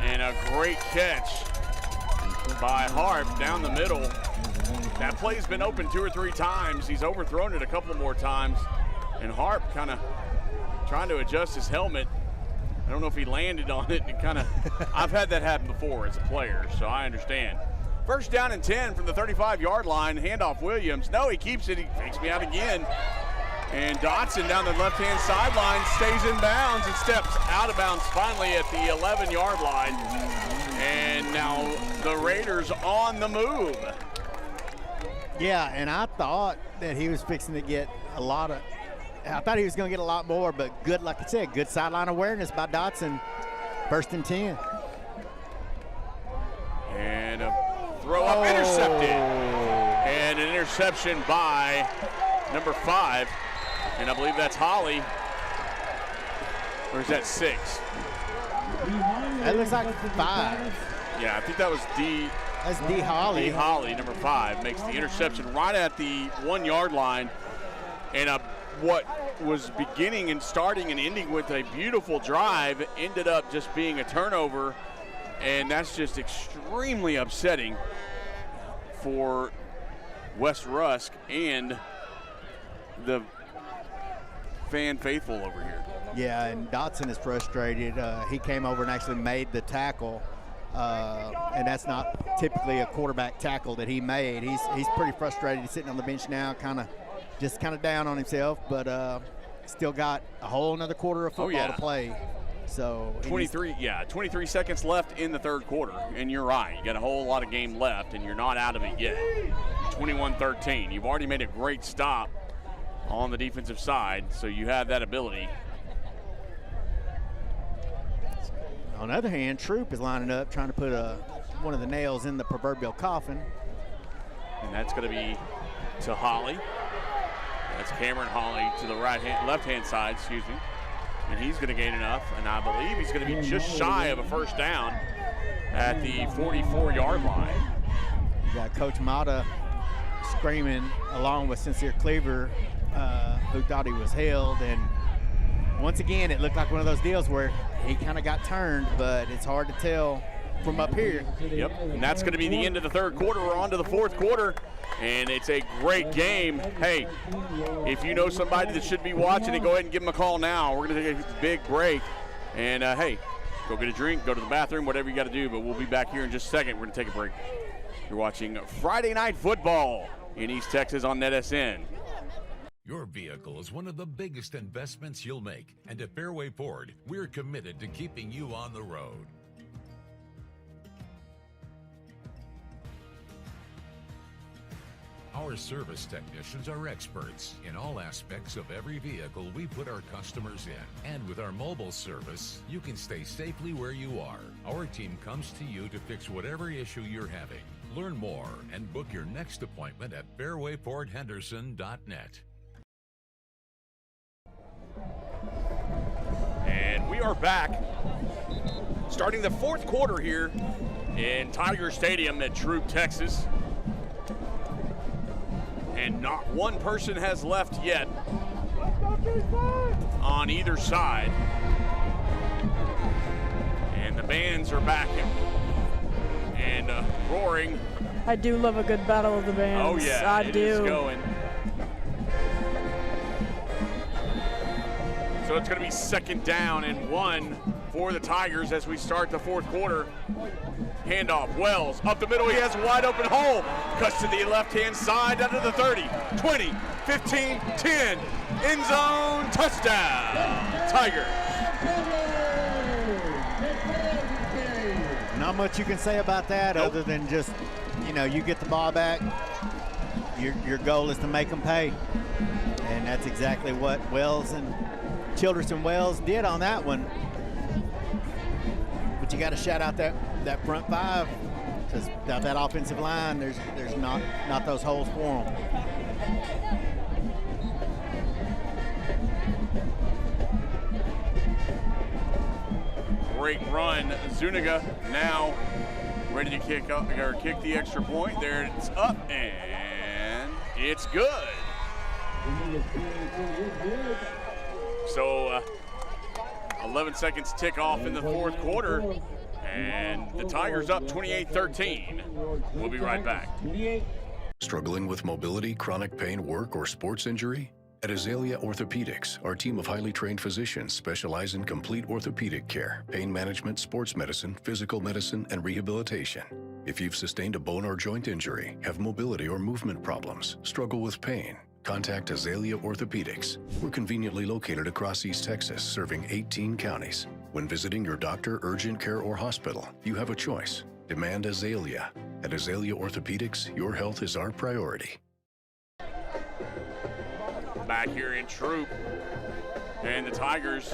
And a great catch by Hart down the middle. That play's been open 2 or 3 times. He's overthrown it a couple more times. And Hart kind of trying to adjust his helmet. I don't know if he landed on it. And kind of, I've had that happen before as a player, so I understand. First down and 10 from the 35-yard line. Handoff Williams. No, he keeps it. He fakes me out again. And Dotson down the left-hand sideline stays in bounds and steps out of bounds finally at the 11-yard line. And now the Raiders on the move. Yeah, and I thought that he was fixing to get a lot of – I thought he was going to get a lot more, but good, like I said, good sideline awareness by Dotson. First and 10. And a throw up intercepted. And an interception by number 5. And I believe that's Holly. Or is that 6? That looks like 5. Yeah, I think that was D. That's D. Holly. D. Holly, number 5, makes the interception right at the 1-yard line. And a what was beginning and starting and ending with a beautiful drive ended up just being a turnover, and that's just extremely upsetting for West Rusk and the fan faithful over here. Yeah, and Dotson is frustrated. He came over and actually made the tackle, and that's not typically a quarterback tackle that he made. He's pretty frustrated. He's sitting on the bench now, kind of down on himself, but still got a whole another quarter of football to play. So 23 seconds left in the third quarter, and you're right. You got a whole lot of game left, and you're not out of it yet. 21-13. You've already made a great stop on the defensive side, so you have that ability. On the other hand, Troup is lining up, trying to put one of the nails in the proverbial coffin. And that's going to be to Holly. That's Cameron Holly to the left-hand side, excuse me. And he's going to gain enough, and I believe he's going to be just shy of a first down at the 44-yard line. You got Coach Mata screaming along with Sincere Cleaver, who thought he was held. And once again, it looked like one of those deals where he kind of got turned, but it's hard to tell from up here. Yep, and that's going to be the end of the third quarter. We're on to the fourth quarter, and it's a great game. Hey, if you know somebody that should be watching it, go ahead and give them a call now. We're going to take a big break, and hey, go get a drink, go to the bathroom, whatever you got to do, but we'll be back here in just a second. We're going to take a break. You're watching Friday Night Football in East Texas on NETSN. Your vehicle is one of the biggest investments you'll make, and at Fairway Ford, we're committed to keeping you on the road. Our service technicians are experts in all aspects of every vehicle we put our customers in. And with our mobile service, you can stay safely where you are. Our team comes to you to fix whatever issue you're having. Learn more and book your next appointment at fairwayfordhenderson.net. And we are back, starting the fourth quarter here in Tiger Stadium at Troup, Texas. And not one person has left yet on either side. And the bands are back and roaring. I do love a good battle of the bands. Oh yeah, I it do. is going. So it's going to be 2nd down and 1 for the Tigers as we start the fourth quarter. Handoff, Wells, up the middle, he has a wide open hole. Cuts to the left-hand side, down to the 30, 20, 15, 10. End zone, touchdown, Tigers. Not much you can say about that other than just, you get the ball back. Your goal is to make them pay. And that's exactly what Wells and Childress and Wells did on that one. But you got to shout out that front five, because that offensive line, there's not those holes for them. Great run, Zuniga now ready to kick the extra point. There it's up and it's good. So 11 seconds tick off in the fourth quarter, and the Tigers up 28-13. We'll be right back. Struggling with mobility, chronic pain, work, or sports injury? At Azalea Orthopedics, our team of highly trained physicians specialize in complete orthopedic care, pain management, sports medicine, physical medicine, and rehabilitation. If you've sustained a bone or joint injury, have mobility or movement problems, struggle with pain, contact Azalea Orthopedics. We're conveniently located across East Texas, serving 18 counties. When visiting your doctor, urgent care, or hospital, you have a choice. Demand Azalea. At Azalea Orthopedics, your health is our priority. Back here in Troup, and the Tigers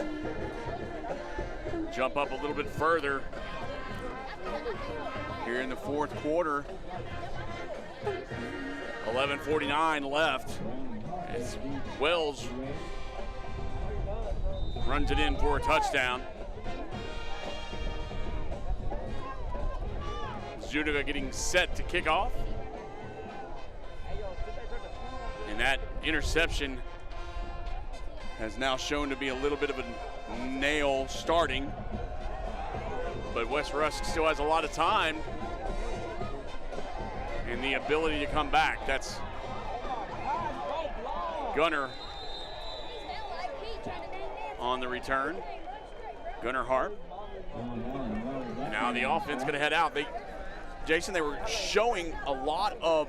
jump up a little bit further here in the fourth quarter. 11:49 left as Wells runs it in for a touchdown. Zuniga getting set to kick off. And that interception has now shown to be a little bit of a nail starting, but West Rusk still has a lot of time and the ability to come back. That's Gunner on the return. Gunner Harp. Now the offense going to head out. Jason, they were showing a lot of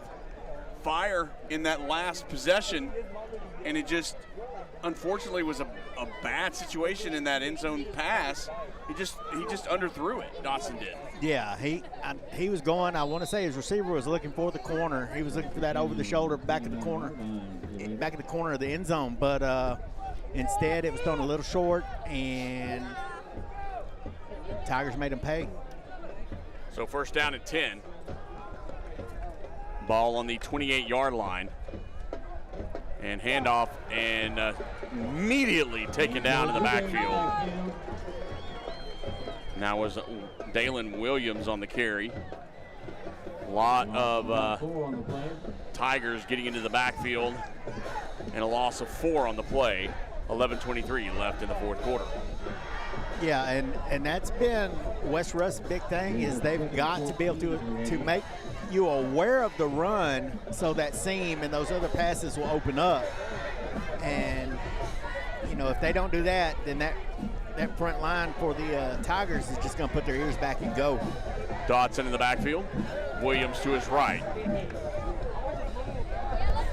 fire in that last possession, and it just unfortunately was a bad situation in that end zone pass. He just underthrew it. Dotson did. Yeah, he was going. I want to say his receiver was looking for the corner. He was looking for that over the shoulder, back of the corner of the end zone. But instead, it was thrown a little short, and Tigers made him pay. So first down at 10. Ball on the 28-yard line. And handoff, and immediately taken down in the backfield. Now was Dalen Williams on the carry. A lot of Tigers getting into the backfield, and a loss of 4 on the play. 11:23 left in the fourth quarter. Yeah, and that's been West Rusk's big thing, is they've got to be able to make you aware of the run so that seam and those other passes will open up. And, you know, if they don't do that, then that front line for the Tigers is just going to put their ears back and go. Dotson in the backfield. Williams to his right.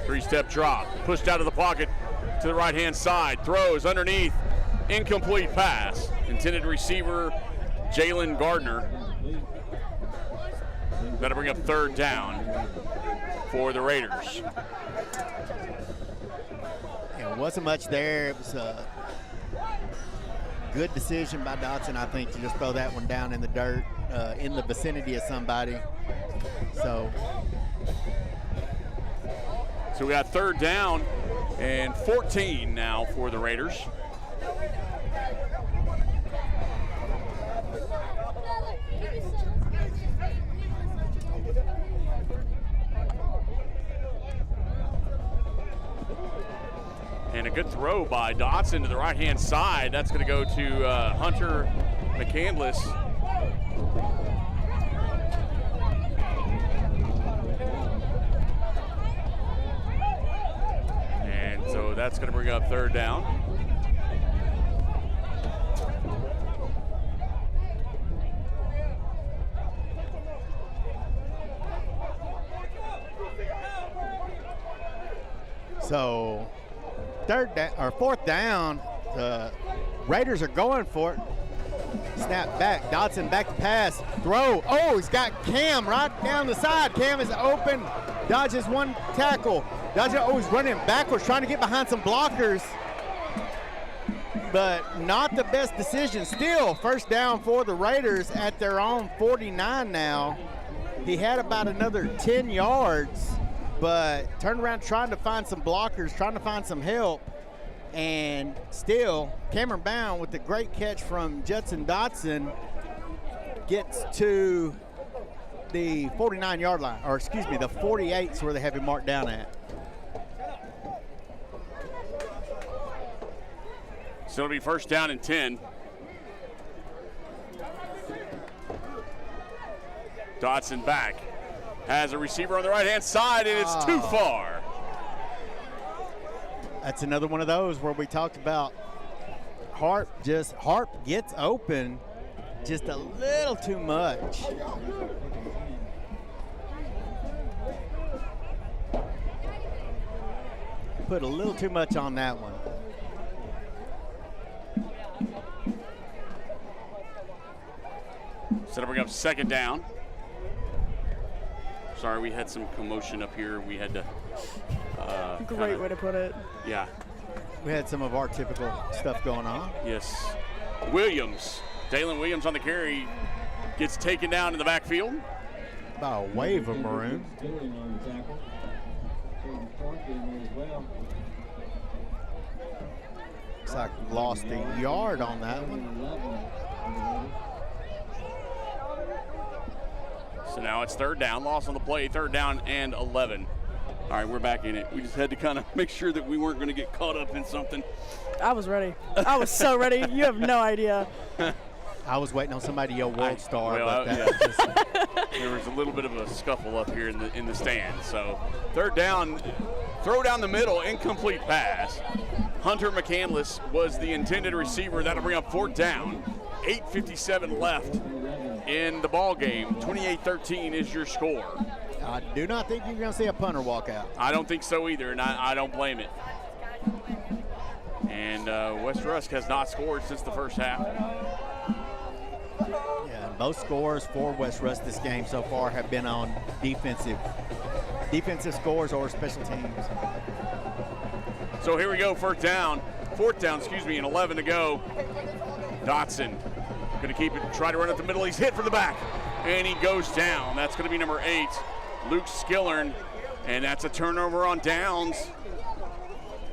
3-step drop. Pushed out of the pocket to the right-hand side. Throws underneath. Incomplete pass. Intended receiver, Jalen Gardner. That'll bring up third down for the Raiders. It wasn't much there. It was a good decision by Dotson, I think, to just throw that one down in the dirt, in the vicinity of somebody. So we got third down and 14 now for the Raiders. And a good throw by Dotson to the right-hand side. That's going to go to Hunter McCandless. And so that's going to bring up third down. So fourth down, the Raiders are going for it. Snap back, Dotson back to pass, throw. Oh, he's got Cam right down the side. Cam is open, dodges one tackle. He's running backwards, trying to get behind some blockers, but not the best decision. Still, first down for the Raiders at their own 49 now. He had about another 10 yards. But turned around trying to find some blockers, trying to find some help. And still, Cameron Bound with the great catch from Judson Dotson gets to the 49-yard line, or excuse me, the 48's where they have him marked down at. So it'll be first down and 10. Dotson back. Has a receiver on the right-hand side, and it's too far. That's another one of those where we talked about Harp gets open just a little too much. Put a little too much on that one. So to bring up second down. Sorry, we had some commotion up here. We had to. Great way to put it. Yeah. We had some of our typical stuff going on. Yes. Williams, Dalen Williams on the carry, gets taken down in the backfield. By a wave of maroon. Looks like lost a yard on that one. So now it's third down, loss on the play, third down and 11 All right, we're back in it. We just had to kind of make sure that we weren't going to get caught up in something. I was ready. I was so ready. You have no idea. I was waiting on somebody to yell World Star. Well, but that just, there was a little bit of a scuffle up here in the stand. So third down, throw down the middle, incomplete pass. Hunter McCandless was the intended receiver. That'll bring up fourth down. 8:57 left in the ball game. 28-13 is your score. I do not think you're going to see a punter walk out. I don't think so either, and I don't blame it. And West Rusk has not scored since the first half. Yeah, both scores for West Rusk this game so far have been on defensive scores or special teams. So here we go, fourth down, and 11 to go. Dotson going to keep it, try to run up the middle. He's hit from the back, and he goes down. That's going to be number 8, Luke Skillern, and that's a turnover on downs.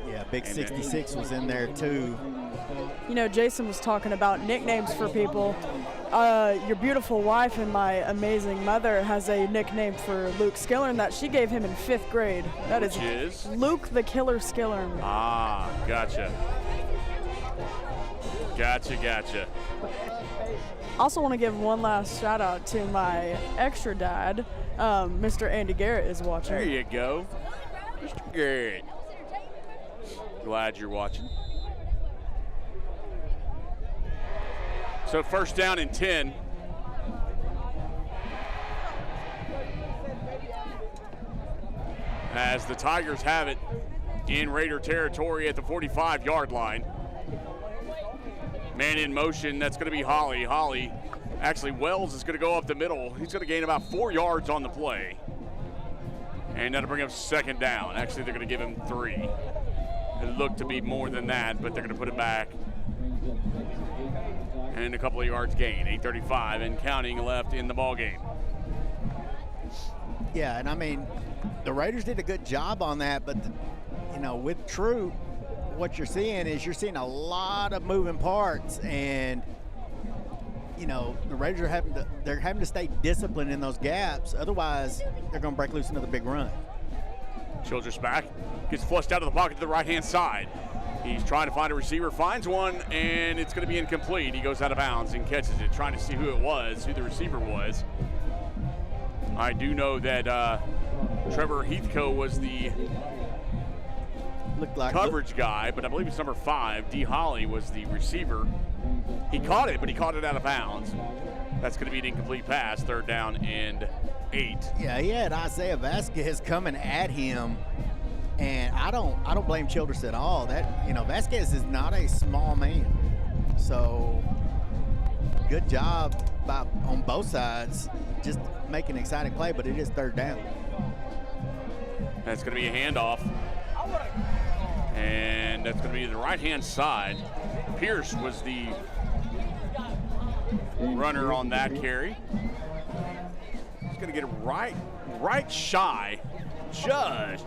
Yeah, big 66 was in there too. You know, Jason was talking about nicknames for people. Your beautiful wife and my amazing mother has a nickname for Luke Skillern that she gave him in 5th grade. That is Luke the Killer Skillern. Ah, gotcha. Gotcha. Also want to give one last shout out to my extra dad. Mr. Andy Garrett is watching. There you go. Mr. Garrett. Glad you're watching. So first down and 10. As the Tigers have it in Raider territory at the 45-yard line. Man in motion, that's going to be Holly. Actually, Wells is going to go up the middle. He's going to gain about 4 yards on the play. And that'll bring up second down. Actually, they're going to give him 3. It looked to be more than that, but they're going to put it back. And a couple of yards gain. 8:35 and counting left in the ball game. Yeah, and I mean, the Raiders did a good job on that, but with Troup, what you're seeing a lot of moving parts, and the Raiders are having to stay disciplined in those gaps. Otherwise, they're going to break loose another big run. Childress back, gets flushed out of the pocket to the right-hand side. He's trying to find a receiver, finds one, and it's going to be incomplete. He goes out of bounds and catches it, trying to see who the receiver was. I do know that Trevor Heathcote was the coverage guy, but I believe it's number 5. D. Holly was the receiver. He caught it, but he caught it out of bounds. That's going to be an incomplete pass, third down and 8. Yeah, he had Isaiah Vasquez coming at him, and I don't blame Childress at all. Vasquez is not a small man, so good job on both sides, just making an exciting play. But it is third down. That's going to be a handoff. And that's going to be the right-hand side. Pierce was the runner on that carry. He's going to get it right shy. Just.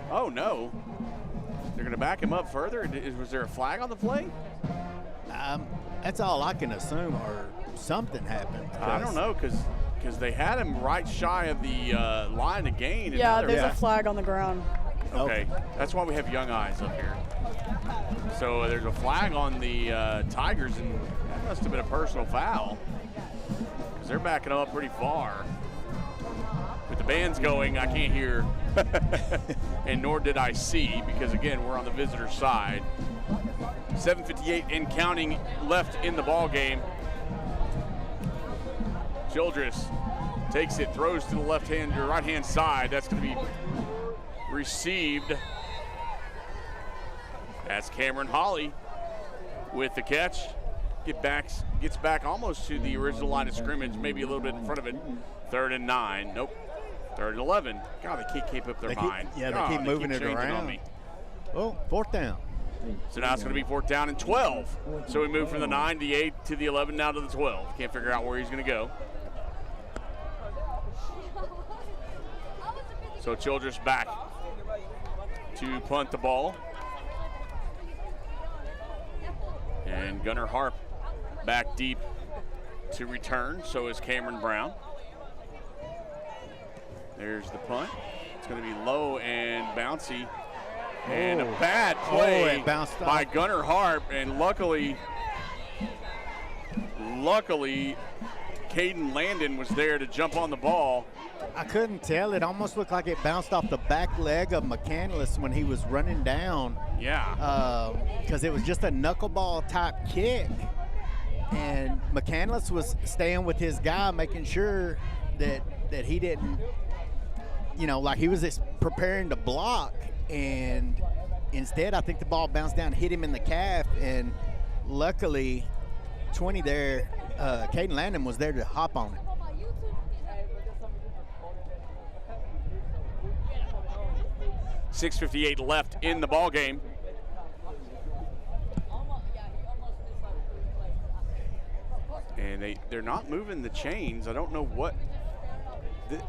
Oh, no. They're going to back him up further. Was there a flag on the play? That's all I can assume, or something happened. I don't know, because they had him right shy of the line to gain. Yeah, there's a flag on the ground. Okay, that's why we have young eyes up here. So there's a flag on the Tigers, and that must have been a personal foul because they're backing up pretty far. With the band's going, I can't hear, and nor did I see, because again, we're on the visitor side. 7:58 and counting left in the ball game. Childress takes it, throws to the right-hand side. That's going to be received as Cameron Holly with the catch. Gets back almost to the original line of scrimmage, maybe a little bit in front of it. 3rd and 9. Nope. 3rd and 11. God, they can't keep up their mind. They keep moving it around. Oh, 4th down. So now it's going to be 4th down and 12. So we move from the 9 to the 8 to the 11, now to the 12. Can't figure out where he's going to go. So Childress back to punt the ball. And Gunnar Harp back deep to return. So is Cameron Brown. There's the punt. It's going going to be low and bouncy. And a bad play it bounced by off. Gunnar Harp, and luckily, Caden Landon was there to jump on the ball. I couldn't tell. It almost looked like it bounced off the back leg of McCandless when he was running down. Yeah. Because it was just a knuckleball type kick. And McCandless was staying with his guy, making sure that he didn't, like he was preparing to block. And instead, I think the ball bounced down, hit him in the calf. And luckily, 20 there, Caden Landon was there to hop on it. .6:58 left in the ball game. And they're not moving the chains. I don't know what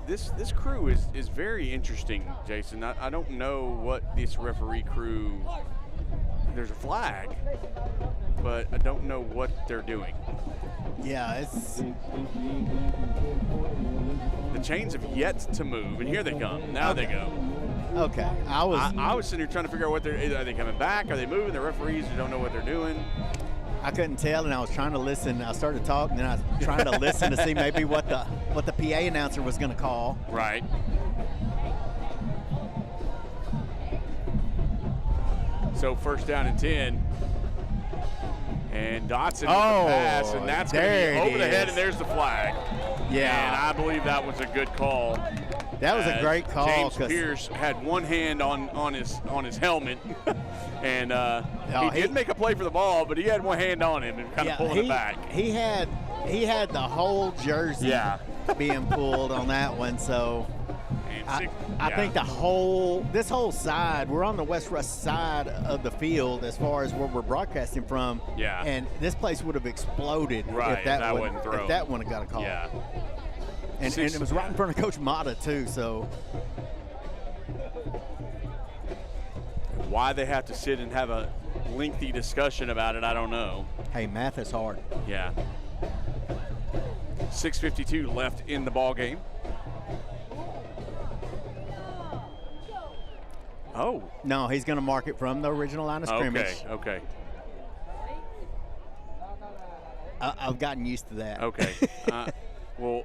this crew is very interesting, Jason. I don't know what this referee crew. There's a flag, but I don't know what they're doing. Yeah, it's the chains have yet to move, and here they come. Now they go. Okay, I was sitting here trying to figure out what are they coming back? Are they moving? The referees who don't know what they're doing. I couldn't tell, and I was trying to listen. I started talking, and I was trying to listen to see maybe what the PA announcer was going to call. Right. So first down and 10. And Dotson with the pass, and that's going to be over the head, and there's the flag. Yeah. And I believe that was a good call. That was a great call. James Pierce had one hand on his helmet, and he did make a play for the ball, but he had one hand on him and kind of pulling it back. He had the whole jersey being pulled on that one. So I think this whole side, we're on the West Rusk side of the field as far as where we're broadcasting from. Yeah. And this place would have exploded if that one had got a call. Yeah. And it was right in front of Coach Mata, too, so. Why they have to sit and have a lengthy discussion about it, I don't know. Hey, math is hard. Yeah. 6:52 left in the ball game. Oh. No, he's going to mark it from the original line of scrimmage. Okay. I've gotten used to that. Okay. Well,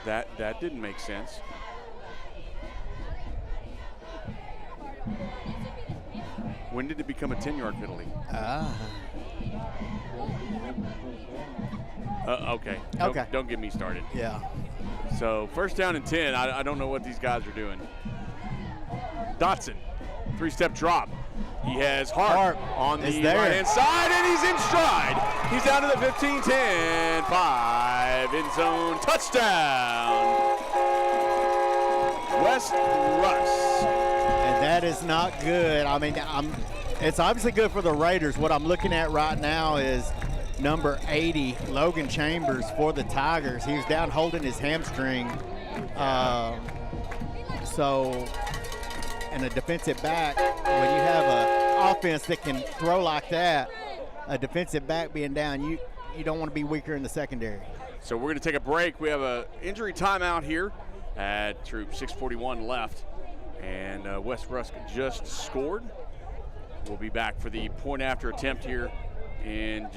that didn't make sense. When did it become a 10-yard penalty? Okay. Don't get me started. Yeah. So first down and 10. I don't know what these guys are doing. Dotson, 3-step drop. He has Hart on the right-hand side, and he's in stride. He's down to the 15, 10, 5, end zone, touchdown. West Rusk. And that is not good. I mean, it's obviously good for the Raiders. What I'm looking at right now is number 80, Logan Chambers, for the Tigers. He was down holding his hamstring. And a defensive back, when you have an offense that can throw like that, a defensive back being down, you don't want to be weaker in the secondary. So we're going to take a break. We have an injury timeout here at Troup, 6:41 left. And West Rusk just scored. We'll be back for the point after attempt here in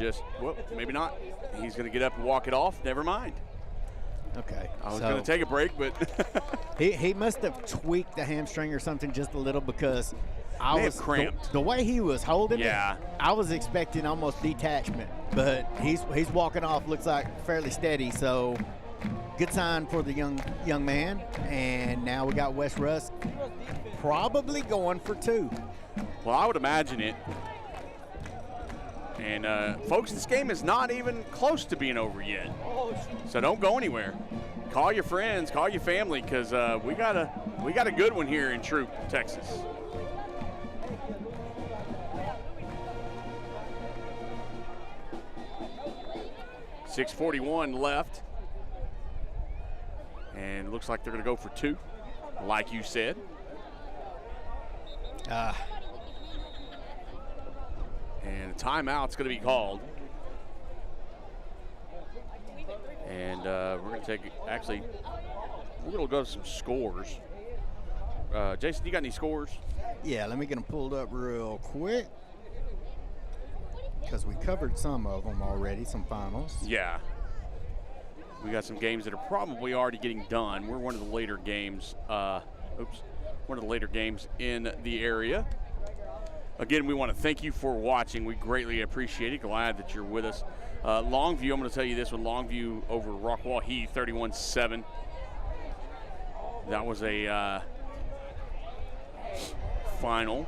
maybe not. He's going to get up and walk it off. Never mind. Okay. I was going to take a break, but he must have tweaked the hamstring or something just a little, because I was cramped. The way he was holding it, I was expecting almost detachment, but he's walking off, looks like fairly steady. So good sign for the young man. And now we got West Rusk probably going for 2. Well, I would imagine it. And folks, this game is not even close to being over yet. So don't go anywhere. Call your friends, call your family, because we got a good one here in Troup, Texas. .641 left. And looks like they're going to go for 2, like you said. And a timeout's going to be called. And we're going to take, actually, we're going to go to some scores. Jason, you got any scores? Yeah, let me get them pulled up real quick because we covered some of them already, some finals. Yeah. We got some games that are probably already getting done. We're one of the later games. One of the later games in the area. Again, we want to thank you for watching. We greatly appreciate it. Glad that you're with us. Longview, I'm going to tell you this one. Longview over Rockwall Heath, 31-7. That was a final.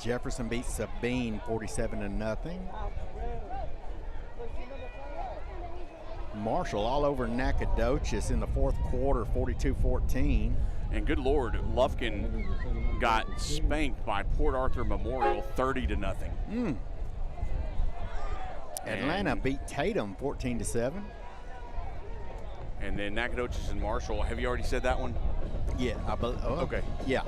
Jefferson beats Sabine 47-0. Marshall all over Nacogdoches in the fourth quarter, 42-14. And good Lord, Lufkin got spanked by Port Arthur Memorial 30-0. Atlanta beat Tatum 14-7. And then Nacogdoches and Marshall. Have you already said that one? Yeah, I believe. Okay. Yeah.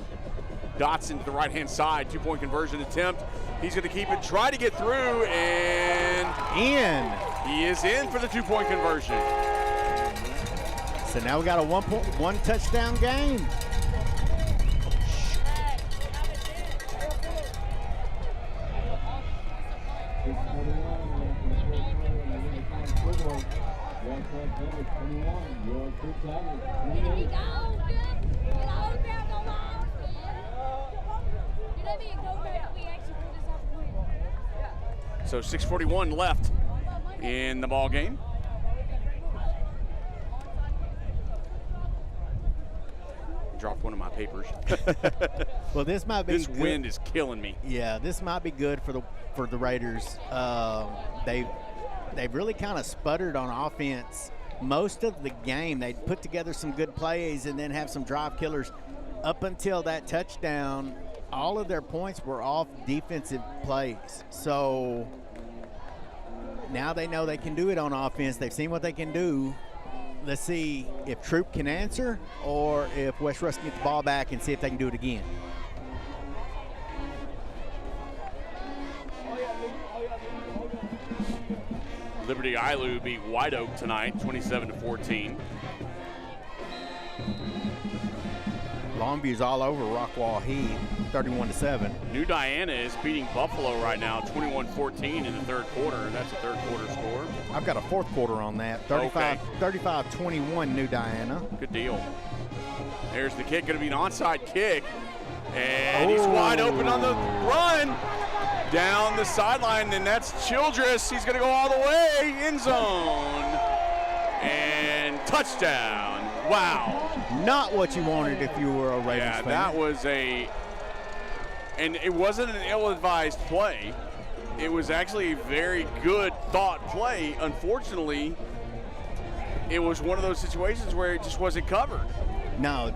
Dotson to the right-hand side, two-point conversion attempt. He's going to keep it, try to get through, and in. He is in for the two-point conversion. So now we got a one touchdown game. So 6:41 left in the ball game. Dropped one of my papers. Well, this might be. This wind is killing me. Yeah, this might be good for the Raiders. They've really kind of sputtered on offense most of the game. They put together some good plays and then have some drive killers. Up until that touchdown, all of their points were off defensive plays. So now they know they can do it on offense. They've seen what they can do. Let's see if Troup can answer or if West Rusk gets the ball back and see if they can do it again. Liberty Ilu beat White Oak tonight, 27-14. Longview's all over Rockwall Heath, 31-7. New Diana is beating Buffalo right now, 21-14 in the third quarter. That's a third quarter score. I've got a fourth quarter on that, 35-21 New Diana. Good deal. There's the kick, going to be an onside kick. And he's wide open on the run. Down the sideline, and that's Childress. He's going to go all the way, end zone. And touchdown. Wow. Not what you wanted if you were a Raiders fan. Yeah, that was and it wasn't an ill-advised play. It was actually a very good thought play. Unfortunately, it was one of those situations where it just wasn't covered. No,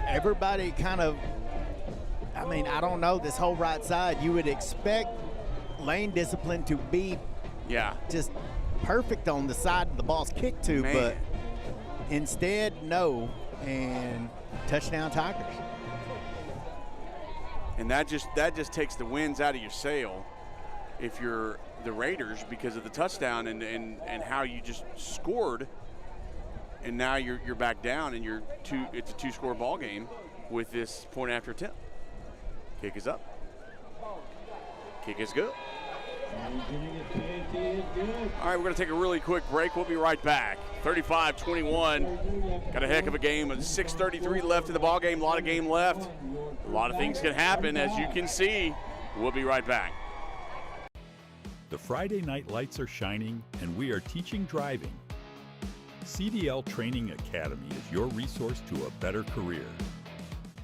everybody kind of, I mean, I don't know, this whole right side, you would expect lane discipline to be just perfect on the side the ball's kicked to, but instead, no, and touchdown Tigers. And that just takes the winds out of your sail if you're the Raiders because of the touchdown and how you just scored, and now you're back down and it's a two-score ball game with this point after attempt. Kick is up. Kick is good. All right, we're going to take a really quick break. We'll be right back. 35-21. Got a heck of a game. 6:33 left in the ball game. A lot of game left. A lot of things can happen, as you can see. We'll be right back. The Friday night lights are shining, and we are teaching driving. CDL Training Academy is your resource to a better career.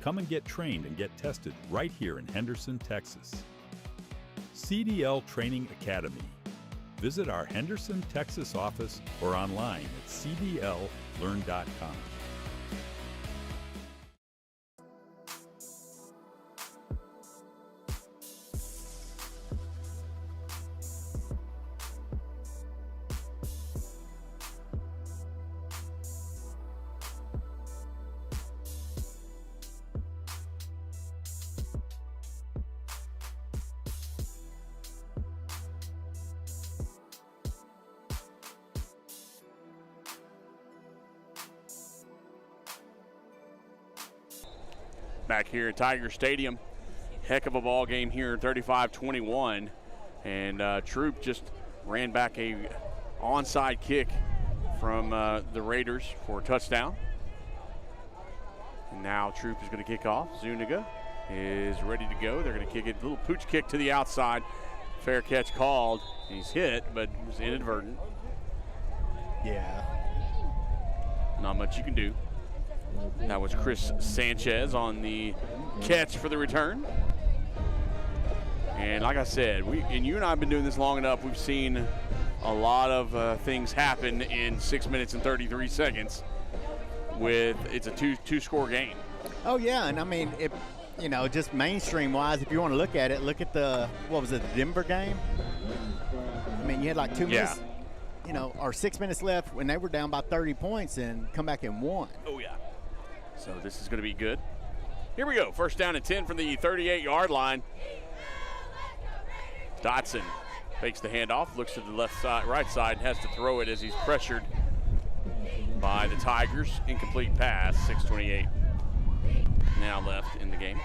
Come and get trained and get tested right here in Henderson, Texas. CDL Training Academy. Visit our Henderson, Texas office or online at cdllearn.com. back here at Tiger Stadium. Heck of a ball game here, 35-21. And Troup just ran back a onside kick from the Raiders for a touchdown. And now Troup is going to kick off. Zuniga is ready to go. They're going to kick it, a little pooch kick to the outside. Fair catch called. He's hit, but it was inadvertent. Yeah. Not much you can do. That was Chris Sanchez on the catch for the return. And like I said, you and I have been doing this long enough. We've seen a lot of things happen in 6 minutes and 33 seconds. It's a two-score game. Oh yeah, and I mean, just mainstream-wise, if you want to look at it, look at the Denver game. I mean, you had like 2 minutes, or 6 minutes left when they were down by 30 points and come back and won. Oh yeah. So this is going to be good. Here we go. First down and 10 from the 38-yard line. Dotson fakes the handoff, looks to the right side, has to throw it as he's pressured by the Tigers. Incomplete pass, 6:28 now left in the game.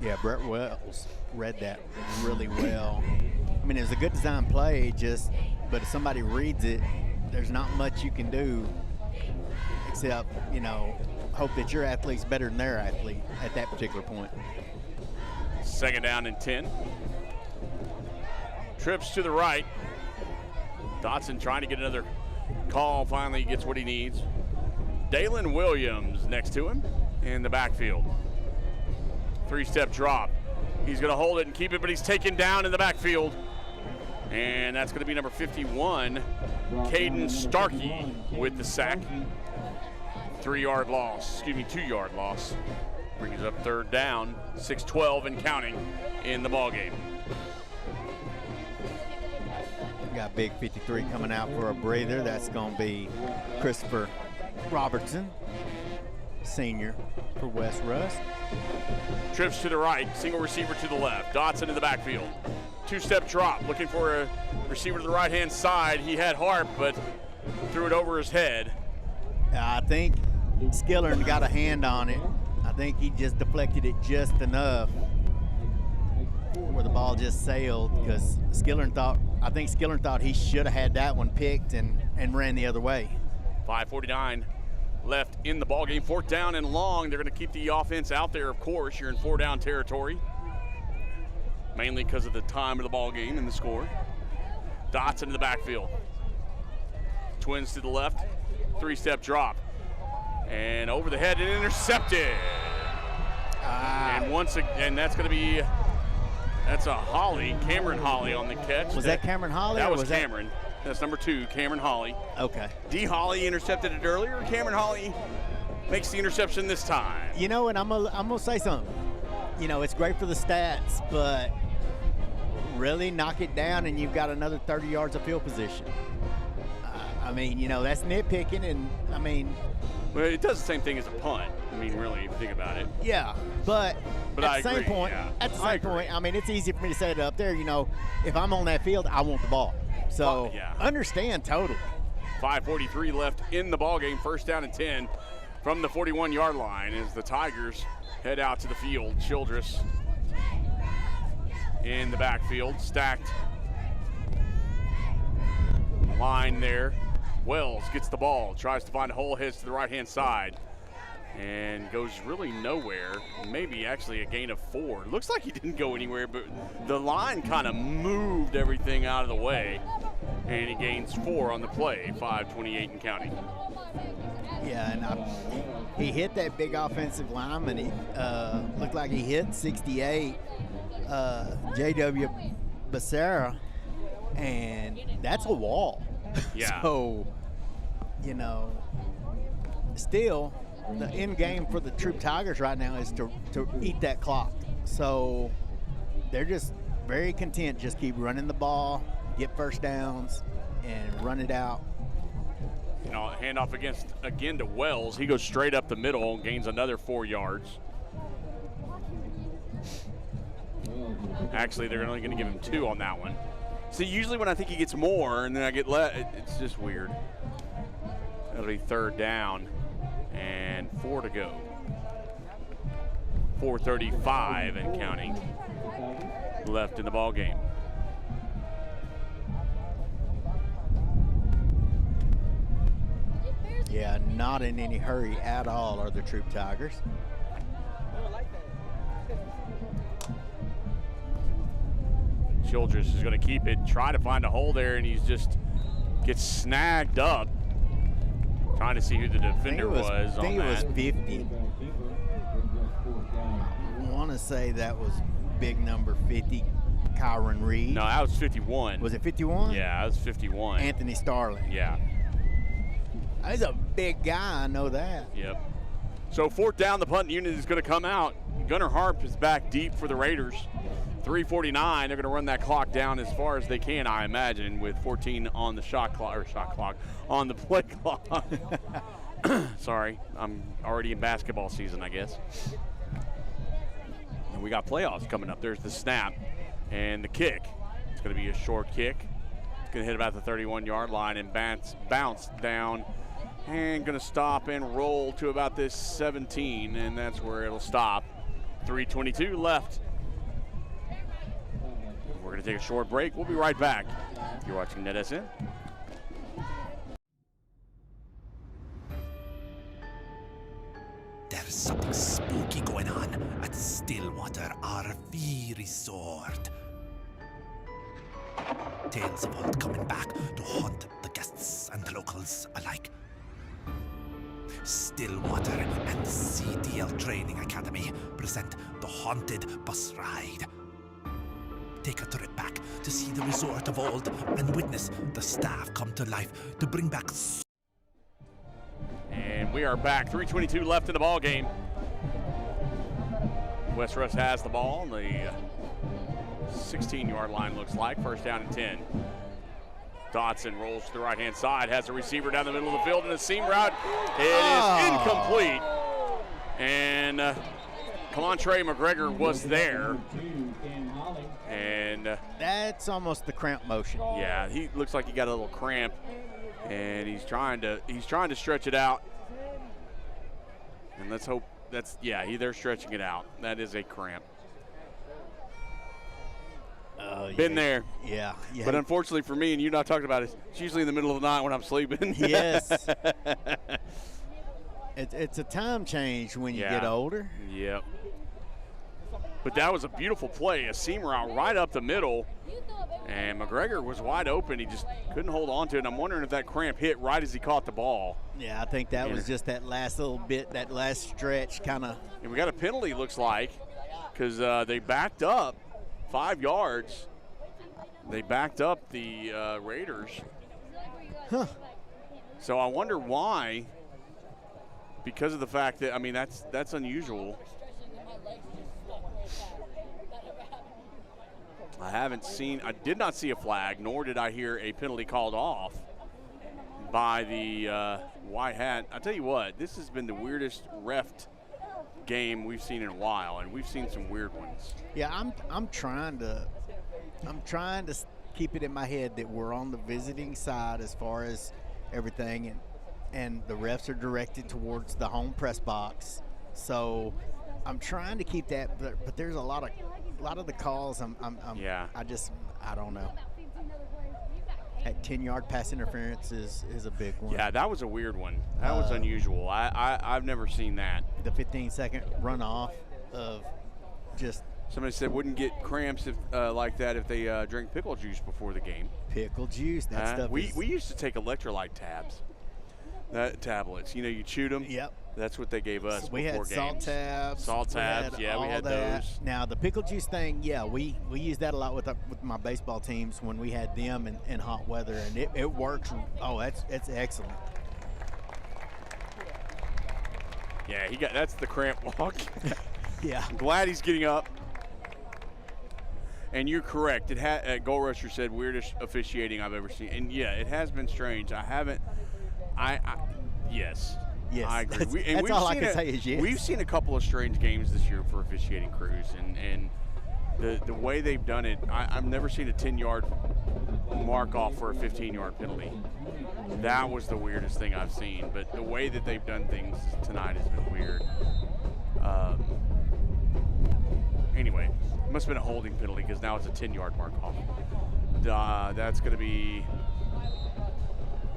Yeah, Brett Wells read that really well. I mean, it was a good design play, but if somebody reads it, there's not much you can do except, hope that your athlete's better than their athlete at that particular point. Second down and 10. Trips to the right. Dotson trying to get another call. Finally gets what he needs. Dalen Williams next to him in the backfield. Three-step drop. He's going to hold it and keep it, but he's taken down in the backfield. And that's going to be number 51, Caden Starkey with the sack. 2-yard loss. Brings up third down, 6:12 and counting in the ballgame. Got big 53 coming out for a breather. That's going to be Christopher Robertson, senior for West Rusk. Trips to the right, single receiver to the left. Dotson in the backfield. Two-step drop, looking for a receiver to the right-hand side. He had Harp, but threw it over his head. I think Skillern got a hand on it. I think he just deflected it just enough where the ball just sailed, because Skillern thought he should have had that one picked and ran the other way. 5:49 left in the ballgame. Fourth down and long. They're going to keep the offense out there, of course. You're in four-down territory, mainly because of the time of the ballgame and the score. Dotson in the backfield. Twins to the left. Three-step drop. And over the head and intercepted. And once again, that's going to be That's a Holly, Cameron Holly on the catch. Was that Cameron Holly? That was Cameron. That's number 2, Cameron Holly. Okay. D. Holly intercepted it earlier. Cameron Holly makes the interception this time. You know, and I'm gonna say something. You know, it's great for the stats, but really knock it down and you've got another 30 yards of field position. I mean, you know, that's nitpicking, and I mean. Well, it does the same thing as a punt. I mean, really, if you think about it. Yeah, but I at the same point, I mean, it's easy for me to say it up there. You know, if I'm on that field, I want the ball. So understand totally. 5:43 left in the ballgame. First down and 10 from the 41-yard line as the Tigers head out to the field. Childress in the backfield, stacked line there. Wells gets the ball, tries to find a hole, heads to the right-hand side, and goes really nowhere. Maybe actually a gain of 4. Looks like he didn't go anywhere, but the line kind of moved everything out of the way, and he gains 4 on the play, 5:28 and counting. Yeah, and he hit that big offensive lineman. He looked like he hit 68, J.W. Becerra, and that's a wall. Yeah. So, you know, still the end game for the Troup Tigers right now is to eat that clock. So they're just very content, just keep running the ball, get first downs, and run it out. You know, handoff again to Wells. He goes straight up the middle and gains another 4 yards. Actually, they're only going to give him 2 on that one. See, usually when I think he gets more and then I get less, it's just weird. That'll be third down and 4 to go. 4:35 and counting left in the ball game. Yeah, not in any hurry at all are the Troup Tigers. Childress is going to keep it, try to find a hole there, and he's just gets snagged up. Trying to see who the defender was on that. I think it was 50. I want to say that was big number 50, Kyron Reed. No, that was 51. Was it 51? Yeah, that was 51. Anthony Starling. Yeah. He's a big guy, I know that. Yep. So 4th down, the punt unit is going to come out. Gunnar Harp is back deep for the Raiders. 3:49, they're going to run that clock down as far as they can, I imagine, with 14 on the shot clock, on the play clock. Sorry, I'm already in basketball season, I guess. And we got playoffs coming up. There's the snap and the kick. It's going to be a short kick. It's going to hit about the 31-yard line and bounce down and going to stop and roll to about this 17, and that's where it'll stop. 3:22 left. We're going to take a short break. We'll be right back. You're watching NETSN. There's something spooky going on at Stillwater RV Resort. Tales of old coming back to haunt the guests and the locals alike. Stillwater and CDL Training Academy present the Haunted Bus Ride. Take a trip back to see the resort of old and witness the staff come to life to bring back. And we are back. 3:22 left in the ball game. West Rusk has the ball. The 16-yard line looks like. 1st down and 10. Dotson rolls to the right-hand side, has a receiver down the middle of the field in a seam route. It is incomplete. And Kamontre McGregor was there. And that's almost the cramp motion. Yeah, he looks like he got a little cramp, and he's trying to stretch it out. And let's hope they're stretching it out. That is a cramp. Been there. Yeah. But unfortunately for me, and you not talking about it, it's usually in the middle of the night when I'm sleeping. Yes. It's a time change when you get older. Yep. But that was a beautiful play, a seam route right up the middle, and McGregor was wide open. He just couldn't hold on to it. And I'm wondering if that cramp hit right as he caught the ball. Yeah, I think that was just that last little bit, that last stretch kind of. And we got a penalty, looks like, because they backed up 5 yards. They backed up the Raiders. Huh. So I wonder why, because of the fact that, I mean, that's unusual. I did not see a flag, nor did I hear a penalty called off by the white hat. I tell you what, this has been the weirdest reffed game we've seen in a while, and we've seen some weird ones. Yeah, I'm trying to keep it in my head that we're on the visiting side as far as everything, and the refs are directed towards the home press box. So I'm trying to keep that, but there's a lot of the calls. I don't know. That 10-yard pass interference is a big one. Yeah, that was a weird one. That was unusual. I've never seen that. The 15-second runoff of just. Somebody said wouldn't get cramps if like that if they drink pickle juice before the game. Pickle juice, that stuff. We used to take electrolyte tablets. You know, you chewed them. Yep. That's what they gave us we before had games. Salt tabs. Yeah, we had that. those. Now the pickle juice thing, yeah, we use that a lot with my baseball teams when we had them in hot weather, and it works. Oh, it's excellent. Yeah, that's the cramp walk. Yeah. I'm glad he's getting up. And you're correct. Goal Rusher said weirdest officiating I've ever seen. And yeah, it has been strange. Yes. Yes, I agree. That's all I can say is yes. We've seen a couple of strange games this year for officiating crews, and the way they've done it, I've never seen a 10-yard mark off for a 15-yard penalty. That was the weirdest thing I've seen. But the way that they've done things tonight has been weird. Anyway, it must have been a holding penalty because now it's a 10-yard mark off. That's going to be.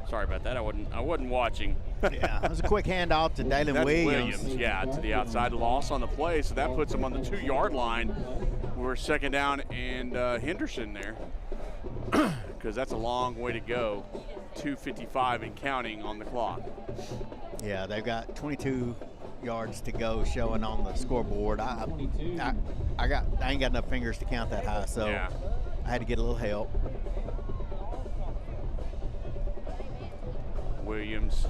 Sorry about that. I wasn't watching. Yeah, it was a quick handoff to Dalen That's Williams. Yeah, to the outside, loss on the play, so that puts him on the 2-yard line. We're second down and Henderson there, because that's a long way to go. 2:55 and counting on the clock. Yeah, they've got 22 yards to go showing on the scoreboard. I ain't got enough fingers to count that high, so Yeah. I had to get a little help. Williams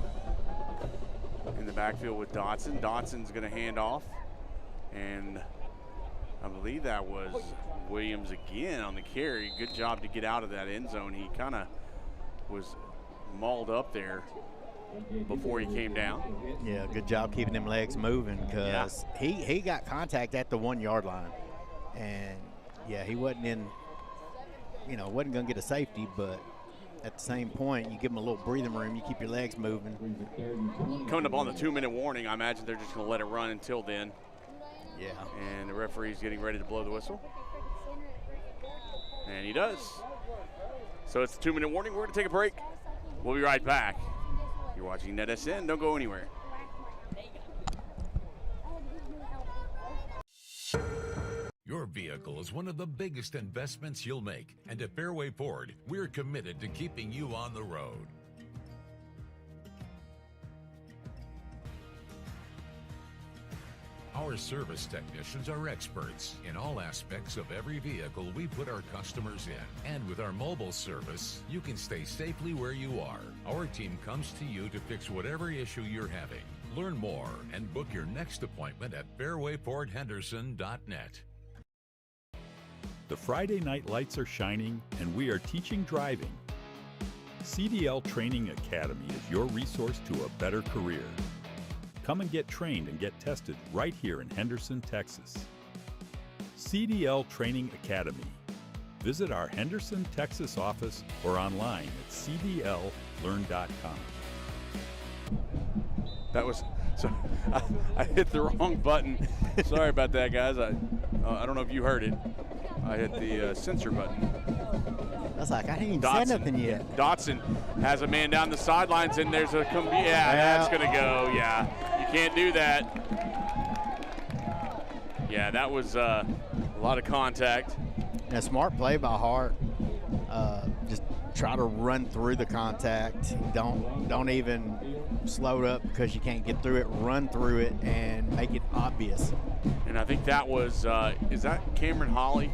in the backfield with Dotson. Dotson's going to hand off, and I believe that was Williams again on the carry. Good job to get out of that end zone. He kind of was mauled up there before he came down. Yeah, good job keeping them legs moving, because he got contact at the 1-yard line, and yeah, he wasn't in, wasn't going to get a safety, but at the same point, you give him a little breathing room, you keep your legs moving. Coming up on the 2-minute warning, I imagine they're just going to let it run until then. Yeah. And the referee's getting ready to blow the whistle. And he does. So it's the 2-minute warning. We're going to take a break. We'll be right back. You're watching NETSN. Don't go anywhere. Your vehicle is one of the biggest investments you'll make, and at Fairway Ford, we're committed to keeping you on the road. Our service technicians are experts in all aspects of every vehicle we put our customers in. And with our mobile service, you can stay safely where you are. Our team comes to you to fix whatever issue you're having. Learn more and book your next appointment at fairwayfordhenderson.net. The Friday night lights are shining, and we are teaching driving. CDL Training Academy is your resource to a better career. Come and get trained and get tested right here in Henderson, Texas. CDL Training Academy. Visit our Henderson, Texas office or online at cdllearn.com. That was, so I hit the wrong button. Sorry about that, guys. I don't know if you heard it. I hit the censor button. That's like, I ain't even said nothing yet. Dotson has a man down the sidelines, and there's a that's going to go. Yeah, you can't do that. Yeah, that was a lot of contact. And a smart play by Hart. Just try to run through the contact. Don't even slow it up because you can't get through it. Run through it and make it obvious. And I think that was, is that Cameron Hawley?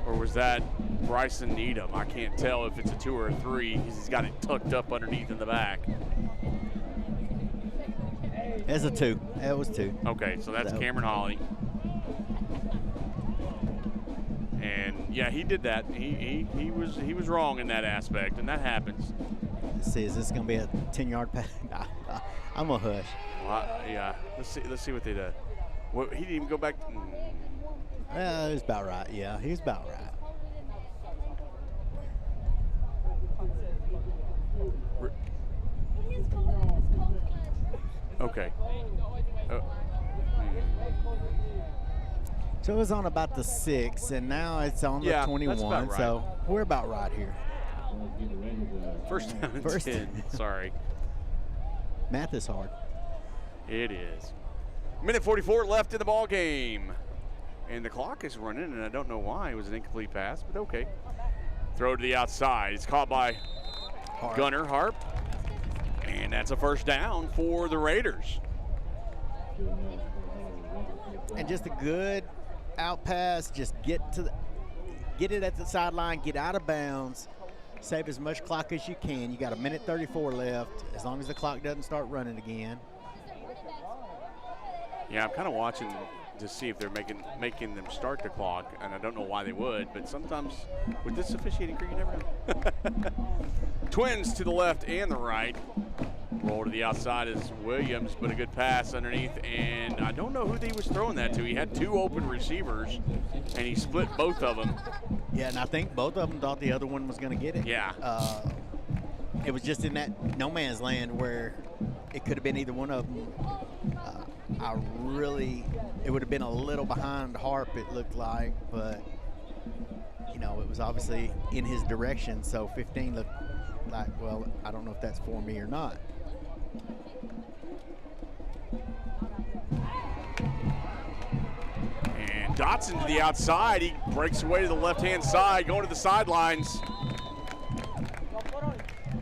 Or was that Bryson Needham? I can't tell if it's a 2 or a 3 because he's got it tucked up underneath in the back. It's a 2. It was 2. Okay, so that's Cameron Hawley. And yeah, he did that. He was wrong in that aspect, and that happens. Let's see, is this going to be a 10-yard pass? Nah, I'm gonna hush. Well, yeah, let's see what they did. Well, he didn't even go back. He's about right. Yeah, he's about right. Okay. So it was on about the 6, and now it's on the 21. That's about right. So we're about right here. First down and 10. Sorry. Math is hard. It is. Minute 44 left in the ball game. And the clock is running, and I don't know why. It was an incomplete pass, but okay. Throw to the outside. It's caught by Gunnar Harp. And that's a first down for the Raiders. And just a good out pass. Just get it at the sideline, get out of bounds, save as much clock as you can. You got a minute 34 left, as long as the clock doesn't start running again. Yeah, I'm kind of watching to see if they're making them start the clock, and I don't know why they would, but sometimes with this officiating crew, you never know. Twins to the left and the right. Roll to the outside is Williams, but a good pass underneath, and I don't know who he was throwing that to. He had 2 open receivers, and he split both of them. Yeah, and I think both of them thought the other one was going to get it. Yeah. It was just in that no man's land where it could have been either one of them. It would have been a little behind Harp, it looked like, but, you know, it was obviously in his direction, so 15 looked like, well, I don't know if that's for me or not. And Dotson to the outside. He breaks away to the left-hand side, going to the sidelines.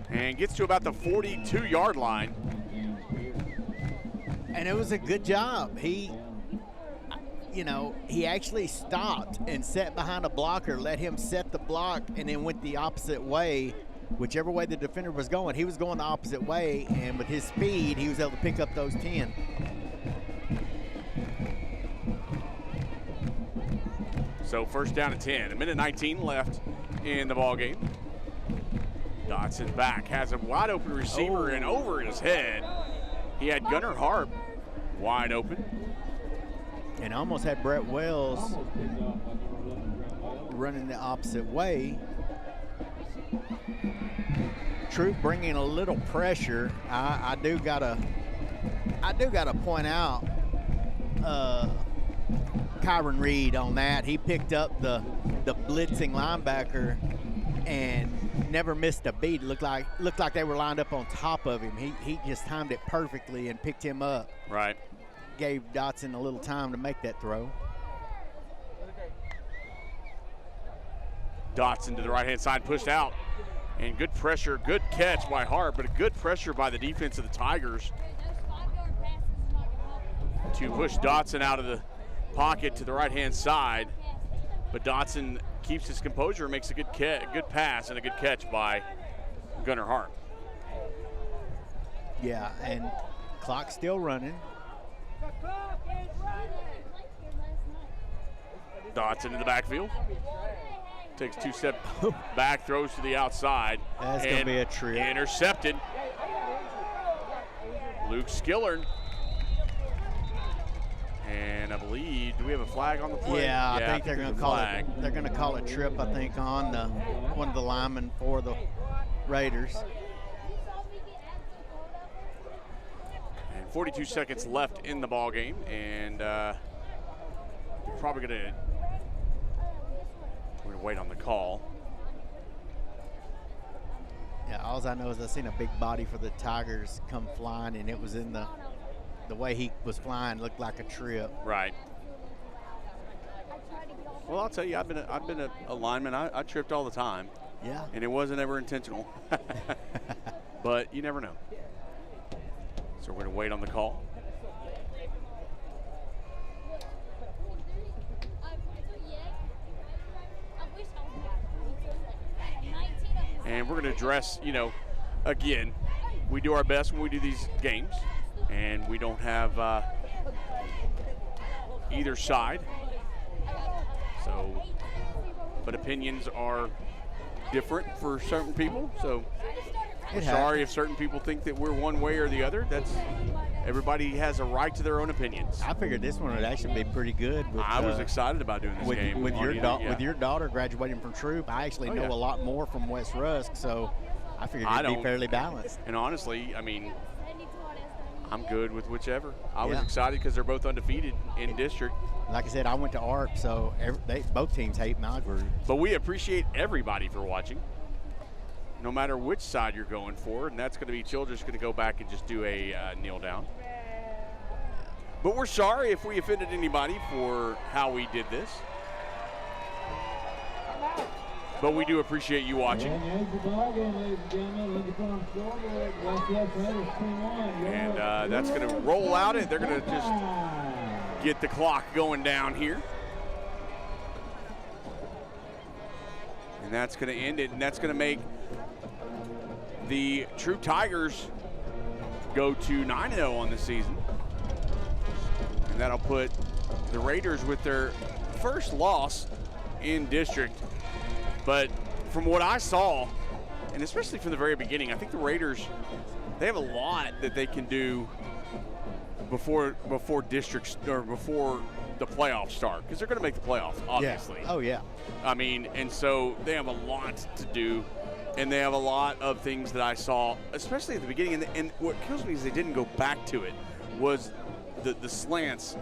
And gets to about the 42-yard line. And it was a good job. He actually stopped and sat behind a blocker, let him set the block, and then went the opposite way. Whichever way the defender was going, he was going the opposite way, and with his speed, he was able to pick up those 10. So first down at 10. A minute 19 left in the ball game. Dotson back, has a wide open receiver and over his head. He had Gunnar Harp wide open. And almost had Brett Wells running the opposite way. Troup bringing a little pressure. I do gotta point out Kyron Reed on that. He picked up the blitzing linebacker and never missed a beat. It looked like they were lined up on top of him. He just timed it perfectly and picked him up. Right. Gave Dotson a little time to make that throw. Dotson to the right-hand side, pushed out. And good pressure, good catch by Hart, but a good pressure by the defense of the Tigers to push Dotson out of the pocket to the right-hand side. But Dotson keeps his composure and makes a good pass and a good catch by Gunnar Hart. Yeah, and clock's still running. Dotson in the backfield. Takes 2 steps back, throws to the outside. That's going to be a trip. Intercepted. Luke Skillern. And I believe, do we have a flag on the play? Yeah, I think they're going to call it. They're going to call it trip, I think, on one of the linemen for the Raiders. And 42 seconds left in the ball game, and we're probably going to wait on the call. Yeah, all I know is I seen a big body for the Tigers come flying, and it was in the way he was flying looked like a trip. Right. Well, I'll tell you, I've been a lineman. I tripped all the time. Yeah. And it wasn't ever intentional. But you never know. So we're going to wait on the call. And we're going to address, again, we do our best when we do these games, and we don't have either side. So, but opinions are different for certain people. So, we're sorry if certain people think that we're one way or the other. Everybody has a right to their own opinions. I figured this one would actually be pretty good. I was excited about doing this game. With your daughter graduating from Troup, I actually know a lot more from West Rusk, so I figured it'd be fairly balanced. And honestly, I mean, I'm good with whichever. I was excited because they're both undefeated in district. Like I said, I went to ARP, so both teams hate my group. But we appreciate everybody for watching, no matter which side you're going for, and that's going to be Childress going to go back and just do a kneel down. But we're sorry if we offended anybody for how we did this. But we do appreciate you watching. And that's going to roll out it. They're going to just get the clock going down here. And that's going to end it, and that's going to make the Troup Tigers go to 9-0 on the season. And that'll put the Raiders with their first loss in district. But from what I saw, and especially from the very beginning, I think the Raiders, they have a lot that they can do before districts or before the playoffs start, because they're going to make the playoffs, obviously. Yeah. Oh, yeah. I mean, and so they have a lot to do And they have a lot of things that I saw, especially at the beginning. And what kills me is they didn't go back to it, was the slants,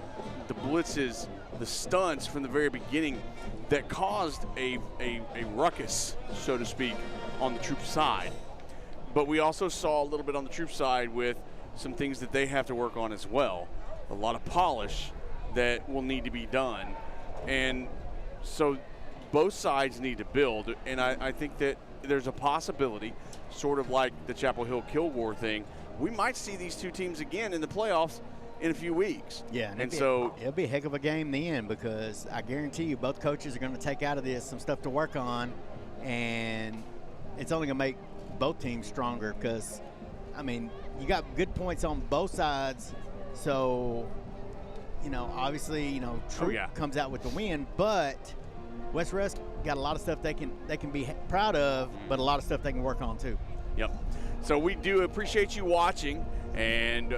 the blitzes, the stunts from the very beginning that caused a ruckus, so to speak, on the Troup side. But we also saw a little bit on the Troup side with some things that they have to work on as well. A lot of polish that will need to be done. And so both sides need to build. And I think that there's a possibility, sort of like the Chapel Hill-Kilgore thing, we might see these two teams again in the playoffs in a few weeks. Yeah, and so it'll be a heck of a game in the end, because I guarantee you both coaches are going to take out of this some stuff to work on, and it's only going to make both teams stronger, because, I mean, you got good points on both sides. So, you know, obviously, Troup comes out with the win, but West Rusk got a lot of stuff they can be proud of, but a lot of stuff they can work on too. Yep. So we do appreciate you watching, and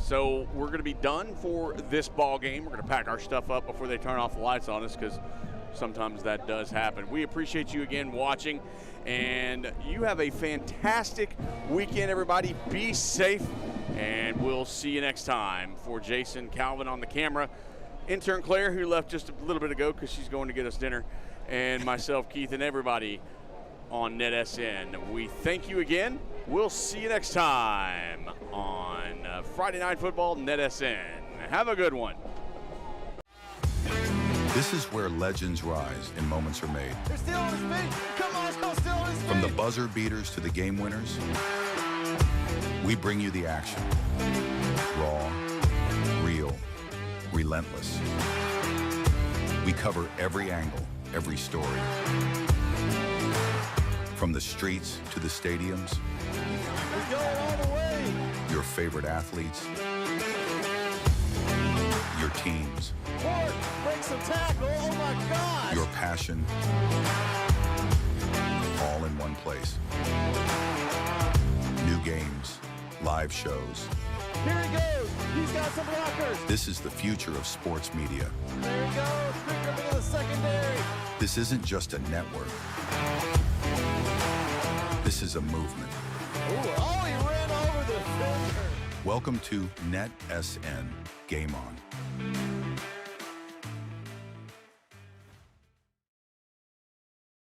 so we're going to be done for this ball game. We're going to pack our stuff up before they turn off the lights on us, because sometimes that does happen. We appreciate you again watching, and you have a fantastic weekend, everybody. Be safe, and we'll see you next time. For Jason, Calvin on the camera, intern Claire, who left just a little bit ago because she's going to get us dinner, and myself, Keith, and everybody on NETSN. We thank you again. We'll see you next time on Friday Night Football NETSN. Have a good one. This is where legends rise and moments are made. They're still on his feet. Come on, still on his feet. From the buzzer beaters to the game winners, we bring you the action. Raw, real, relentless. We cover every angle, every story. From the streets to the stadiums, We're going all the way. your favorite athletes, your teams, Ford breaks a tackle. Oh my gosh. your passion, all in one place. New games, live shows. Here he goes. He's got some blockers. This is the future of sports media. There he goes. Quick up into the secondary. This isn't just a network. This is a movement. Ooh, oh, he ran over the filter. Welcome to NETSN Game On.